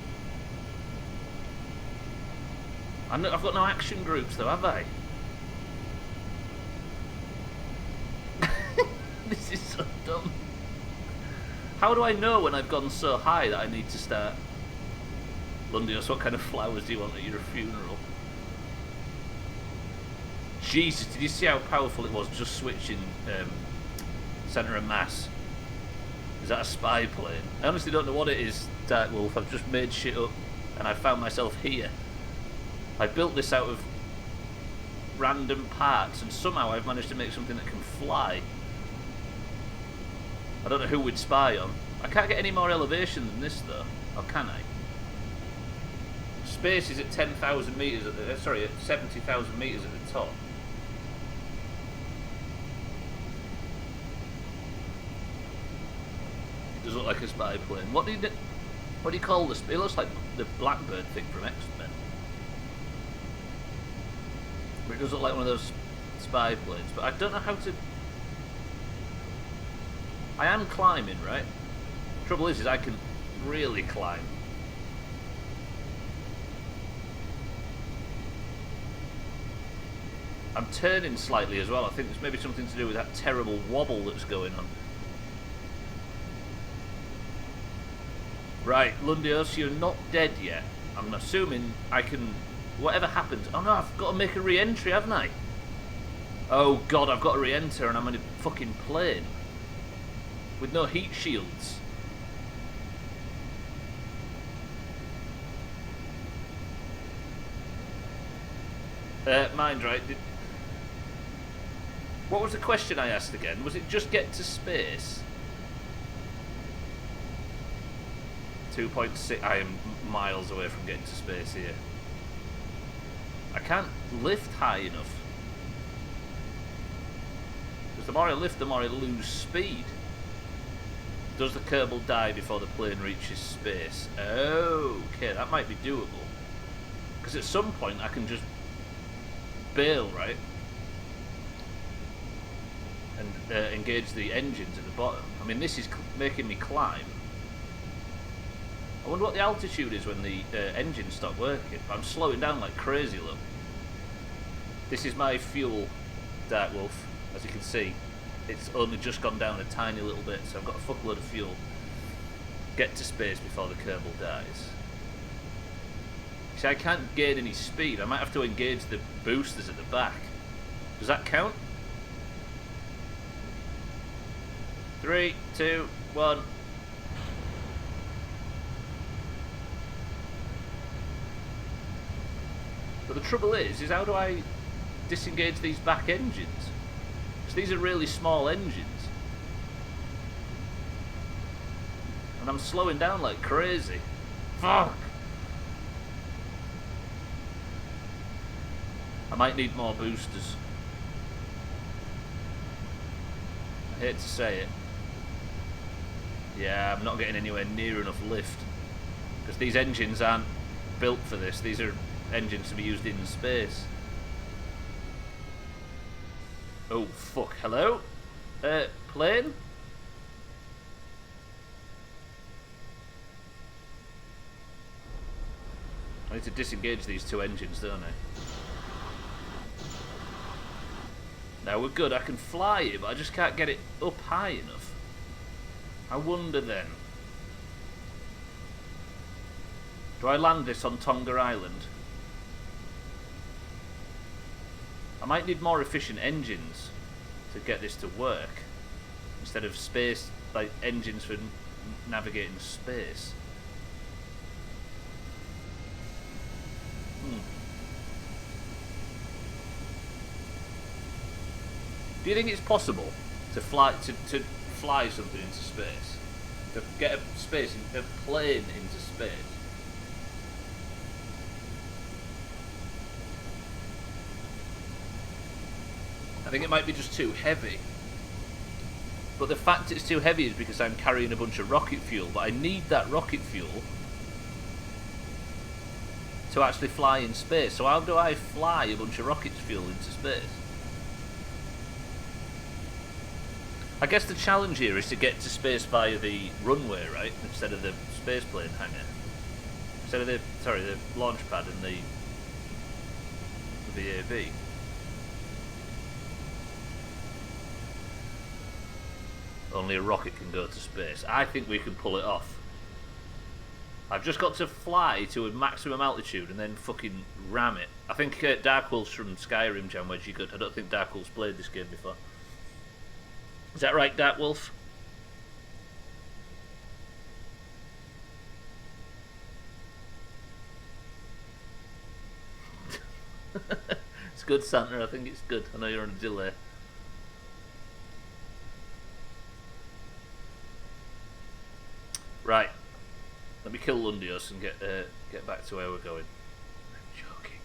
I've got no action groups though, have I? This is so dumb. How do I know when I've gone so high that I need to start? Lundios, what kind of flowers do you want at your funeral? Jesus, did you see how powerful it was just switching centre of mass? Is that a spy plane? I honestly don't know what it is, Dark Wolf. I've just made shit up and I found myself here. I built this out of random parts and somehow I've managed to make something that can fly. I don't know who we'd spy on. I can't get any more elevation than this though. Or can I? Space is at 10,000 metres at the... sorry, at 70,000 metres at the top. It does look like a spy plane. What did it... What do you call this? It looks like the Blackbird thing from X-Men. It does look like one of those spy planes, but I don't know how to... I am climbing, right? Trouble is I can really climb. I'm turning slightly as well. I think there's maybe something to do with that terrible wobble that's going on. Right, Lundios, you're not dead yet. I'm assuming I can... Whatever happens... Oh no, I've got to make a re-entry, haven't I? Oh god, I've got to re-enter and I'm in a fucking plane. With no heat shields. Mind right. What was the question I asked again? Was it just get to space? 2.6. I am miles away from getting to space here. I can't lift high enough. Because the more I lift, the more I lose speed. Does the Kerbal die before the plane reaches space? Okay, that might be doable. Because at some point I can just bail, right? And engage the engines at the bottom. I mean, this is making me climb. I wonder what the altitude is when the engines stop working. I'm slowing down like crazy, look. This is my fuel, Dark Wolf, as you can see. It's only just gone down a tiny little bit, so I've got a fuckload of fuel. Get to space before the Kerbal dies. See, I can't gain any speed. I might have to engage the boosters at the back. Does that count? 3, 2, 1. But the trouble is how do I disengage these back engines? Because these are really small engines. And I'm slowing down like crazy. Fuck! I might need more boosters. I hate to say it. Yeah, I'm not getting anywhere near enough lift. Because these engines aren't built for this. These are engines to be used in space. Oh, fuck. Hello? Plane? I need to disengage these two engines, don't I? Now we're good. I can fly it, but I just can't get it up high enough. I wonder then. Do I land this on Tonga Island? I might need more efficient engines to get this to work. Instead of space, like engines for navigating space. Do you think it's possible to fly something into space? To get a plane into space? I think it might be just too heavy. But the fact it's too heavy is because I'm carrying a bunch of rocket fuel, but I need that rocket fuel to actually fly in space. So how do I fly a bunch of rocket fuel into space? I guess the challenge here is to get to space via the runway, right? Instead of the spaceplane hangar. Instead of the launch pad and the VAB. Only a rocket can go to space. I think we can pull it off. I've just got to fly to a maximum altitude and then fucking ram it. I think Dark Wolf's from Skyrim, Jam Wedge, you could. I don't think Dark Wolf's played this game before. Is that right, Dark Wolf? It's good, Santa. I think it's good. I know you're on a delay. Right. Let me kill Lundios and get back to where we're going. I'm joking.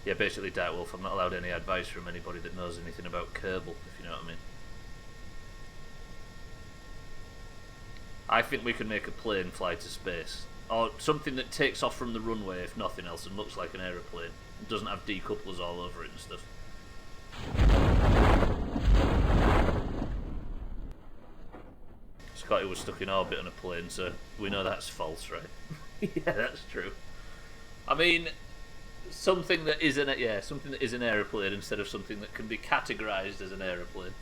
Yeah, basically, Dark Wolf, I'm not allowed any advice from anybody that knows anything about Kerbal, if you know what I mean. I think we can make a plane fly to space. Or something that takes off from the runway, if nothing else, and looks like an aeroplane. It doesn't have decouplers all over it and stuff. Scotty was stuck in orbit on a plane, so we know that's false, right? Yeah, that's true. I mean, something that is an aeroplane instead of something that can be categorised as an aeroplane.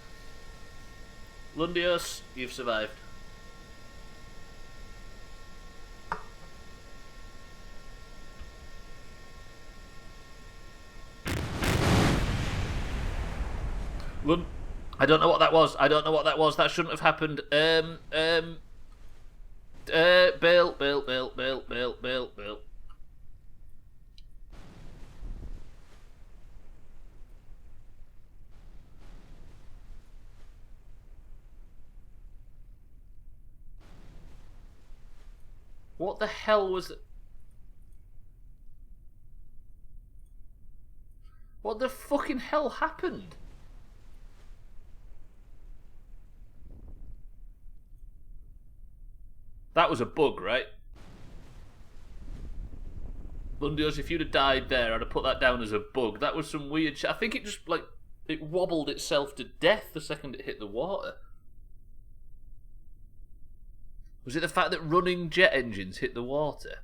Lundios, you've survived. I don't know what that was. I don't know what that was. That shouldn't have happened. Bill. What the hell was it? What the fucking hell happened? That was a bug, right? Lundios, if you'd have died there, I'd have put that down as a bug. That was some weird shit. I think it just, like, it wobbled itself to death the second it hit the water. Was it the fact that running jet engines hit the water?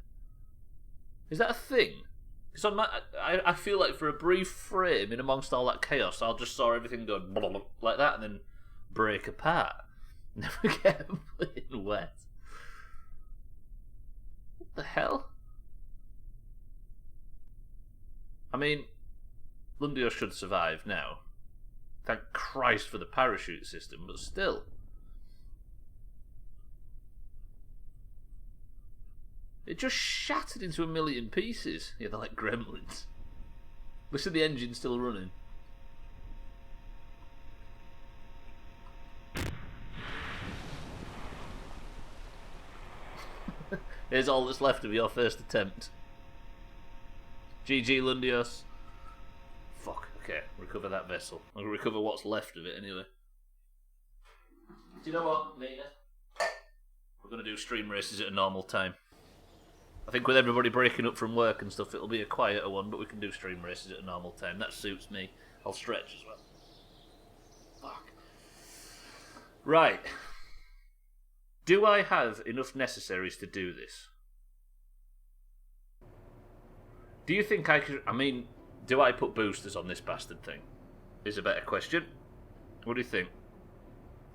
Is that a thing? Because on I feel like for a brief frame in amongst all that chaos, I just saw everything go like that and then break apart. Never get a plane wet. What the hell? I mean, Lundio should survive now. Thank Christ for the parachute system, but still. It just shattered into a million pieces. Yeah, they're like gremlins. Listen, the engine's still running. Here's all that's left of your first attempt. GG, Lundios. Fuck, okay, recover that vessel. I'll recover what's left of it anyway. Do you know what, Nina? We're going to do stream races at a normal time. I think with everybody breaking up from work and stuff, it'll be a quieter one, but we can do stream races at a normal time. That suits me. I'll stretch as well. Fuck. Right. Do I have enough necessaries to do this? Do you think I could... I mean, do I put boosters on this bastard thing? Is a better question. What do you think?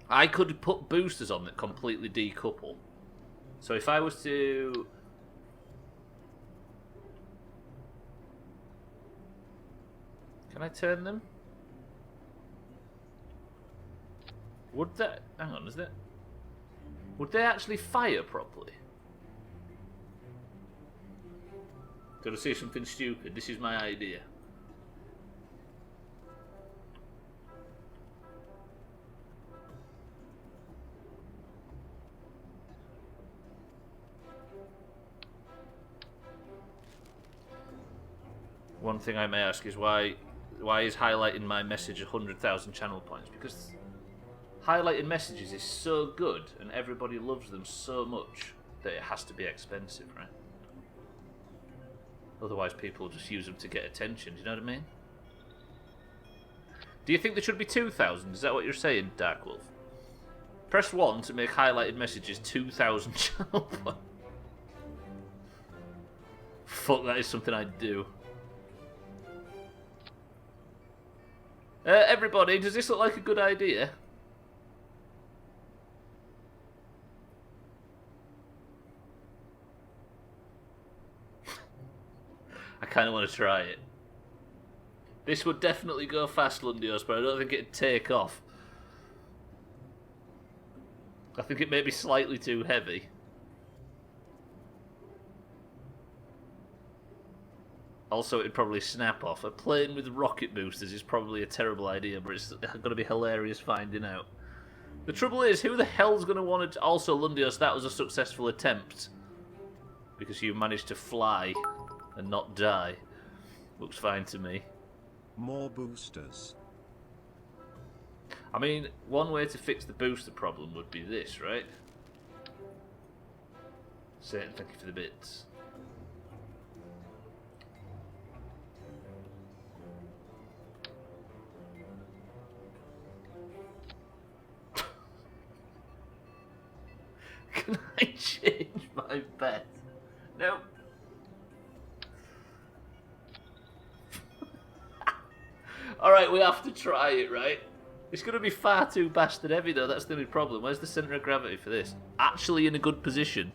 I could put boosters on that completely decouple. So if I was to... Can I turn them? Would that... Hang on, is that... Would they actually fire properly? Did I say something stupid? This is my idea. One thing I may ask is why is highlighting my message 100,000 channel points? Because highlighting messages is so good and everybody loves them so much that it has to be expensive, right? Otherwise people just use them to get attention, do you know what I mean? Do you think there should be 2,000? Is that what you're saying, Dark Wolf? Press 1 to make highlighted messages 2,000 channel points. Fuck, that is something I'd do. Everybody, does this look like a good idea? I kind of want to try it. This would definitely go fast, Lundios, but I don't think it'd take off. I think it may be slightly too heavy. Also, it'd probably snap off. A plane with rocket boosters is probably a terrible idea, but it's going to be hilarious finding out. The trouble is, who the hell's going to want to... Also, Lundios, that was a successful attempt. Because you managed to fly and not die. Looks fine to me. More boosters. I mean, one way to fix the booster problem would be this, right? Satan, thank you for the bits. Can I change my bet? Nope. Alright, we have to try it, right? It's going to be far too bastard heavy, though. That's the only problem. Where's the centre of gravity for this? Actually in a good position.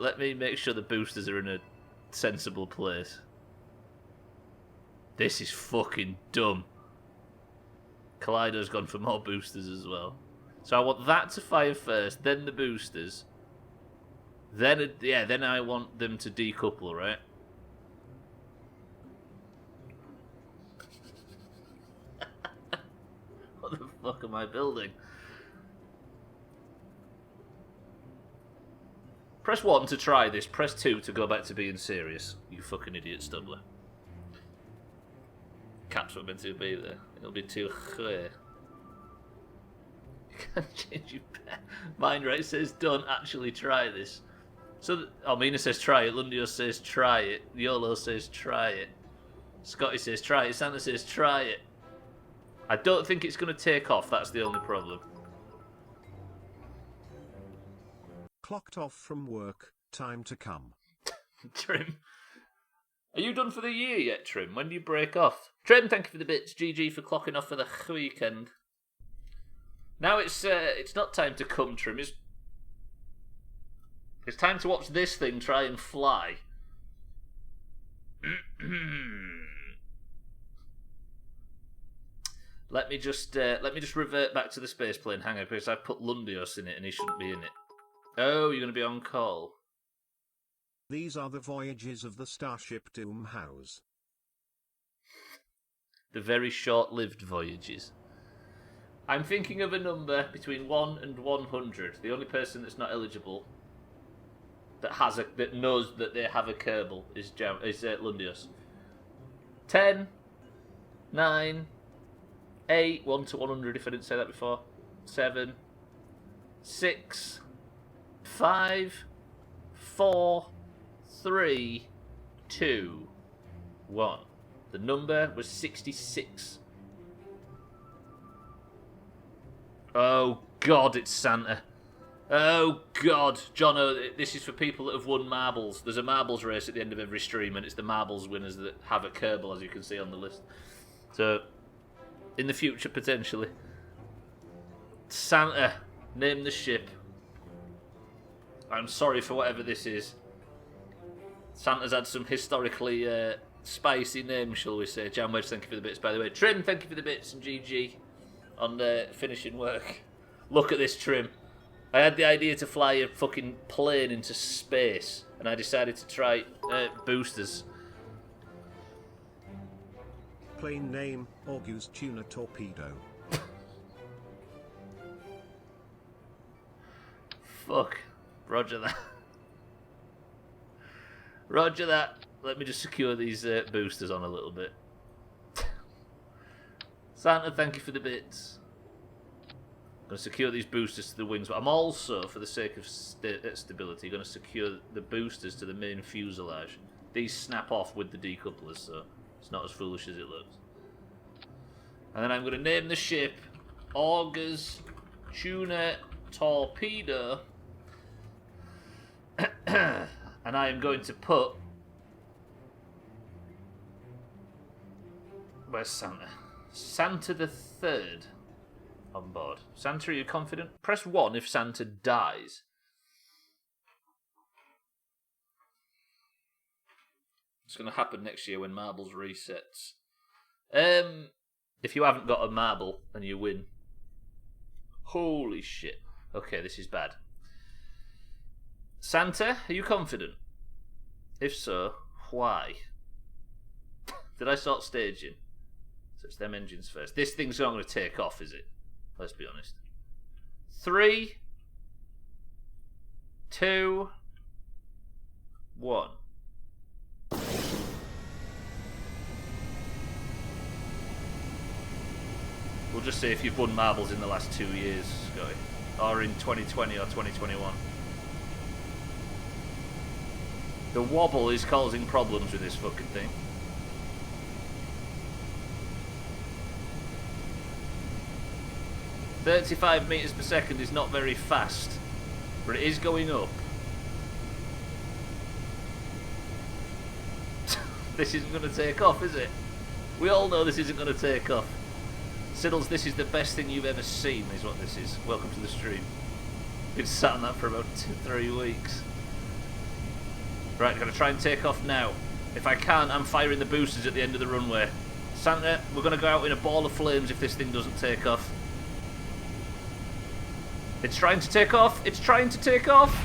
Let me make sure the boosters are in a sensible place. This is fucking dumb. Kaleido's gone for more boosters as well. So I want that to fire first, then the boosters. Then, then I want them to decouple, right? What the fuck am I building? Press 1 to try this, press 2 to go back to being serious. You fucking idiot, Stubbler. Caps were meant to be there. It'll be too clear. You can't change your bet. Mindray says don't actually try this. So, Mina says try it, Lundio says try it, YOLO says try it, Scotty says try it, Santa says try it. I don't think it's going to take off, that's the only problem. Clocked off from work, time to come. Trim. Are you done for the year yet, Trim? When do you break off? Trim, thank you for the bits. GG for clocking off for the weekend. Now it's not time to come, Trim. It's time to watch this thing try and fly. Let me just revert back to the space plane hangar because I put Lundios in it and he shouldn't be in it. Oh, you're going to be on call. These are the voyages of the starship Doomhaus. The very short-lived voyages. I'm thinking of a number between 1 and 100. The only person that's not eligible that knows that they have a Kerbal is Lundios. 10, 9, 8, 1 to 100 if I didn't say that before. 7, 6, 5, 4, 3, 2, 1. The number was 66. Oh God, it's Santa. Oh God, Jono, this is for people that have won marbles. There's a marbles race at the end of every stream, and it's the marbles winners that have a Kerbal, as you can see on the list. So, in the future, potentially. Santa, name the ship. I'm sorry for whatever this is. Santa's had some historically spicy names, shall we say. Jam Wedge, thank you for the bits, by the way. Trim, thank you for the bits, and GG on finishing work. Look at this, Trim. I had the idea to fly a fucking plane into space, and I decided to try boosters. Plane name, August Tuna Torpedo. Fuck. Roger that. Roger that. Let me just secure these boosters on a little bit. Santa, thank you for the bits. I'm going to secure these boosters to the wings, but I'm also, for the sake of stability, going to secure the boosters to the main fuselage. These snap off with the decouplers, so it's not as foolish as it looks. And then I'm going to name the ship August Tuna Torpedo. And I am going to put... Where's Santa? Santa the Third on board. Santa, are you confident? Press 1 if Santa dies. It's going to happen next year when marbles resets. If you haven't got a marble and you win. Holy shit. Okay, this is bad. Santa, are you confident? If so, why? Did I start staging? So it's them engines first. This thing's not going to take off, is it? Let's be honest. 3, 2, 1. We'll just say if you've won marbles in the last 2 years, Scotty. Or in 2020 or 2021. The wobble is causing problems with this fucking thing. "35 meters per second is not very fast, but it is going up." This isn't going to take off, is it? We all know this isn't going to take off. Siddles, this is the best thing you've ever seen, is what this is. Welcome to the stream. Been sat on that for about 2-3 weeks. Right, I'm going to try and take off now. If I can't, I'm firing the boosters at the end of the runway. Santa, we're going to go out in a ball of flames if this thing doesn't take off. It's trying to take off. It's trying to take off.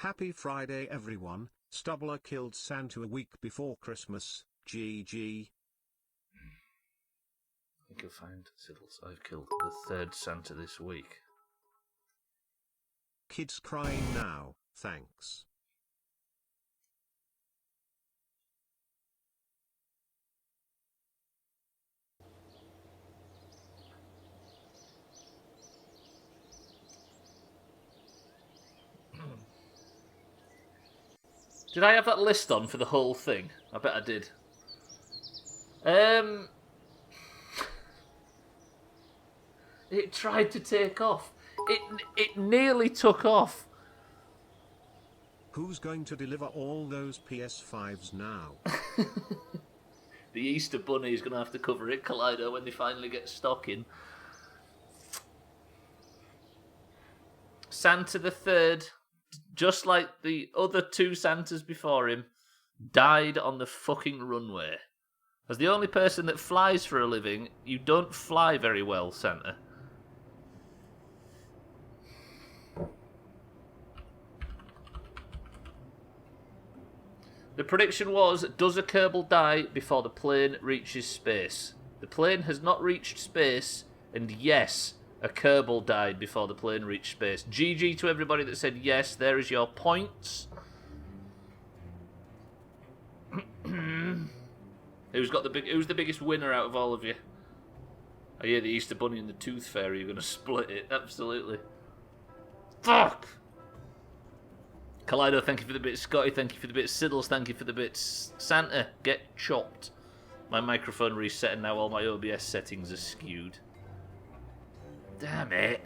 Happy Friday everyone, Stubbler killed Santa a week before Christmas, GG. I think you'll find, Siddles, I've killed the 3rd Santa this week. Kids crying now, thanks. Did I have that list on for the whole thing? I bet I did. It tried to take off. It nearly took off. Who's going to deliver all those PS5s now? The Easter Bunny is going to have to cover it, Kaleido, when they finally get stock in. Santa the 3rd, just like the other 2 Santas before him, died on the fucking runway. As the only person that flies for a living, you don't fly very well, Santa. The prediction was, does a Kerbal die before the plane reaches space? The plane has not reached space, and yes, a Kerbal died before the plane reached space. GG to everybody that said yes, there is your points. Who's the biggest winner out of all of you? Oh yeah, the Easter Bunny and the Tooth Fairy are going to split it, absolutely. Fuck! Kaleido, thank you for the bits. Scotty, thank you for the bits. Siddles, thank you for the bits. Santa, get chopped. My microphone reset and now all my OBS settings are skewed. Damn it.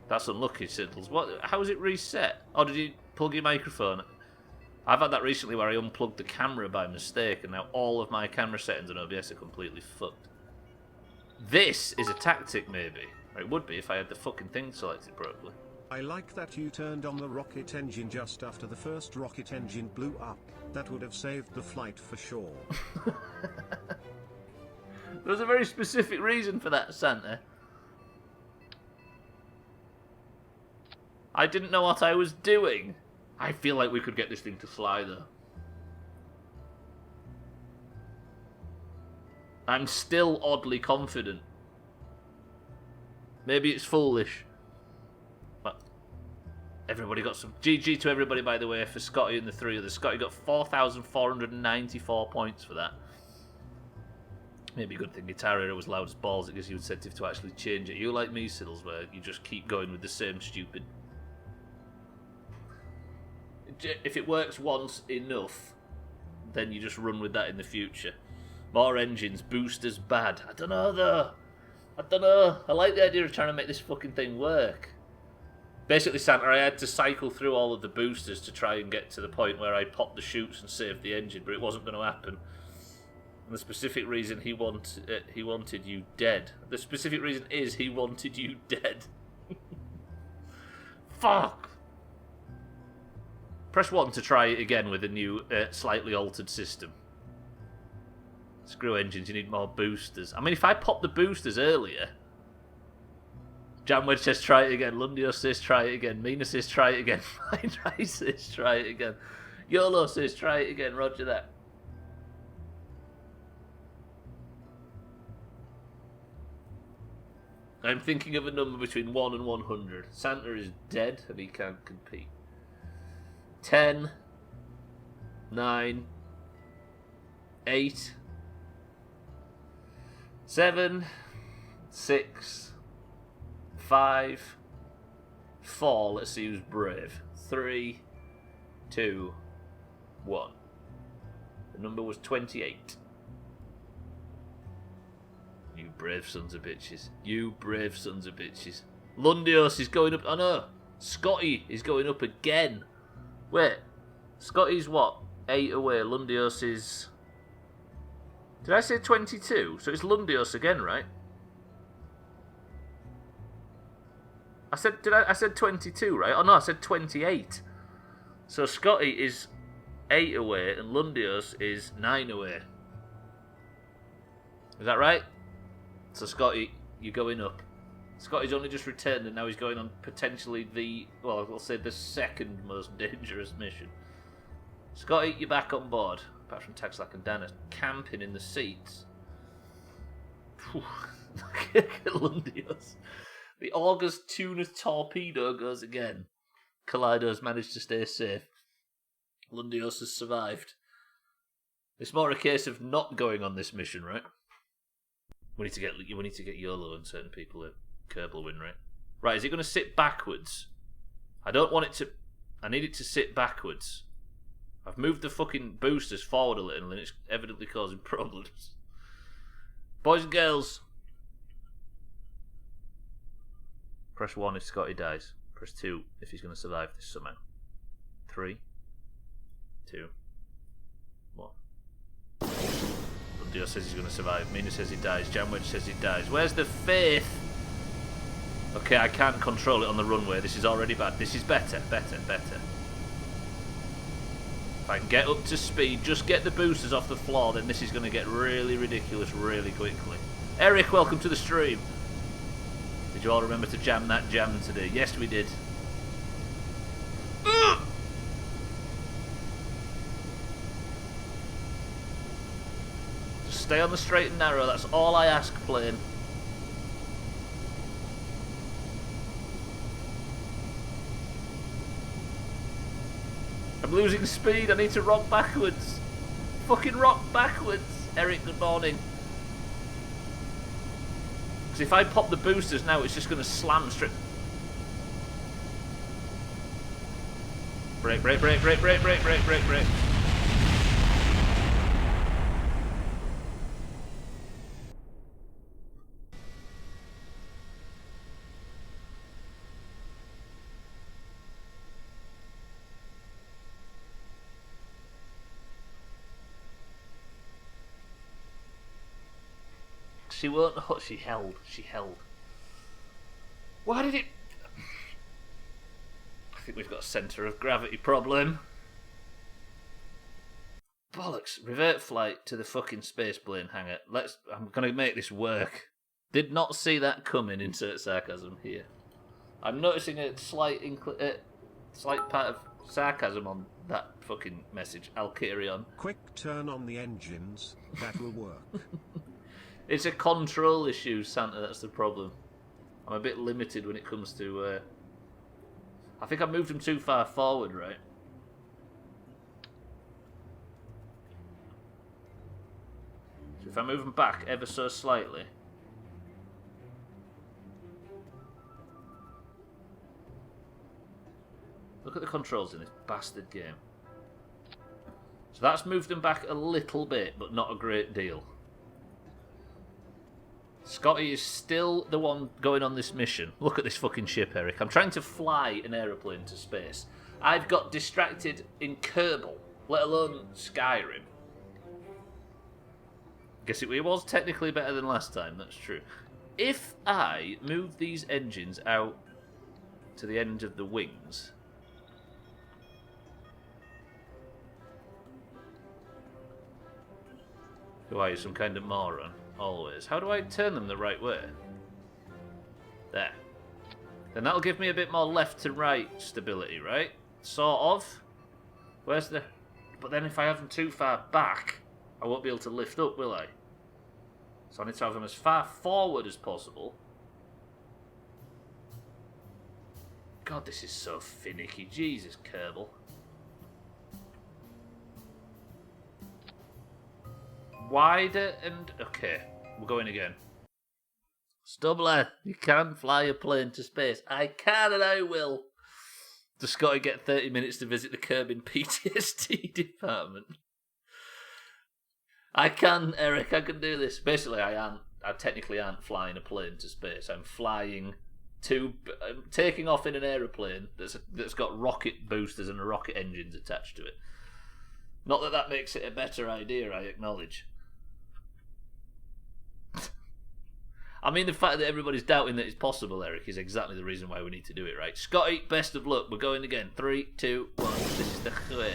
That's unlucky, Siddles. How is it reset? Oh, did you plug your microphone? I've had that recently where I unplugged the camera by mistake and now all of my camera settings on OBS are completely fucked. This is a tactic, maybe. Or it would be if I had the fucking thing selected properly. I like that you turned on the rocket engine just after the first rocket engine blew up. That would have saved the flight for sure. There's a very specific reason for that, Santa. I didn't know what I was doing. I feel like we could get this thing to fly, though. I'm still oddly confident. Maybe it's foolish. But everybody got some... GG to everybody, by the way, for Scotty and the 3 others. Scotty got 4,494 points for that. Maybe a good thing Guitar Hero was loud as balls. It gives you incentive to actually change it. You like me, Siddles, where you just keep going with the same stupid... If it works once enough, then you just run with that in the future. More engines, boosters bad. I don't know, though. I don't know. I like the idea of trying to make this fucking thing work. Basically, Santa, I had to cycle through all of the boosters to try and get to the point where I popped the chutes and saved the engine, but it wasn't going to happen. And the specific reason he wanted you dead. The specific reason is he wanted you dead. Fuck! Press 1 to try it again with a new, slightly altered system. Screw engines, you need more boosters. I mean, if I pop the boosters earlier... Jamwedge says try it again. Lundio says try it again. Mina says try it again. Mindray says try it again. YOLO says try it again. Roger that. I'm thinking of a number between 1 and 100. Santa is dead and he can't compete. 10, 9, 8, 7, 6, 5, 4. Let's see who's brave. 3, 2, 1. The number was 28. You brave sons of bitches. You brave sons of bitches. Lundios is going up. Oh no. Scotty is going up again. Wait. Scotty's what? 8 away. Lundios is... Did I say 22? So it's Lundios again, right? I said 22, right? Oh no, I said 28. So Scotty is 8 away and Lundios is 9 away. Is that right? So Scotty, you're going up. Scotty's only just returned and now he's going on potentially the, well, I'll say the second most dangerous mission. Scotty, you're back on board. Apart from Taxlack and Dana camping in the seats. Look at Lundios. The August tuna torpedo goes again. Kaleido's managed to stay safe. Lundios has survived. It's more a case of not going on this mission, right? We need to get YOLO and certain people at Kerbal win, right? Right, is it going to sit backwards? I don't want it to... I need it to sit backwards. I've moved the fucking boosters forward a little and it's evidently causing problems. Boys and girls. Press 1 if Scotty dies. Press 2 if he's going to survive this somehow. 3, 2, 1. Lundio says he's going to survive. Mina says he dies. Jamwedge says he dies. Where's the faith? Okay, I can't control it on the runway. This is already bad. This is better. If I can get up to speed, just get the boosters off the floor, then this is going to get really ridiculous really quickly. Eric, welcome to the stream. Did you all remember to jam that jam today? Yes, we did. Just stay on the straight and narrow. That's all I ask, plane. I'm losing speed. I need to rock backwards. Fucking rock backwards. Eric, good morning. Because if I pop the boosters now, it's just going to slam straight. Brake. She won't. She held. Why did it? I think we've got a centre of gravity problem. Bollocks! Revert flight to the fucking space plane hangar. I'm gonna make this work. Did not see that coming. Insert sarcasm here. I'm noticing a slight part of sarcasm on that fucking message. I'll carry on. Quick turn on the engines. That will work. It's a control issue, Santa, that's the problem. I'm a bit limited when it comes to... I think I moved them too far forward, right? So if I move them back ever so slightly... Look at the controls in this bastard game. So that's moved them back a little bit, but not a great deal. Scotty is still the one going on this mission. Look at this fucking ship, Eric. I'm trying to fly an aeroplane to space. I've got distracted in Kerbal, let alone Skyrim. Guess it was technically better than last time, that's true. If I move these engines out to the end of the wings... Who are you, some kind of moron? Always. How do I turn them the right way? There. Then that'll give me a bit more left to right stability, right? Sort of. Where's the... But then if I have them too far back, I won't be able to lift up, will I? So I need to have them as far forward as possible. God, this is so finicky. Jesus, Kerbal. Wider and... Okay, we're going again. Stubbler, you can fly a plane to space. I can and I will. Just got to get 30 minutes to visit the Kerbin PTSD department. I can, Eric, I can do this. Basically, I technically aren't flying a plane to space. I'm taking off in an aeroplane that's got rocket boosters and rocket engines attached to it. Not that that makes it a better idea, I acknowledge. I mean, the fact that everybody's doubting that it's possible, Eric, is exactly the reason why we need to do it, right? Scotty, best of luck. We're going again. 3, 2, 1. This is the way.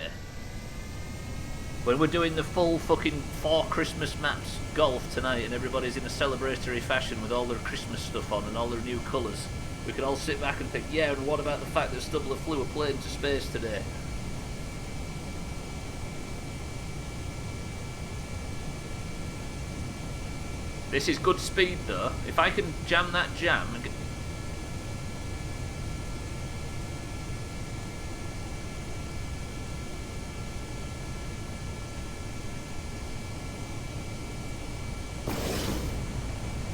When we're doing the full fucking 4 Christmas maps golf tonight and everybody's in a celebratory fashion with all their Christmas stuff on and all their new colours, we can all sit back and think, yeah, and what about the fact that Stubbler flew a plane to space today? This is good speed though. If I can jam that jam and get...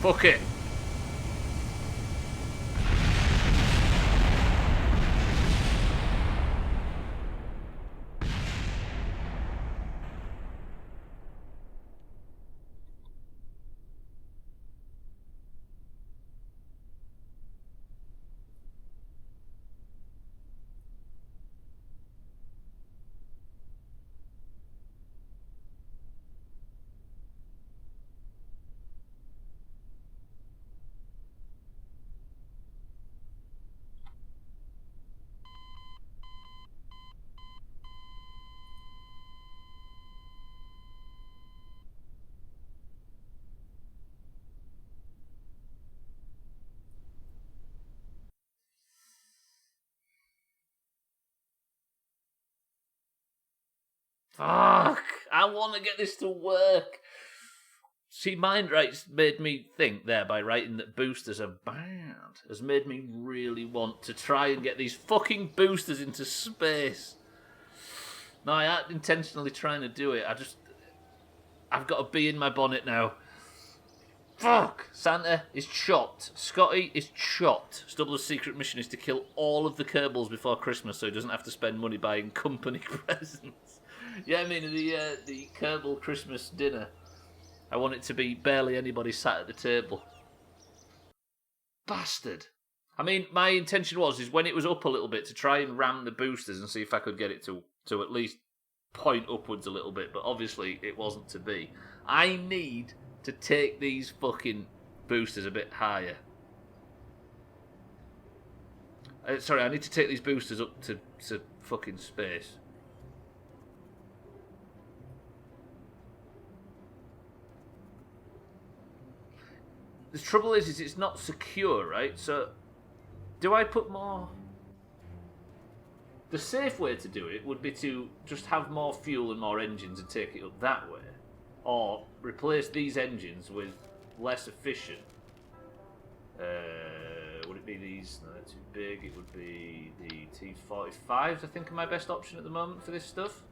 Fuck it. Fuck! I want to get this to work. See, Mindright's made me think there by writing that boosters are bad. Has made me really want to try and get these fucking boosters into space. No, I aren't intentionally trying to do it. I've got a bee in my bonnet now. Fuck! Santa is chopped. Scotty is chopped. Stubbler's secret mission is to kill all of the Kerbals before Christmas so he doesn't have to spend money buying company presents. Yeah, I mean, the Kerbal Christmas dinner. I want it to be barely anybody sat at the table. Bastard. I mean, my intention is when it was up a little bit to try and ram the boosters and see if I could get it to at least point upwards a little bit, but obviously it wasn't to be. I need to take these fucking boosters a bit higher. Sorry, I need to take these boosters up to fucking space. The trouble is it's not secure, right? So, do I put more... The safe way to do it would be to just have more fuel and more engines and take it up that way. Or replace these engines with less efficient. Would it be these? No, they're too big. It would be the T-45s, I think, are my best option at the moment for this stuff.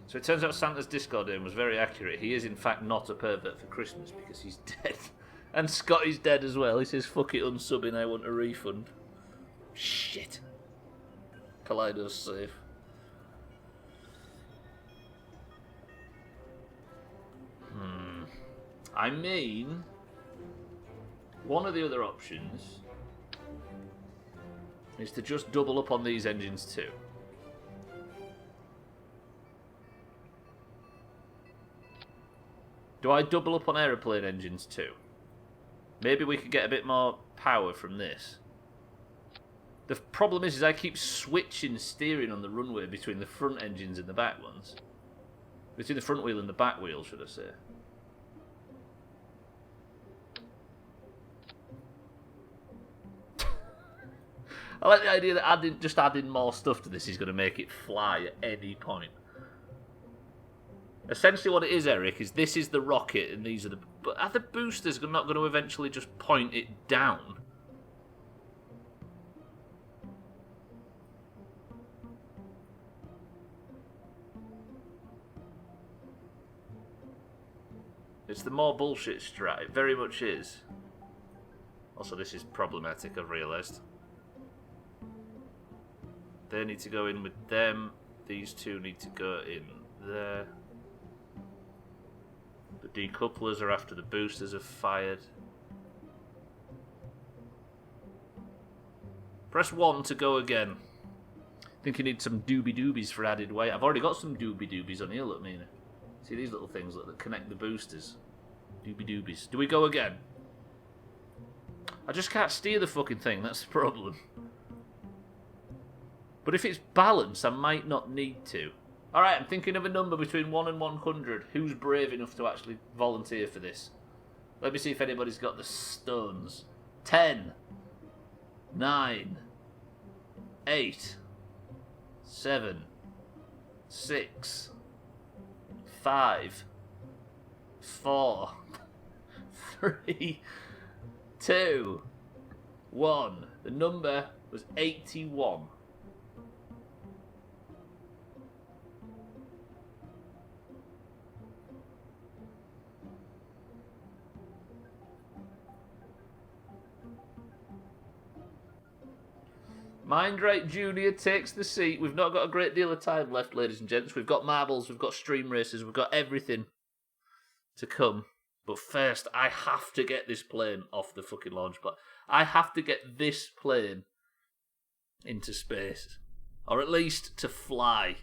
So it turns out Santa's Discord name was very accurate. He is in fact not a pervert for Christmas because he's dead. And Scotty's dead as well. He says, fuck it, unsubbing, I want a refund. Shit. Kaleido's safe. I mean, one of the other options is to just double up on these engines too. Do I double up on aeroplane engines too? Maybe we could get a bit more power from this. The problem is I keep switching steering on the runway between the front engines and the back ones. Between the front wheel and the back wheel, should I say. I like the idea that just adding more stuff to this is going to make it fly at any point. Essentially what it is, Eric, is this is the rocket and these are the... But are the boosters not going to eventually just point it down? It's the more bullshit strat. It very much is. Also, this is problematic, I've realised. They need to go in with them. These two need to go in there. The decouplers are after the boosters have fired. Press 1 to go again. I think you need some doobie-doobies for added weight. I've already got some doobie-doobies on here, look, Mina. See these little things that connect the boosters? Doobie-doobies. Do we go again? I just can't steer the fucking thing, that's the problem. But if it's balanced, I might not need to. Alright, I'm thinking of a number between 1 and 100. Who's brave enough to actually volunteer for this? Let me see if anybody's got the stones. 10. 9. 8. 7. 6. 5. 4. 3. 2. 1. The number was 81. Mindrake Jr. takes the seat. We've not got a great deal of time left, ladies and gents. We've got marbles, we've got stream races, we've got everything to come. But first, I have to get this plane off the fucking launch pad. I have to get this plane into space. Or at least to fly.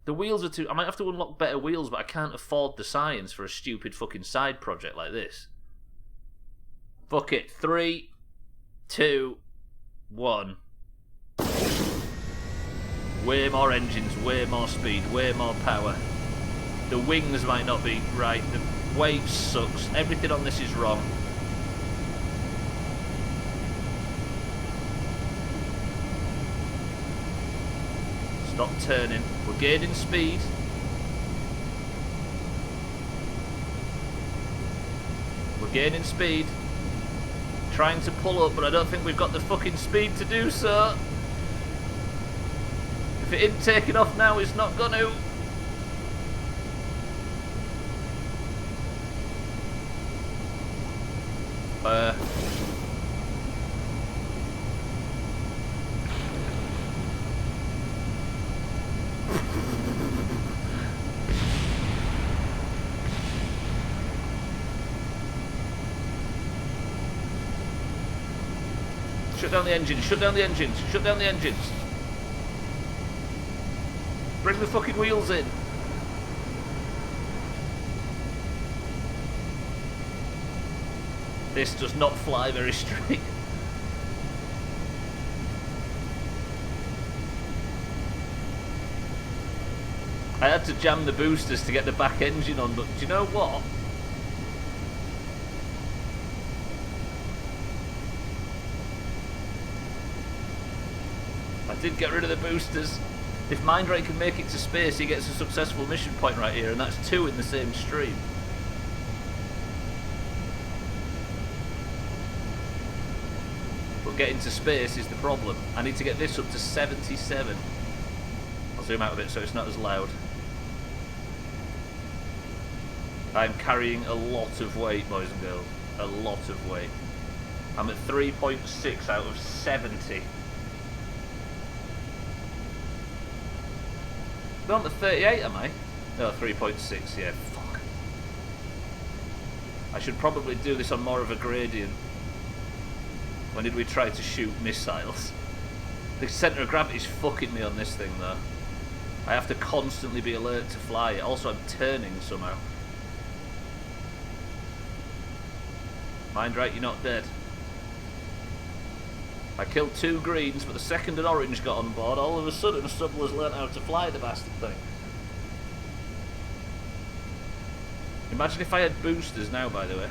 The wheels are too... I might have to unlock better wheels, but I can't afford the science for a stupid fucking side project like this. Fuck it. 3, 2... 1. Way more engines, way more speed, way more power. The wings might not be right, the weight sucks, everything on this is wrong. Stop turning, we're gaining speed. We're gaining speed. Trying to pull up, but I don't think we've got the fucking speed to do so. If it isn't taking off now, it's not going to. Shut down the engines, shut down the engines, shut down the engines. Bring the fucking wheels in. This does not fly very straight. I had to jam the boosters to get the back engine on, but do you know what? I did get rid of the boosters. If Mindrake can make it to space, he gets a successful mission point right here, and that's 2 in the same stream. But getting to space is the problem. I need to get this up to 77. I'll zoom out a bit so it's not as loud. I'm carrying a lot of weight, boys and girls. A lot of weight. I'm at 3.6 out of 70. We're on to 38, am I? No, 3.6, yeah, fuck. I should probably do this on more of a gradient. When did we try to shoot missiles? The centre of gravity is fucking me on this thing, though. I have to constantly be alert to fly it. Also, I'm turning somehow. Mindrake, you're not dead. I killed 2 greens, but the second an orange got on board, all of a sudden Stubbler's learnt how to fly the bastard thing. Imagine if I had boosters now, by the way.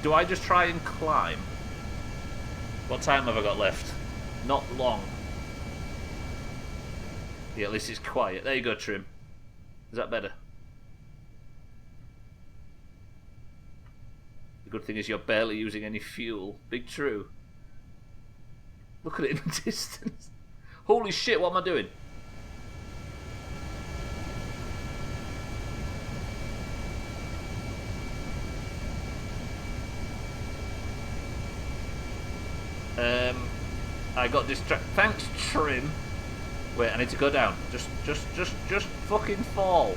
Do I just try and climb? What time have I got left? Not long. Yeah, at least it's quiet. There you go, Trim. Is that better? The good thing is you're barely using any fuel. Big true. Look at it in the distance. Holy shit, what am I doing? I got distracted. Thanks, Trim. Wait, I need to go down. Just fucking fall.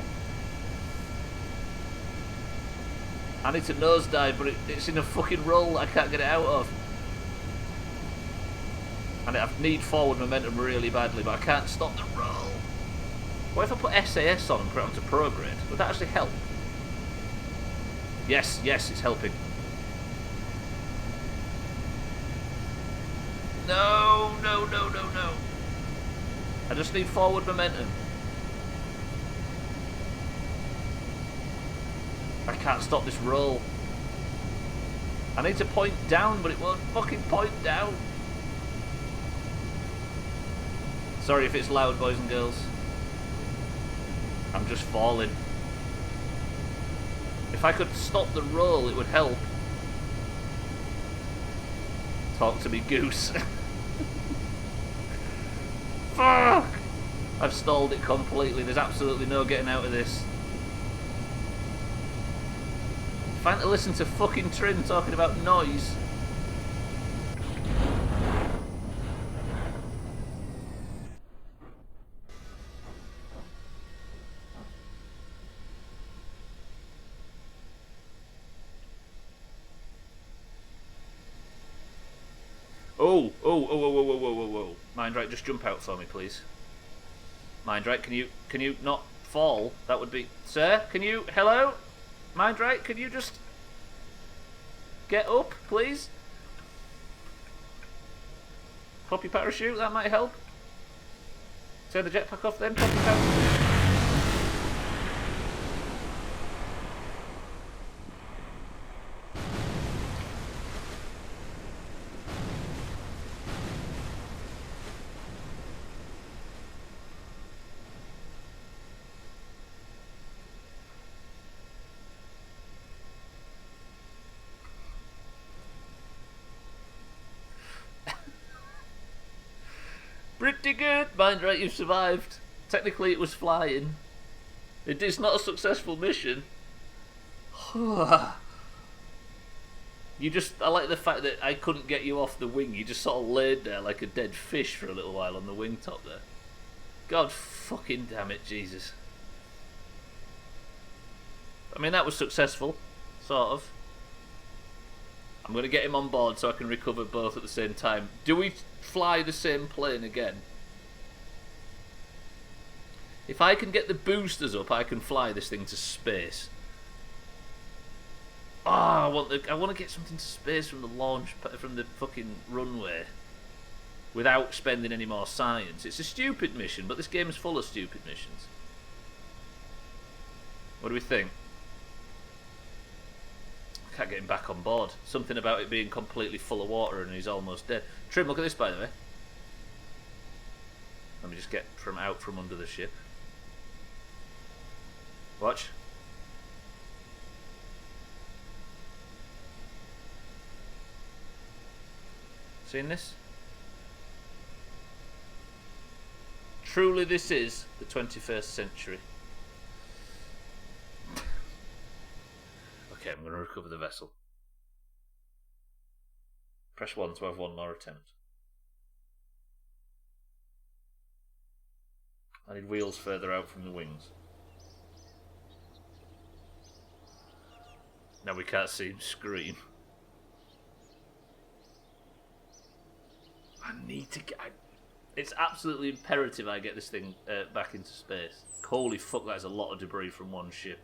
I need to nosedive, but it's in a fucking roll that I can't get it out of. And I need forward momentum really badly, but I can't stop the roll. What if I put SAS on and put it onto Pro Grade? Would that actually help? Yes, it's helping. No. I just need forward momentum. I can't stop this roll. I need to point down, but it won't fucking point down. Sorry if it's loud, boys and girls. I'm just falling. If I could stop the roll, it would help. Talk to me, goose. Fuck! I've stalled it completely. There's absolutely no getting out of this. Fine to listen to fucking Trim talking about noise. Oh. Mindright, just jump out for me, please. Mindright, can you not fall? That would be... Sir, can you... Hello? Mindright, can you just... get up, please? Pop your parachute, that might help. Turn the jetpack off then, pop your parachute. Pretty good, Mindright, you've survived. Technically it was flying. It is not a successful mission. I like the fact that I couldn't get you off the wing. You just sort of laid there like a dead fish for a little while on the wing top there. God fucking damn it, Jesus. I mean, that was successful. Sort of. I'm going to get him on board so I can recover both at the same time. Do we fly the same plane again? If I can get the boosters up, I can fly this thing to space. I want to get something to space from the launch, from the fucking runway, without spending any more science. It's a stupid mission, but this game is full of stupid missions. What do we think? I can't get him back on board. Something about it being completely full of water and he's almost dead. Trim, look at this, by the way. Let me just get out from under the ship. Watch. Seen this? Truly this is the 21st century. Okay, I'm going to recover the vessel. Press 1 to have one more attempt. I need wheels further out from the wings. Now we can't see him scream. I need to get... It's absolutely imperative I get this thing back into space. Holy fuck, that is a lot of debris from one ship.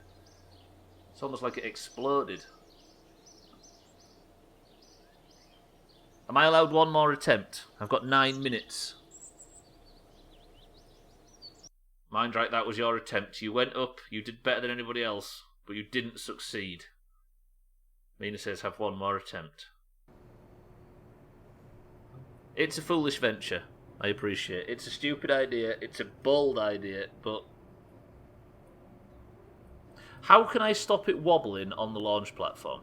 It's almost like it exploded. Am I allowed one more attempt? I've got 9 minutes. Mind right, that was your attempt. You went up, you did better than anybody else, but you didn't succeed. Mina says have one more attempt. It's a foolish venture. I appreciate it. It's a stupid idea. It's a bold idea, but... How can I stop it wobbling on the launch platform?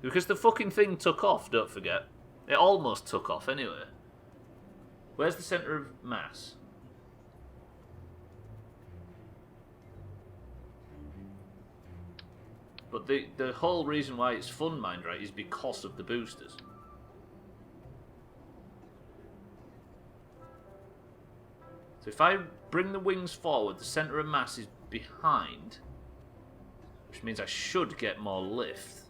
Because the fucking thing took off, don't forget. It almost took off anyway. Where's the centre of mass? But the whole reason why it's fun, mind right, is because of the boosters. So if I bring the wings forward, the centre of mass is behind, which means I should get more lift.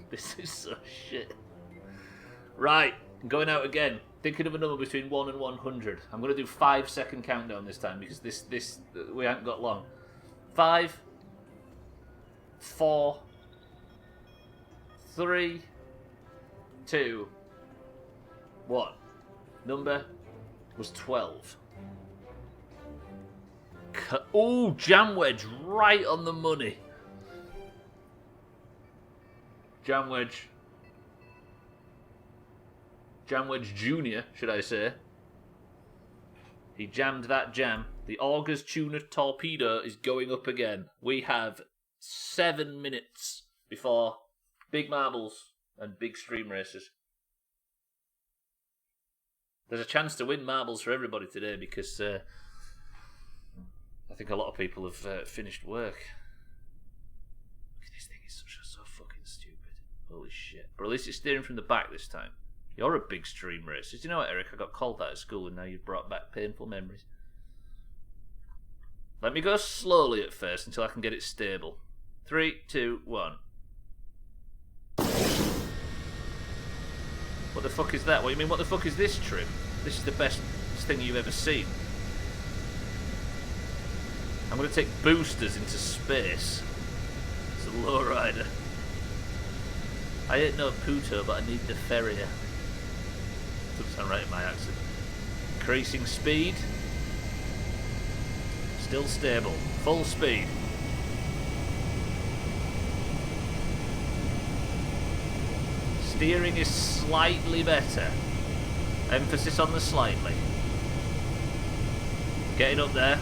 This is so shit. Right, I'm going out again. Thinking of a number between 1 and 100. I'm going to do 5-second countdown this time because this we haven't got long. 5, 4, 3, 2, 1. Number was 12. Oh, jam wedge right on the money. Jam wedge Junior, should I say. He jammed that jam. The Augers Tuner Torpedo is going up again. We have 7 minutes before big marbles and big stream races. There's a chance to win marbles for everybody today because I think a lot of people have finished work. This thing is so fucking stupid. Holy shit. But at least it's steering from the back this time. You're a big stream racer. Do you know what, Eric? I got called that at school and now you've brought back painful memories. Let me go slowly at first until I can get it stable. 3, 2, 1. What the fuck is that? What do you mean, what the fuck is this trim? This is the best thing you've ever seen. I'm going to take boosters into space. It's a lowrider. I ain't no puto, but I need the ferrier. Doesn't sound right in my accent. Increasing speed. Still stable. Full speed. Steering is slightly better. Emphasis on the slightly. Getting up there.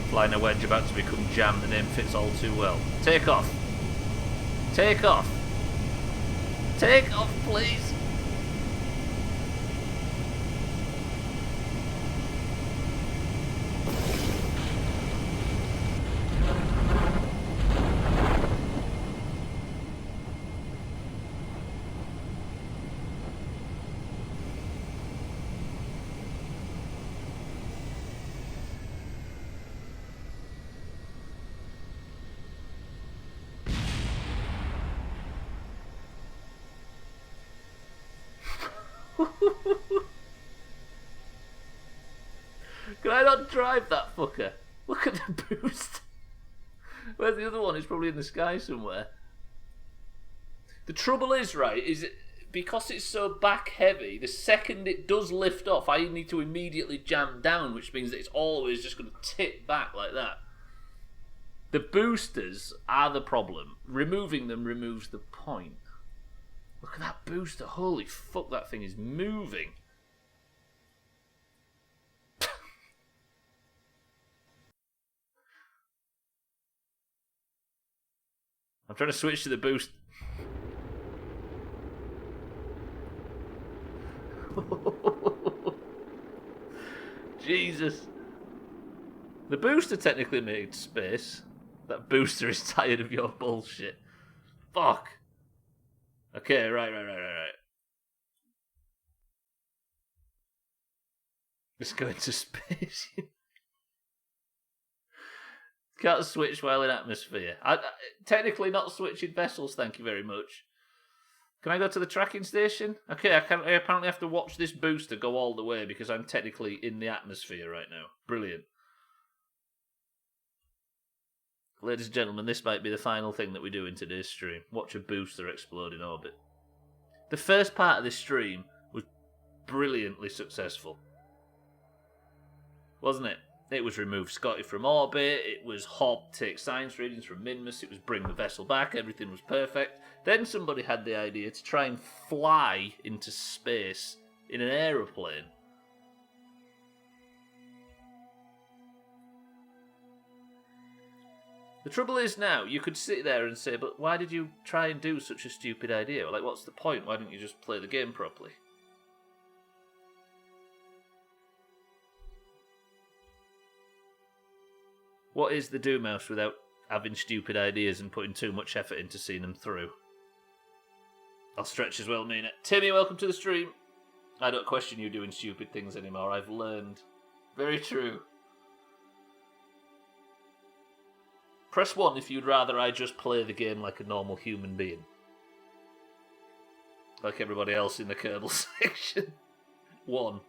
Flying a wedge about to become jam, the name fits all too well. Take off. Take off. Take off, please. Can I not drive that fucker? Look at the boost. Where's the other one? It's probably in the sky somewhere. The trouble is, right, is because it's so back heavy, the second it does lift off, I need to immediately jam down, which means that it's always just going to tip back like that. The boosters are the problem. Removing them removes the point. Look at that booster. Holy fuck, that thing is moving. I'm trying to switch to the boost. Jesus. The booster technically made space. That booster is tired of your bullshit. Fuck. Okay, right. Let's go into space. Can't switch while in atmosphere. Technically not switching vessels, thank you very much. Can I go to the tracking station? Okay, I apparently have to watch this booster go all the way because I'm technically in the atmosphere right now. Brilliant. Ladies and gentlemen, this might be the final thing that we do in today's stream. Watch a booster explode in orbit. The first part of this stream was brilliantly successful. Wasn't it? It was remove Scotty from orbit, it was Hob take science readings from Minmus, it was bring the vessel back, everything was perfect. Then somebody had the idea to try and fly into space in an aeroplane. The trouble is now, you could sit there and say, but why did you try and do such a stupid idea? Like, what's the point? Why didn't you just play the game properly? What is the Doomhaus without having stupid ideas and putting too much effort into seeing them through? I'll stretch as well, mean it. Timmy, welcome to the stream. I don't question you doing stupid things anymore. I've learned. Very true. Press 1 if you'd rather I just play the game like a normal human being. Like everybody else in the Kerbal section. 1.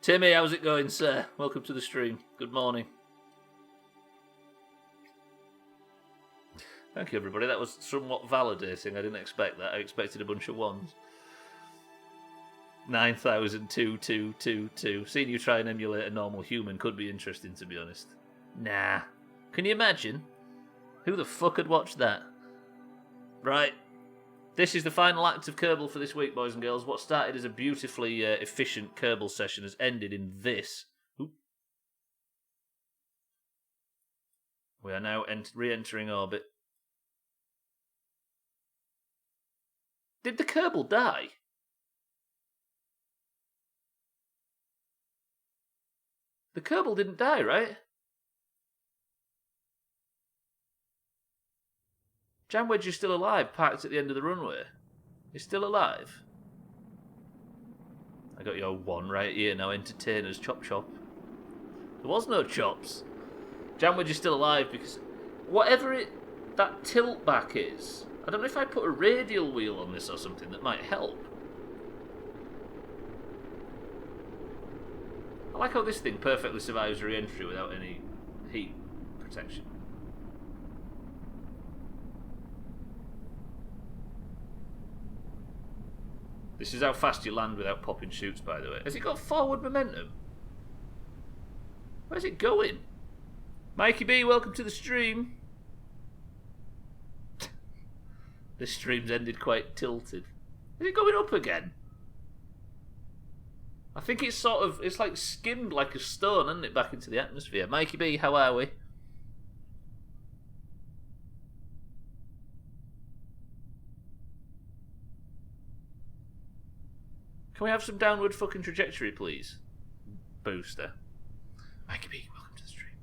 Timmy, how's it going, sir? Welcome to the stream. Good morning. Thank you, everybody. That was somewhat validating. I didn't expect that. I expected a bunch of 1s. 9,222. Seeing you try and emulate a normal human could be interesting, to be honest. Nah. Can you imagine? Who the fuck had watched that? Right. This is the final act of Kerbal for this week, boys and girls. What started as a beautifully efficient Kerbal session has ended in this. Oop. We are now re-entering orbit. Did the Kerbal die? The Kerbal didn't die, right? Jamwedge is still alive, parked at the end of the runway. He's still alive. I got your 1 right here now, entertainers, chop chop. There was no chops. Jamwedge is still alive because whatever that tilt back is, I don't know if I put a radial wheel on this or something that might help. I like how this thing perfectly survives re-entry without any heat protection. This is how fast you land without popping shoots, by the way. Has it got forward momentum? Where's it going? Mikey B, welcome to the stream. This stream's ended quite tilted. Is it going up again? I think it's it's like skimmed like a stone, isn't it, back into the atmosphere. Mikey B, how are we? Can we have some downward fucking trajectory, please? Booster. Mikey B, welcome to the stream.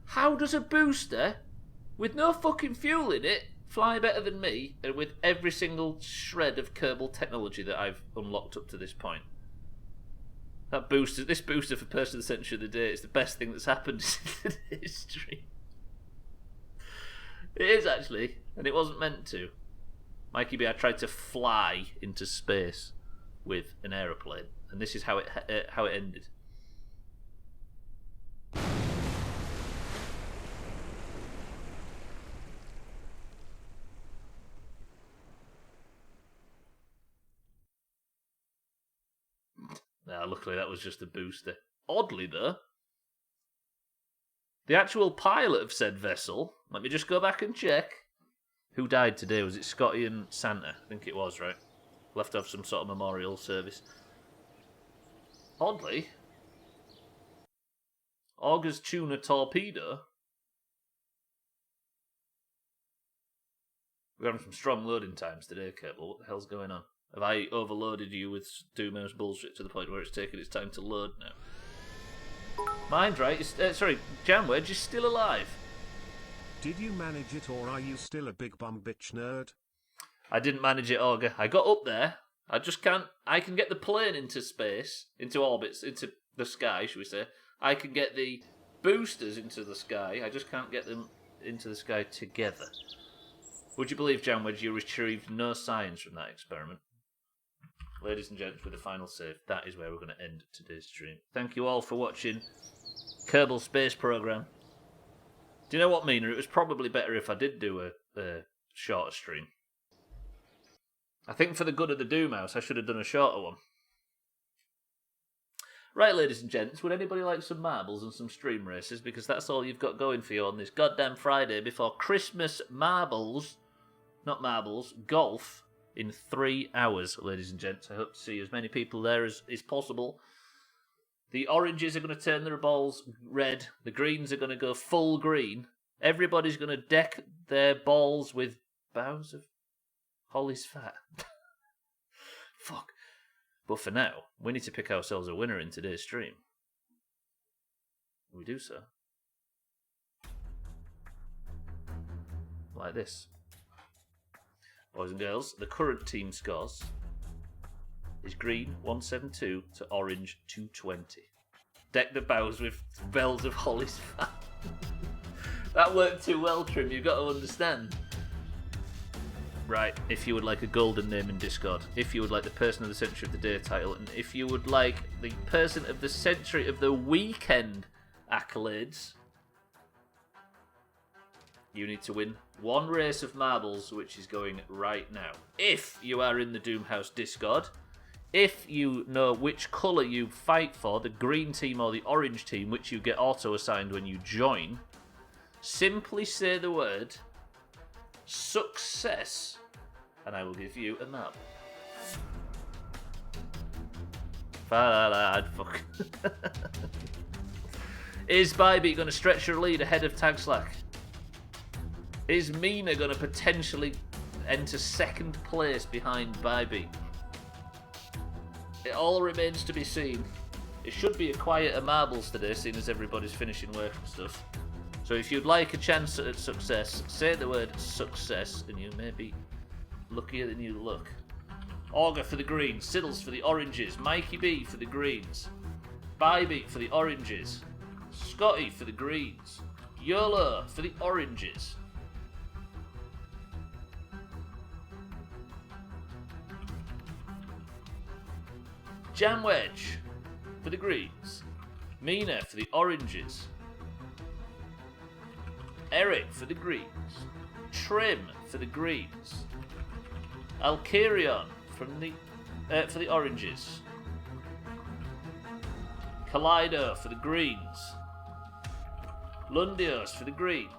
How does a booster, with no fucking fuel in it, fly better than me, and with every single shred of Kerbal technology that I've unlocked up to this point? This booster for Person of the Century of the Day is the best thing that's happened in history. It is, actually, and it wasn't meant to. Mikey B, I tried to fly into space with an aeroplane, and this is how it ended. Nah, luckily that was just a booster. Oddly, though, the actual pilot of said vessel, let me just go back and check. Who died today? Was it Scotty and Santa? I think it was, right? We'll have to have some sort of memorial service. Oddly, Auger's Tuna Torpedo. We're having some strong loading times today, Kerbal. What the hell's going on? Have I overloaded you with Doomhaus bullshit to the point where it's taking its time to load now? Mind right, Jamwedge is still alive. Did you manage it, or are you still a big bum bitch nerd? I didn't manage it, Auger. I got up there. I just can't. I can get the plane into space, into orbits, into the sky, should we say. I can get the boosters into the sky. I just can't get them into the sky together. Would you believe, Janwedge, you retrieved no signs from that experiment? Ladies and gents, with a final save, that is where we're going to end today's stream. Thank you all for watching Kerbal Space Program. Do you know what, Mina? It was probably better if I did do a shorter stream. I think for the good of the Doomhaus, I should have done a shorter one. Right, ladies and gents, would anybody like some marbles and some stream races? Because that's all you've got going for you on this goddamn Friday before Christmas marbles. Not marbles, golf in 3 hours, ladies and gents. I hope to see as many people there as is possible. The oranges are going to turn their balls red. The greens are going to go full green. Everybody's going to deck their balls with boughs of Holly's fat. Fuck. But for now, we need to pick ourselves a winner in today's stream. We do so. Like this. Boys and girls, the current team scores is green 172 to orange 220. Deck the bows with bells of Holly's fat. That worked too well, Trim, you've got to understand. Right, if you would like a golden name in Discord, if you would like the Person of the Century of the Day title, and if you would like the Person of the Century of the Weekend accolades, you need to win one race of marbles, which is going right now. If you are in the Doomhaus Discord, if you know which colour you fight for, the green team or the orange team, which you get auto-assigned when you join, simply say the word success, and I will give you a marble. Fuck. Is Bybee going to stretch her lead ahead of Tag Slack? Is Mina going to potentially enter second place behind Bybee? It all remains to be seen. It should be a quieter marbles today, seeing as everybody's finishing work and stuff. So if you'd like a chance at success, say the word success, and you may be luckier than you look. Augur for the greens, Siddles for the oranges, Mikey B for the greens, Bybee for the oranges, Scotty for the greens, YOLO for the oranges. Jamwedge for the greens, Mina for the oranges, Eric for the greens, Trim for the greens, Alkirion for the oranges, Kaleido for the greens, Lundios for the greens,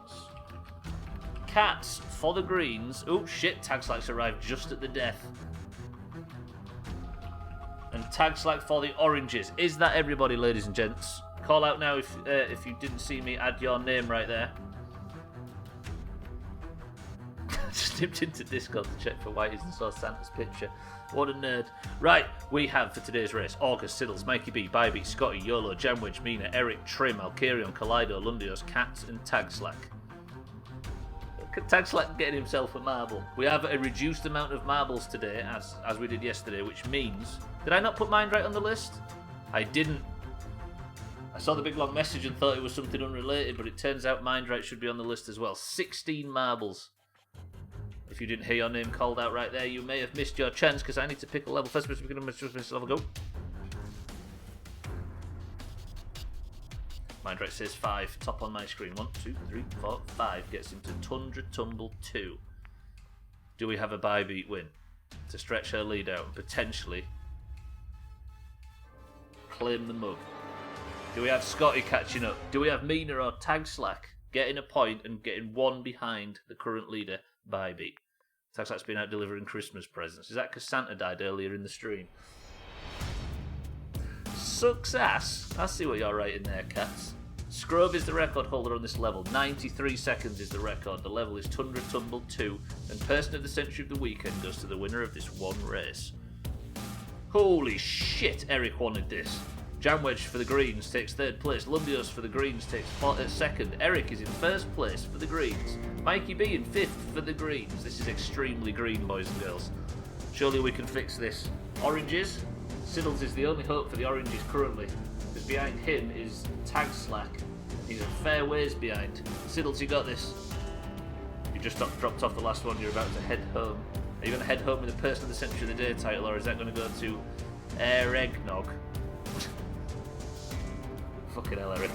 Cats for the greens. Oh shit, Tag Slack's arrived just at the death. And Tag Slack for the oranges. Is that everybody, ladies and gents? Call out now if you didn't see me add your name right there. Just dipped into Discord to check for whiteys and saw Santa's picture. What a nerd. Right, we have for today's race August, Siddles, Mikey B, Bybee, Scotty, YOLO, Jamwedge, Mina, Eric, Trim, Alkirion, Kaleido, Lundios, Cats, and Tag Slack. Tag Slack getting himself a marble. We have a reduced amount of marbles today, as we did yesterday, which means... Did I not put mine right on the list? I didn't. I saw the big long message and thought it was something unrelated, but it turns out Mindright should be on the list as well. 16 marbles. If you didn't hear your name called out right there, you may have missed your chance, because I need to pick a level first. Level go. Mindright says 5. Top on my screen. 1, 2, 3, 4, 5. Gets him to Tundra Tumble 2. Do we have a Bybee win? To stretch her lead out and potentially claim the mug. Do we have Scotty catching up? Do we have Mina or Tag Slack getting a point and getting one behind the current leader, Bybee? Tag Slack's been out delivering Christmas presents. Is that because Santa died earlier in the stream? Success! I see what you're writing there, Cats. Scrub is the record holder on this level. 93 seconds is the record. The level is Tundra Tumble 2, and Person of the Century of the Weekend goes to the winner of this one race. Holy shit, Eric wanted this. Jamwedge for the greens takes 3rd place. Lundios for the greens takes 2nd. Eric is in 1st place for the greens. Mikey B in 5th for the greens. This is extremely green, boys and girls. Surely we can fix this. Oranges. Siddles is the only hope for the oranges currently, because behind him is Tag Slack. He's a fair ways behind. Siddles, you got this. just dropped off the last one. You're about to head home. Are you going to head home with the Person of the Century of the Day title, or is that going to go to Eggnog? Fucking hell, Eric.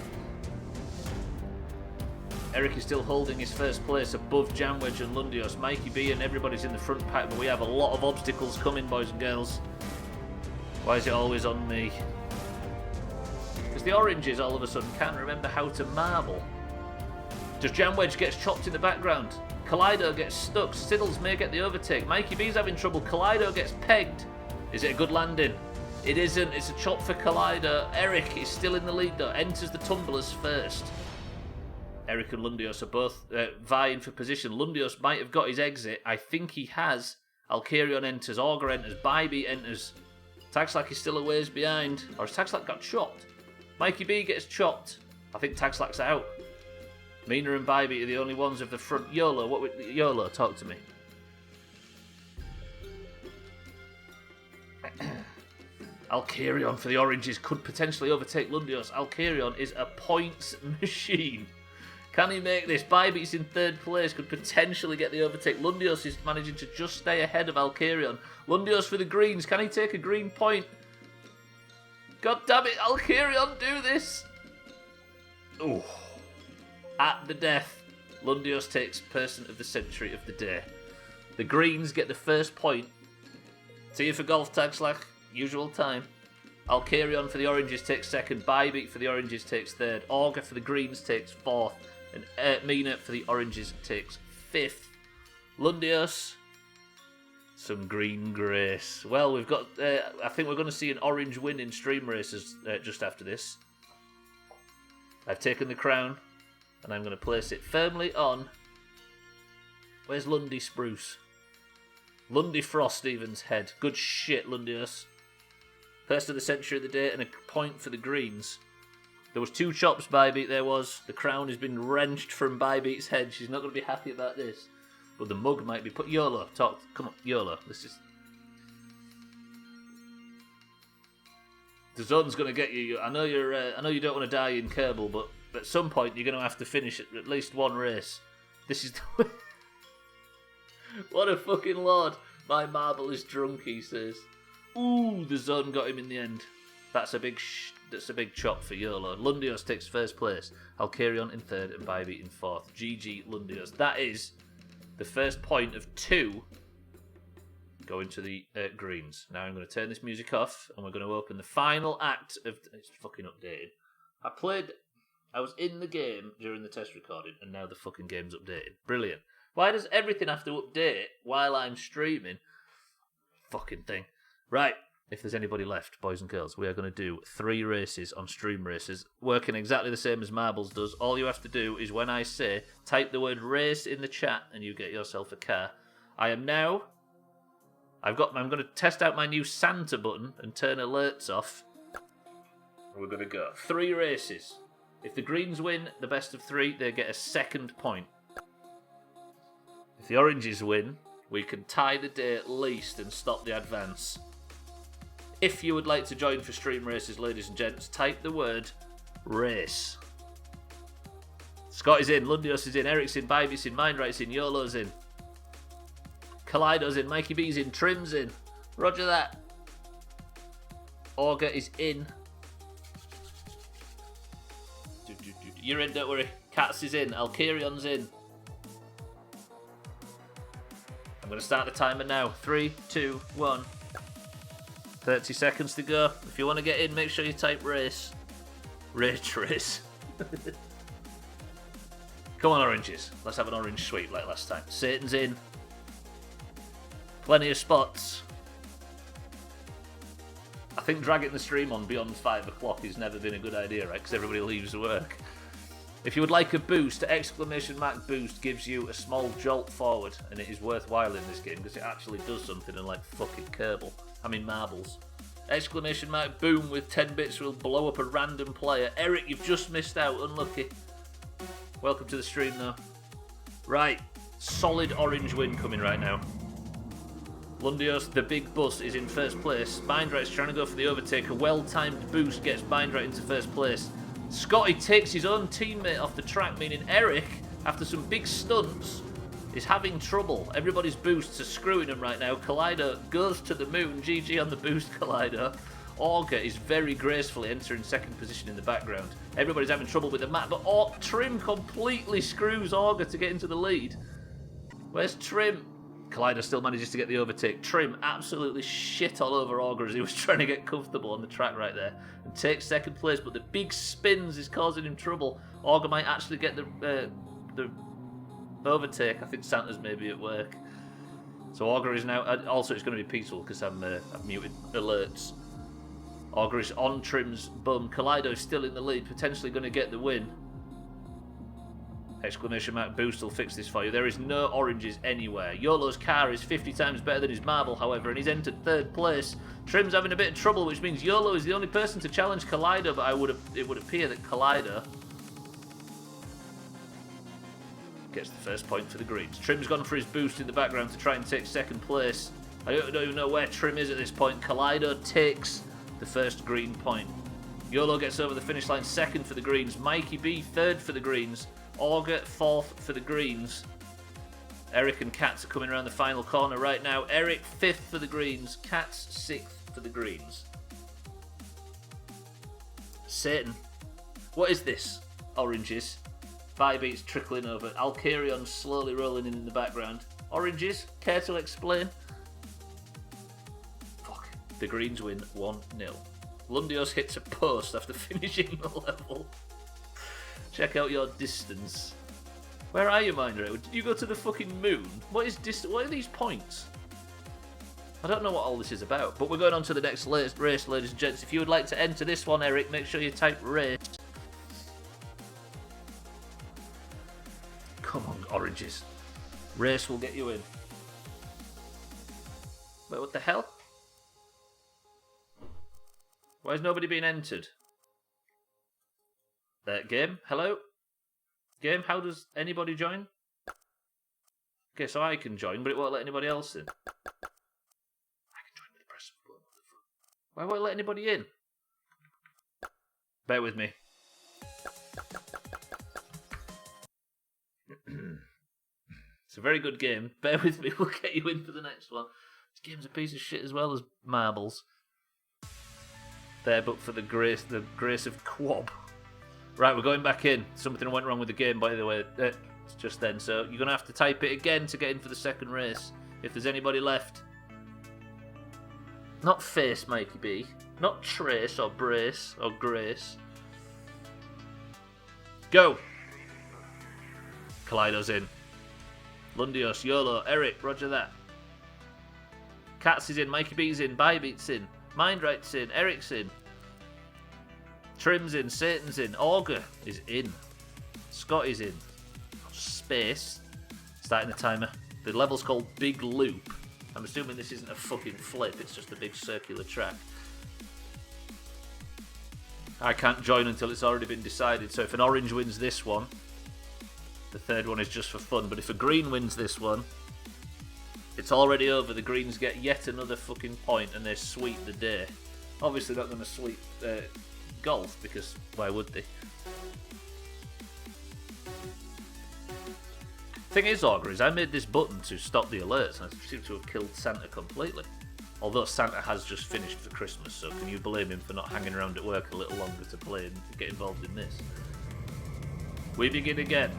Eric is still holding his first place above Jamwedge and Lundios. Mikey B and everybody's in the front pack, but we have a lot of obstacles coming, boys and girls. Why is it always on me? Because the oranges all of a sudden can't remember how to marble. Just Jamwedge gets chopped in the background. Kaleido gets stuck. Siddles may get the overtake. Mikey B's having trouble. Kaleido gets pegged. Is it a good landing? It isn't. It's a chop for Kaleido. Eric is still in the lead though. Enters the tumblers first. Eric and Lundios are both vying for position. Lundios might have got his exit. I think he has. Alkarion enters. Augur enters. Bybee enters. Taxlack is still a ways behind. Or has Taxlack got chopped? Mikey B gets chopped. I think Taxlack's out. Mina and Bybee are the only ones of the front. YOLO, talk to me. Alkarion for the oranges could potentially overtake Lundios. Alkarion is a points machine. Can he make this? Bybeat's in third place, could potentially get the overtake. Lundios is managing to just stay ahead of Alkarion. Lundios for the greens. Can he take a green point? God damn it, Alkarion, do this! Ooh. At the death, Lundios takes Person of the Century of the Day. The greens get the first point. See you for golf, Tagslack. Usual time. Alkarion for the oranges takes second. Bybeat for the oranges takes third. Augur for the greens takes fourth. And Mina for the oranges takes fifth. Lundios, some green grace. Well, we've got. I think we're going to see an orange win in stream races just after this. I've taken the crown, and I'm going to place it firmly on. Where's Lundy Spruce? Lundy Frost Stevens' head. Good shit, Lundios. Person of the Century of the Day and a point for the greens. There was 2 chops, Bybeat, there was. The crown has been wrenched from Bybeat's head. She's not going to be happy about this. But the mug might be put... YOLO, talk. Come on, YOLO. Let's just... The zone's going to get you. I know you're. I know you don't want to die in Kerbal, but at some point you're going to have to finish at least one race. This is the way... What a fucking lord. My marble is drunk, he says. Ooh, the zone got him in the end. That's a big chop for YOLO. Lundios takes first place. Alkarion in third and Bybee in fourth. GG Lundios. That is the first point of 2 going to the greens. Now I'm going to turn this music off and we're going to open the final act of... It's fucking updated. I was in the game during the test recording and now the fucking game's updated. Brilliant. Why does everything have to update while I'm streaming? Fucking thing. Right. If there's anybody left, boys and girls, we are going to do 3 races on Stream Races, working exactly the same as Marbles does. All you have to do is when I say, type the word race in the chat and you get yourself a car. I'm going to test out my new Santa button and turn alerts off. We're going to go 3 races. If the greens win the best of 3, they get a second point. If the oranges win, we can tie the day at least and stop the advance. If you would like to join for Stream Races, ladies and gents, type the word race. Scott is in, Lundios is in, Eric's in, Bybeat's in, Mindright's in, YOLO's in. Kaleido's in, Mikey B's in, Trim's in. Roger that. Augur is in. You're in, don't worry. Katz is in, Alkarion's in. I'm going to start the timer now. 3, 2, 1. 30 seconds to go. If you want to get in, make sure you type race. Race. Come on, oranges. Let's have an orange sweep like last time. Satan's in. Plenty of spots. I think dragging the stream on beyond 5 o'clock has never been a good idea, right? Because everybody leaves work. If you would like a boost, !boost gives you a small jolt forward, and it is worthwhile in this game because it actually does something unlike fucking Kerbal. Marbles. !boom with 10 bits will blow up a random player. Eric, you've just missed out. Unlucky. Welcome to the stream, though. Right. Solid orange win coming right now. Lundios, the big bus, is in first place. Mindright's trying to go for the overtake. A well-timed boost gets Mindright into first place. Scotty takes his own teammate off the track, meaning Eric, after some big stunts, is having trouble. Everybody's boosts are screwing him right now. Collider goes to the moon. GG on the boost, Collider. Augur is very gracefully entering second position in the background. Everybody's having trouble with the map, but Trim completely screws Augur to get into the lead. Where's Trim? Collider still manages to get the overtake. Trim absolutely shit all over Augur as he was trying to get comfortable on the track right there and takes second place, but the big spins is causing him trouble. Augur might actually get the overtake. I think Santa's maybe at work. So Augur is now... Also, it's going to be peaceful because I've muted alerts. Augur is on Trim's bum. Collider is still in the lead, potentially going to get the win. Exclamation mark boost will fix this for you. There is no oranges anywhere. YOLO's car is 50 times better than his marble, however, and he's entered third place. Trim's having a bit of trouble, which means YOLO is the only person to challenge Collider, but it would appear that Collider gets the first point for the Greens. Trim's gone for his boost in the background to try and take second place. I don't even know where Trim is at this point. Collider takes the first green point. YOLO gets over the finish line second for the Greens. Mikey B third for the Greens. Augur fourth for the Greens. Eric and Cats are coming around the final corner right now. Eric fifth for the Greens. Cats sixth for the Greens. Satan. What is this? Oranges. Bybeats trickling over. Alcarion slowly rolling in the background. Oranges. Care to explain? Fuck. The Greens win 1-0. Lundios hits a post after finishing the level. Check out your distance. Where are you, Mindray? Did you go to the fucking moon? What are these points? I don't know what all this is about, but we're going on to the next race, ladies and gents. If you would like to enter this one, Eric, make sure you type race. Come on, oranges. Race will get you in. Wait, what the hell? Why is nobody being entered? Game, hello? Game, how does anybody join? Okay, so I can join, but it won't let anybody else in. I can join with the press button. Why won't it let anybody in? Bear with me. It's a very good game. Bear with me, we'll get you in for the next one. This game's a piece of shit as well as marbles. There, but for the grace of Quab. Right, we're going back in. Something went wrong with the game, by the way, just then. So you're going to have to type it again to get in for the second race. If there's anybody left. Not Face, Mikey B. Not Trace or Brace or Grace. Go! Kaleido's in. Lundios, YOLO, Eric, roger that. Cats is in, Mikey B's in, Bybeat's in, Mindright's in, Eric's in. Trim's in, Satan's in, Augur is in, Scott is in, Space, starting the timer. The level's called Big Loop. I'm assuming this isn't a fucking flip, it's just a big circular track. I can't join until it's already been decided, so if an orange wins this one, the third one is just for fun, but if a green wins this one, it's already over. The Greens get yet another fucking point and they sweep the day. Obviously not going to sweep golf, because why would they? Thing is, Augur, is I made this button to stop the alerts and I seem to have killed Santa completely. Although Santa has just finished for Christmas, so can you blame him for not hanging around at work a little longer to play and get involved in this? We begin again.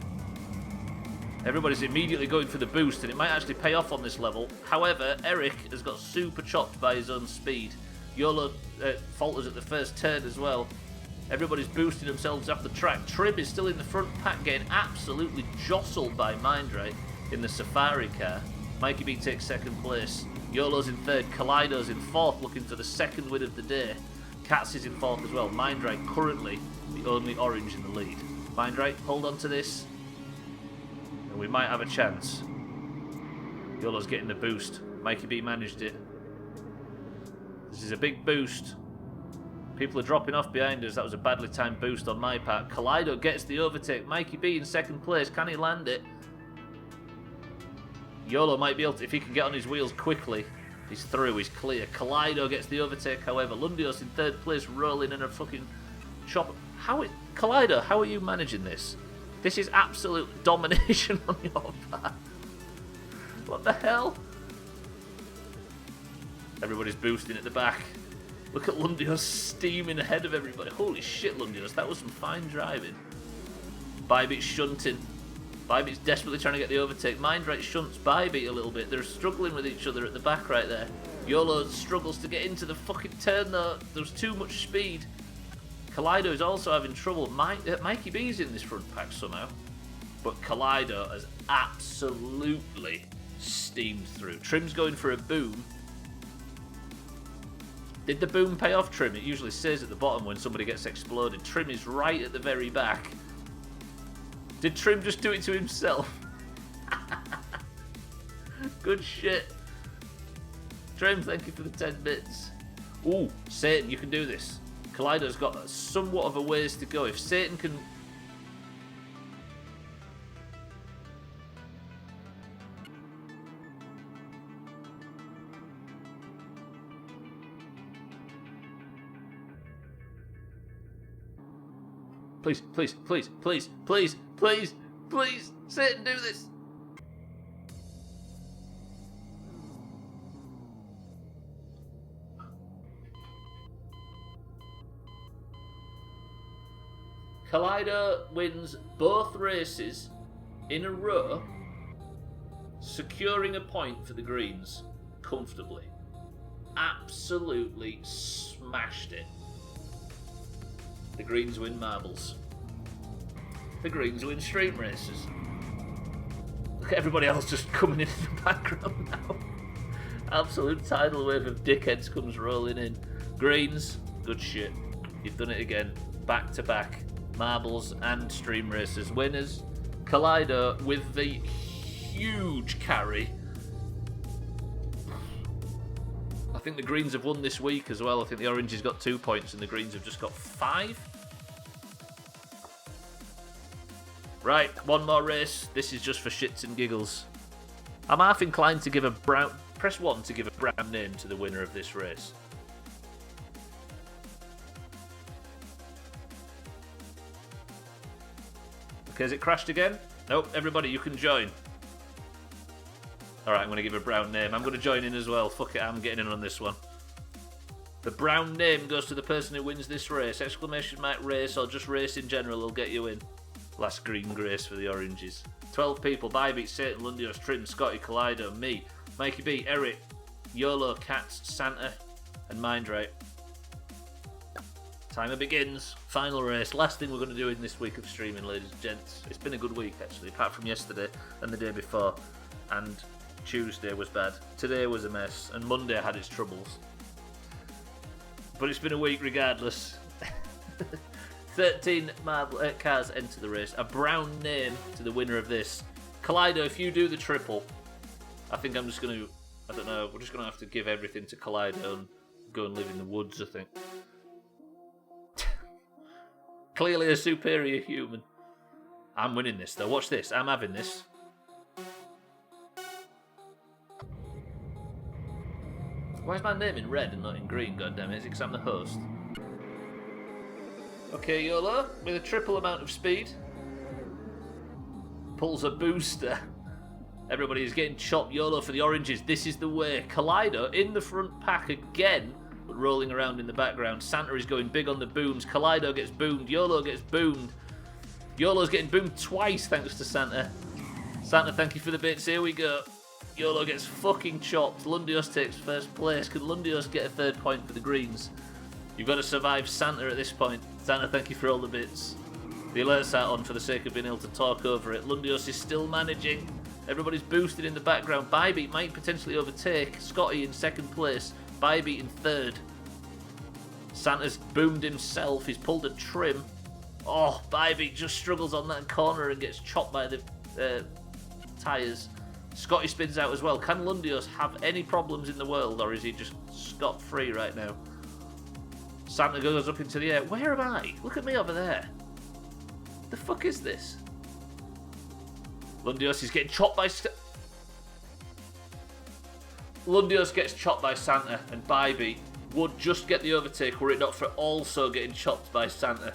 Everybody's immediately going for the boost, and it might actually pay off on this level. However, Eric has got super chopped by his own speed. YOLO falters at the first turn as well. Everybody's boosting themselves off the track. Trim is still in the front pack, getting absolutely jostled by Mindray in the Safari car. Mikey B takes second place. YOLO's in third. Kaleido's in fourth, looking for the second win of the day. Cats is in fourth as well. Mindray currently the only orange in the lead. Mindray, hold on to this. And we might have a chance. YOLO's getting the boost. Mikey B managed it. This is a big boost. People are dropping off behind us. That was a badly timed boost on my part. Kaleido gets the overtake. Mikey B in second place. Can he land it? YOLO might be able to, if he can get on his wheels quickly. He's through, he's clear. Kaleido gets the overtake, however. Lundios in third place, rolling in a fucking chop. Kaleido, how are you managing this? This is absolute domination on your part. What the hell? Everybody's boosting at the back. Look at Lundios steaming ahead of everybody. Holy shit, Lundios, that was some fine driving. Bybit's shunting. Bybit's desperately trying to get the overtake. Mindright shunts Bybit a little bit. They're struggling with each other at the back right there. YOLO struggles to get into the fucking turn though. There's too much speed. Kaleido is also having trouble. Mikey B's in this front pack somehow. But Kaleido has absolutely steamed through. Trim's going for a boom. Did the boom pay off, Trim? It usually says at the bottom when somebody gets exploded. Trim is right at the very back. Did Trim just do it to himself? Good shit. Trim, thank you for the 10 bits. Ooh, Satan, you can do this. Kaleido's got somewhat of a ways to go. If Satan can... Please, please, please, please, please, please, please, Satan, do this. Kaleido wins both races in a row, securing a point for the Greens comfortably. Absolutely smashed it. The Greens win marbles. The Greens win stream races. Look at everybody else just coming in the background now. Absolute tidal wave of dickheads comes rolling in. Greens, good shit. You've done it again. Back to back. Marbles and stream races. Winners. Kaleido with the huge carry. I think the Greens have won this week as well. I think the Oranges got 2 points and the Greens have just got 5. Right, one more race. This is just for shits and giggles. I'm half inclined to give a brown... Press 1 to give a brown name to the winner of this race. Okay, has it crashed again? Nope, everybody, you can join. Alright, I'm going to give a brown name. I'm going to join in as well. Fuck it, I'm getting in on this one. The brown name goes to the person who wins this race. Exclamation mark race or just race in general will get you in. Last green grace for the Oranges. 12 people. Bybit, Satan, Lundios, Trim, Scotty, Kaleido, me, Mikey B, Eric, YOLO, Cats, Santa, and Mindright. Timer begins. Final race. Last thing we're going to do in this week of streaming, ladies and gents. It's been a good week, actually, apart from yesterday and the day before. And Tuesday was bad. Today was a mess. And Monday had its troubles. But it's been a week regardless. 13 cars enter the race. A brown name to the winner of this. Kaleido, if you do the triple, I think I'm just going to... I don't know. We're just going to have to give everything to Kaleido and go and live in the woods, I think. Clearly a superior human. I'm winning this, though. Watch this. I'm having this. Why is my name in red and not in green, goddammit? Is it because I'm the host? Okay, YOLO, with a triple amount of speed. Pulls a booster. Everybody is getting chopped. YOLO for the Oranges. This is the way. Kaleido in the front pack again, but rolling around in the background. Santa is going big on the booms. Kaleido gets boomed. YOLO gets boomed. YOLO's getting boomed twice thanks to Santa. Santa, thank you for the bits. Here we go. YOLO gets fucking chopped. Lundios takes first place. Can Lundios get a 3rd point for the Greens? You've got to survive Santa at this point. Santa, thank you for all the bits. The alert's out on for the sake of being able to talk over it. Lundios is still managing. Everybody's boosted in the background. Bybit might potentially overtake. Scotty in 2nd place. Bybit in 3rd. Santa's boomed himself. He's pulled a Trim. Oh, Bybit just struggles on that corner and gets chopped by the tyres. Scotty spins out as well. Can Lundios have any problems in the world, or is he just scot-free right now? Santa goes up into the air. Where am I? Look at me over there. The fuck is this? Lundios is getting chopped by... Lundios gets chopped by Santa, and Bybit would just get the overtake were it not for also getting chopped by Santa.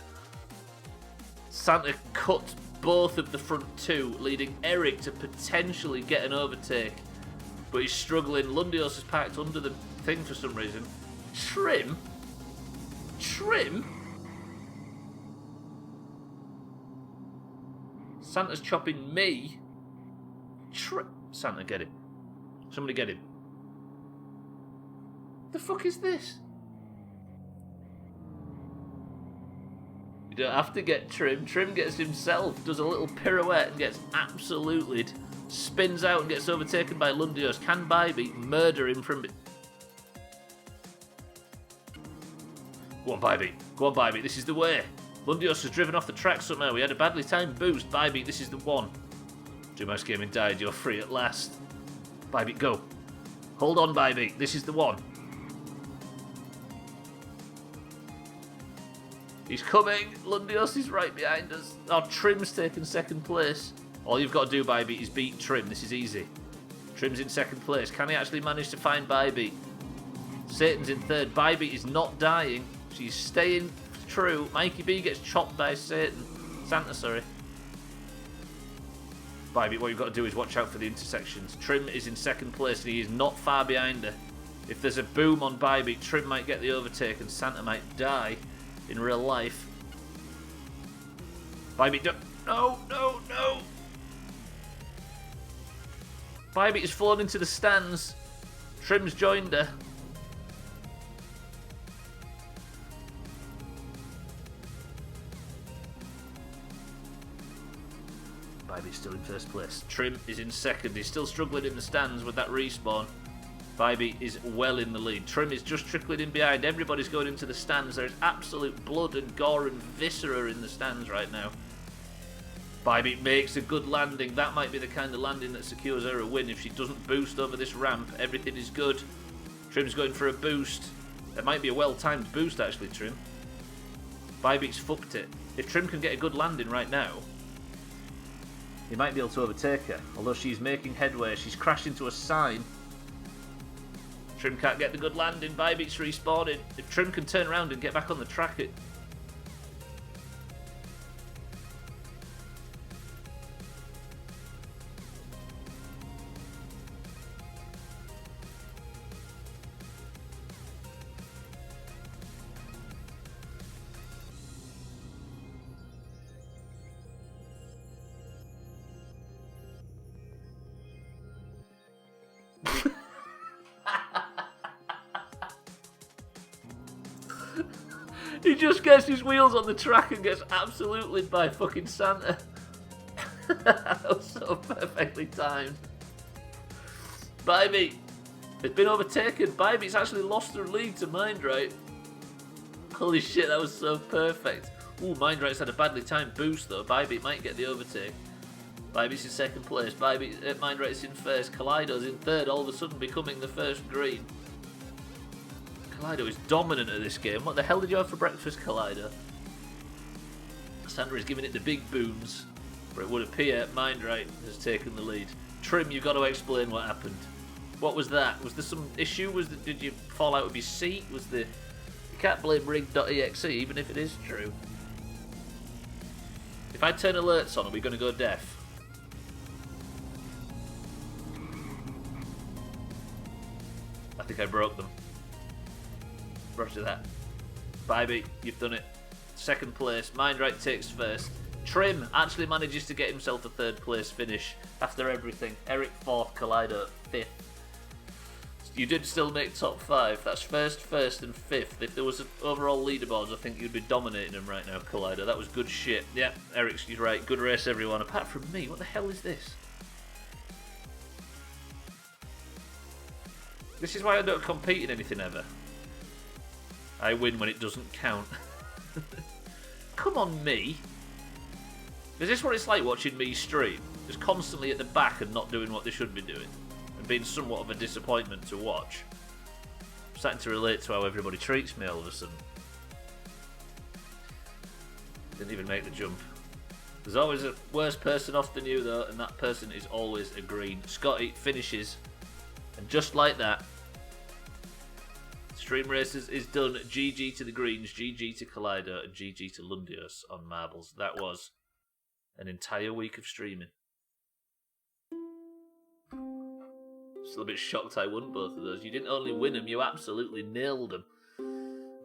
Santa cut both of the front 2, leading Eric to potentially get an overtake but he's struggling. Lundios is parked under the thing for some reason. Trim? Santa's chopping me. Santa, get him. Somebody get him. The fuck is this? You don't have to get Trim. Trim gets himself, does a little pirouette and gets absolutely spins out and gets overtaken by Lundios. Can Bybee murder him from... Go on, Bybee. Go on, Bybee. This is the way. Lundios has driven off the track somehow. We had a badly timed boost. Bybee, this is the one. DoomhausGaming died. You're free at last. Bybee, go. Hold on, Bybee. This is the one. He's coming. Lundios is right behind us. Oh, Trim's taken second place. All you've got to do, Bybee, is beat Trim. This is easy. Trim's in second place. Can he actually manage to find Bybee? Satan's in third. Bybee is not dying. She's staying true. Mikey B gets chopped by Satan. Santa, sorry. Bybee, what you've got to do is watch out for the intersections. Trim is in second place and he is not far behind her. If there's a boom on Bybee, Trim might get the overtake and Santa might die in real life. Bybee, no. Bybee has fallen into the stands. Trim's joined her. Bybee's still in first place. Trim is in second. He's still struggling in the stands with that respawn. Bybee is well in the lead. Trim is just trickling in behind. Everybody's going into the stands. There's absolute blood and gore and viscera in the stands right now. Bybee makes a good landing. That might be the kind of landing that secures her a win. If she doesn't boost over this ramp, everything is good. Trim's going for a boost. It might be a well-timed boost, actually, Trim. Bybee's fucked it. If Trim can get a good landing right now, he might be able to overtake her. Although she's making headway. She's crashed into a sign. Trim can't get the good landing. Bybee's respawning. If Trim can turn around and get back on the track, it... He just gets his wheels on the track and gets absolutely by fucking Santa. That was so perfectly timed. Bybee has been overtaken. Bybee's actually lost her lead to Mindright. Holy shit, that was so perfect. Ooh, Mindright's had a badly timed boost though. Bybee might get the overtake. Bybee's in second place. Mindright's in first. Kaleido's in third, all of a sudden becoming the first green. Kaleido is dominant at this game. What the hell did you have for breakfast, Kaleido? Sandra is giving it the big booms, but it would appear Mindright has taken the lead. Trim, you've got to explain what happened. What was that? Was there some issue? Did you fall out of your seat? You can't blame rig.exe even if it is true. If I turn alerts on, are we going to go deaf? I think I broke them. Roger that. Bybee, you've done it. Second place. Mindright takes first. Trim actually manages to get himself a third place finish after everything. Eric fourth, Kaleido fifth. You did still make top five. That's first, and fifth. If there was an overall leaderboards, I think you'd be dominating them right now, Kaleido. That was good shit. Yeah, Eric's right. Good race, everyone. Apart from me, what the hell is this? This is why I don't compete in anything ever. I win when it doesn't count. Come on, me. Is this what it's like watching me stream? Just constantly at the back and not doing what they should be doing. And being somewhat of a disappointment to watch. I'm starting to relate to how everybody treats me all of a sudden. Didn't even make the jump. There's always a worse person off than you though, and that person is always a green. Scotty finishes. And just like that, Stream Races is done. GG to the Greens, GG to Kaleido, and GG to Lundios on marbles. That was an entire week of streaming. Still a bit shocked I won both of those. You didn't only win them, you absolutely nailed them.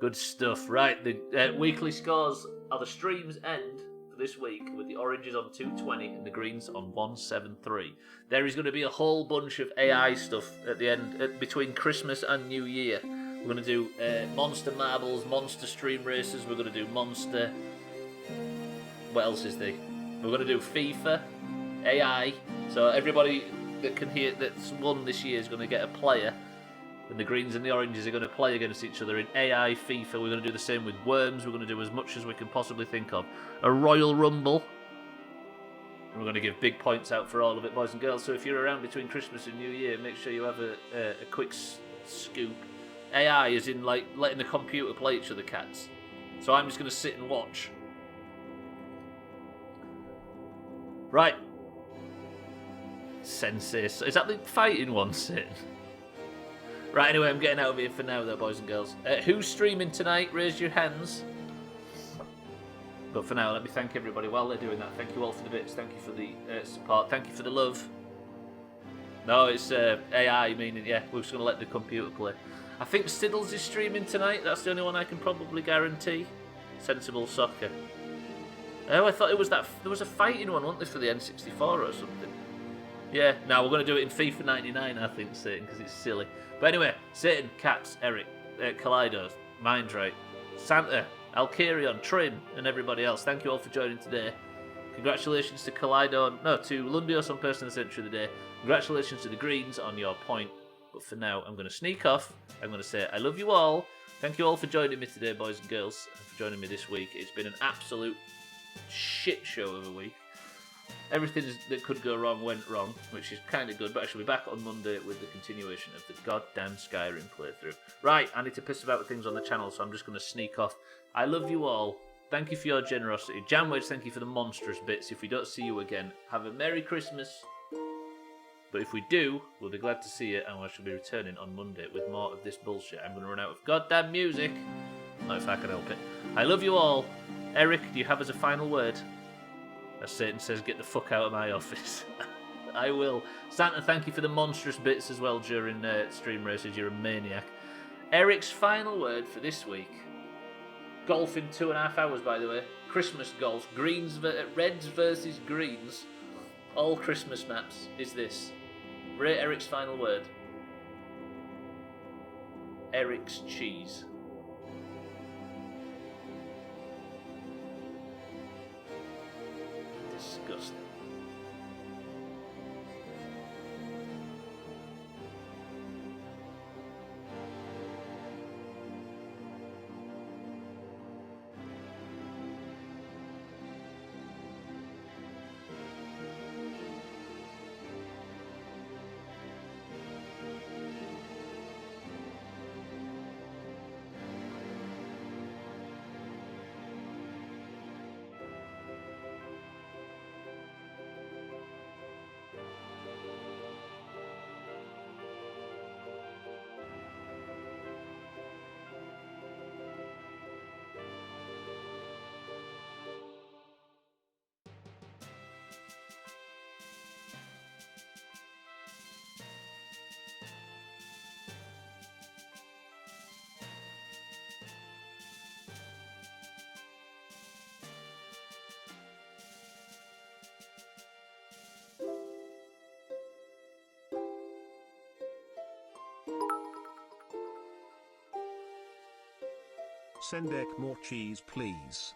Good stuff. Right, the weekly scores are the streams end for this week with the oranges on 220 and the greens on 173. There is going to be a whole bunch of AI stuff at the end, between Christmas and New Year. We're going to do Monster Marbles, Monster Stream Races, we're going to do Monster... What else is there? We're going to do FIFA, AI, so everybody that can hear that's won this year is going to get a player, and the greens and the oranges are going to play against each other in AI, FIFA. We're going to do the same with Worms. We're going to do as much as we can possibly think of. A Royal Rumble. And we're going to give big points out for all of it, boys and girls. So if you're around between Christmas and New Year, make sure you have a quick scoop. AI is in like letting the computer play each other, cats. So I'm just going to sit and watch. Right. Sensei. Is that the fighting one sitting? Right, anyway, I'm getting out of here for now, though, boys and girls. Who's streaming tonight? Raise your hands. But for now, let me thank everybody while they're doing that. Thank you all for the bits. Thank you for the support. Thank you for the love. No, it's AI, meaning, yeah, we're just going to let the computer play. I think Siddles is streaming tonight. That's the only one I can probably guarantee. Sensible Soccer. Oh, I thought it was that. There was a fighting one, wasn't there, for the N64 or something? Yeah, now we're going to do it in FIFA 99, I think, Satan, because it's silly. But anyway, Satan, Cats, Eric, Kaleido, Mindrake, Santa, Alkirion, Trim, and everybody else. Thank you all for joining today. Congratulations to Kaleido, to Lundios on Person of the Century of the Day. Congratulations to the Greens on your point. But for now, I'm going to sneak off. I'm going to say I love you all. Thank you all for joining me today, boys and girls, and for joining me this week. It's been an absolute shit show of a week. Everything that could go wrong went wrong, which is kind of good, but I shall be back on Monday with the continuation of the goddamn Skyrim playthrough. Right, I need to piss about with things on the channel, so I'm just going to sneak off. I love you all. Thank you for your generosity. Jamwedge, thank you for the monstrous bits. If we don't see you again, have a Merry Christmas. But if we do, we'll be glad to see you, and I shall be returning on Monday with more of this bullshit. I'm going to run out of goddamn music. Not if I can help it. I love you all. Eric, do you have as a final word? As Satan says, get the fuck out of my office. I will. Santa, thank you for the monstrous bits as well during stream races. You're a maniac. Eric's final word for this week. Golf in 2.5 hours, by the way. Christmas golf. Reds versus greens. All Christmas maps is this. Rate Eric's final word. Eric's cheese. Disgusting. Send Ek more cheese, please.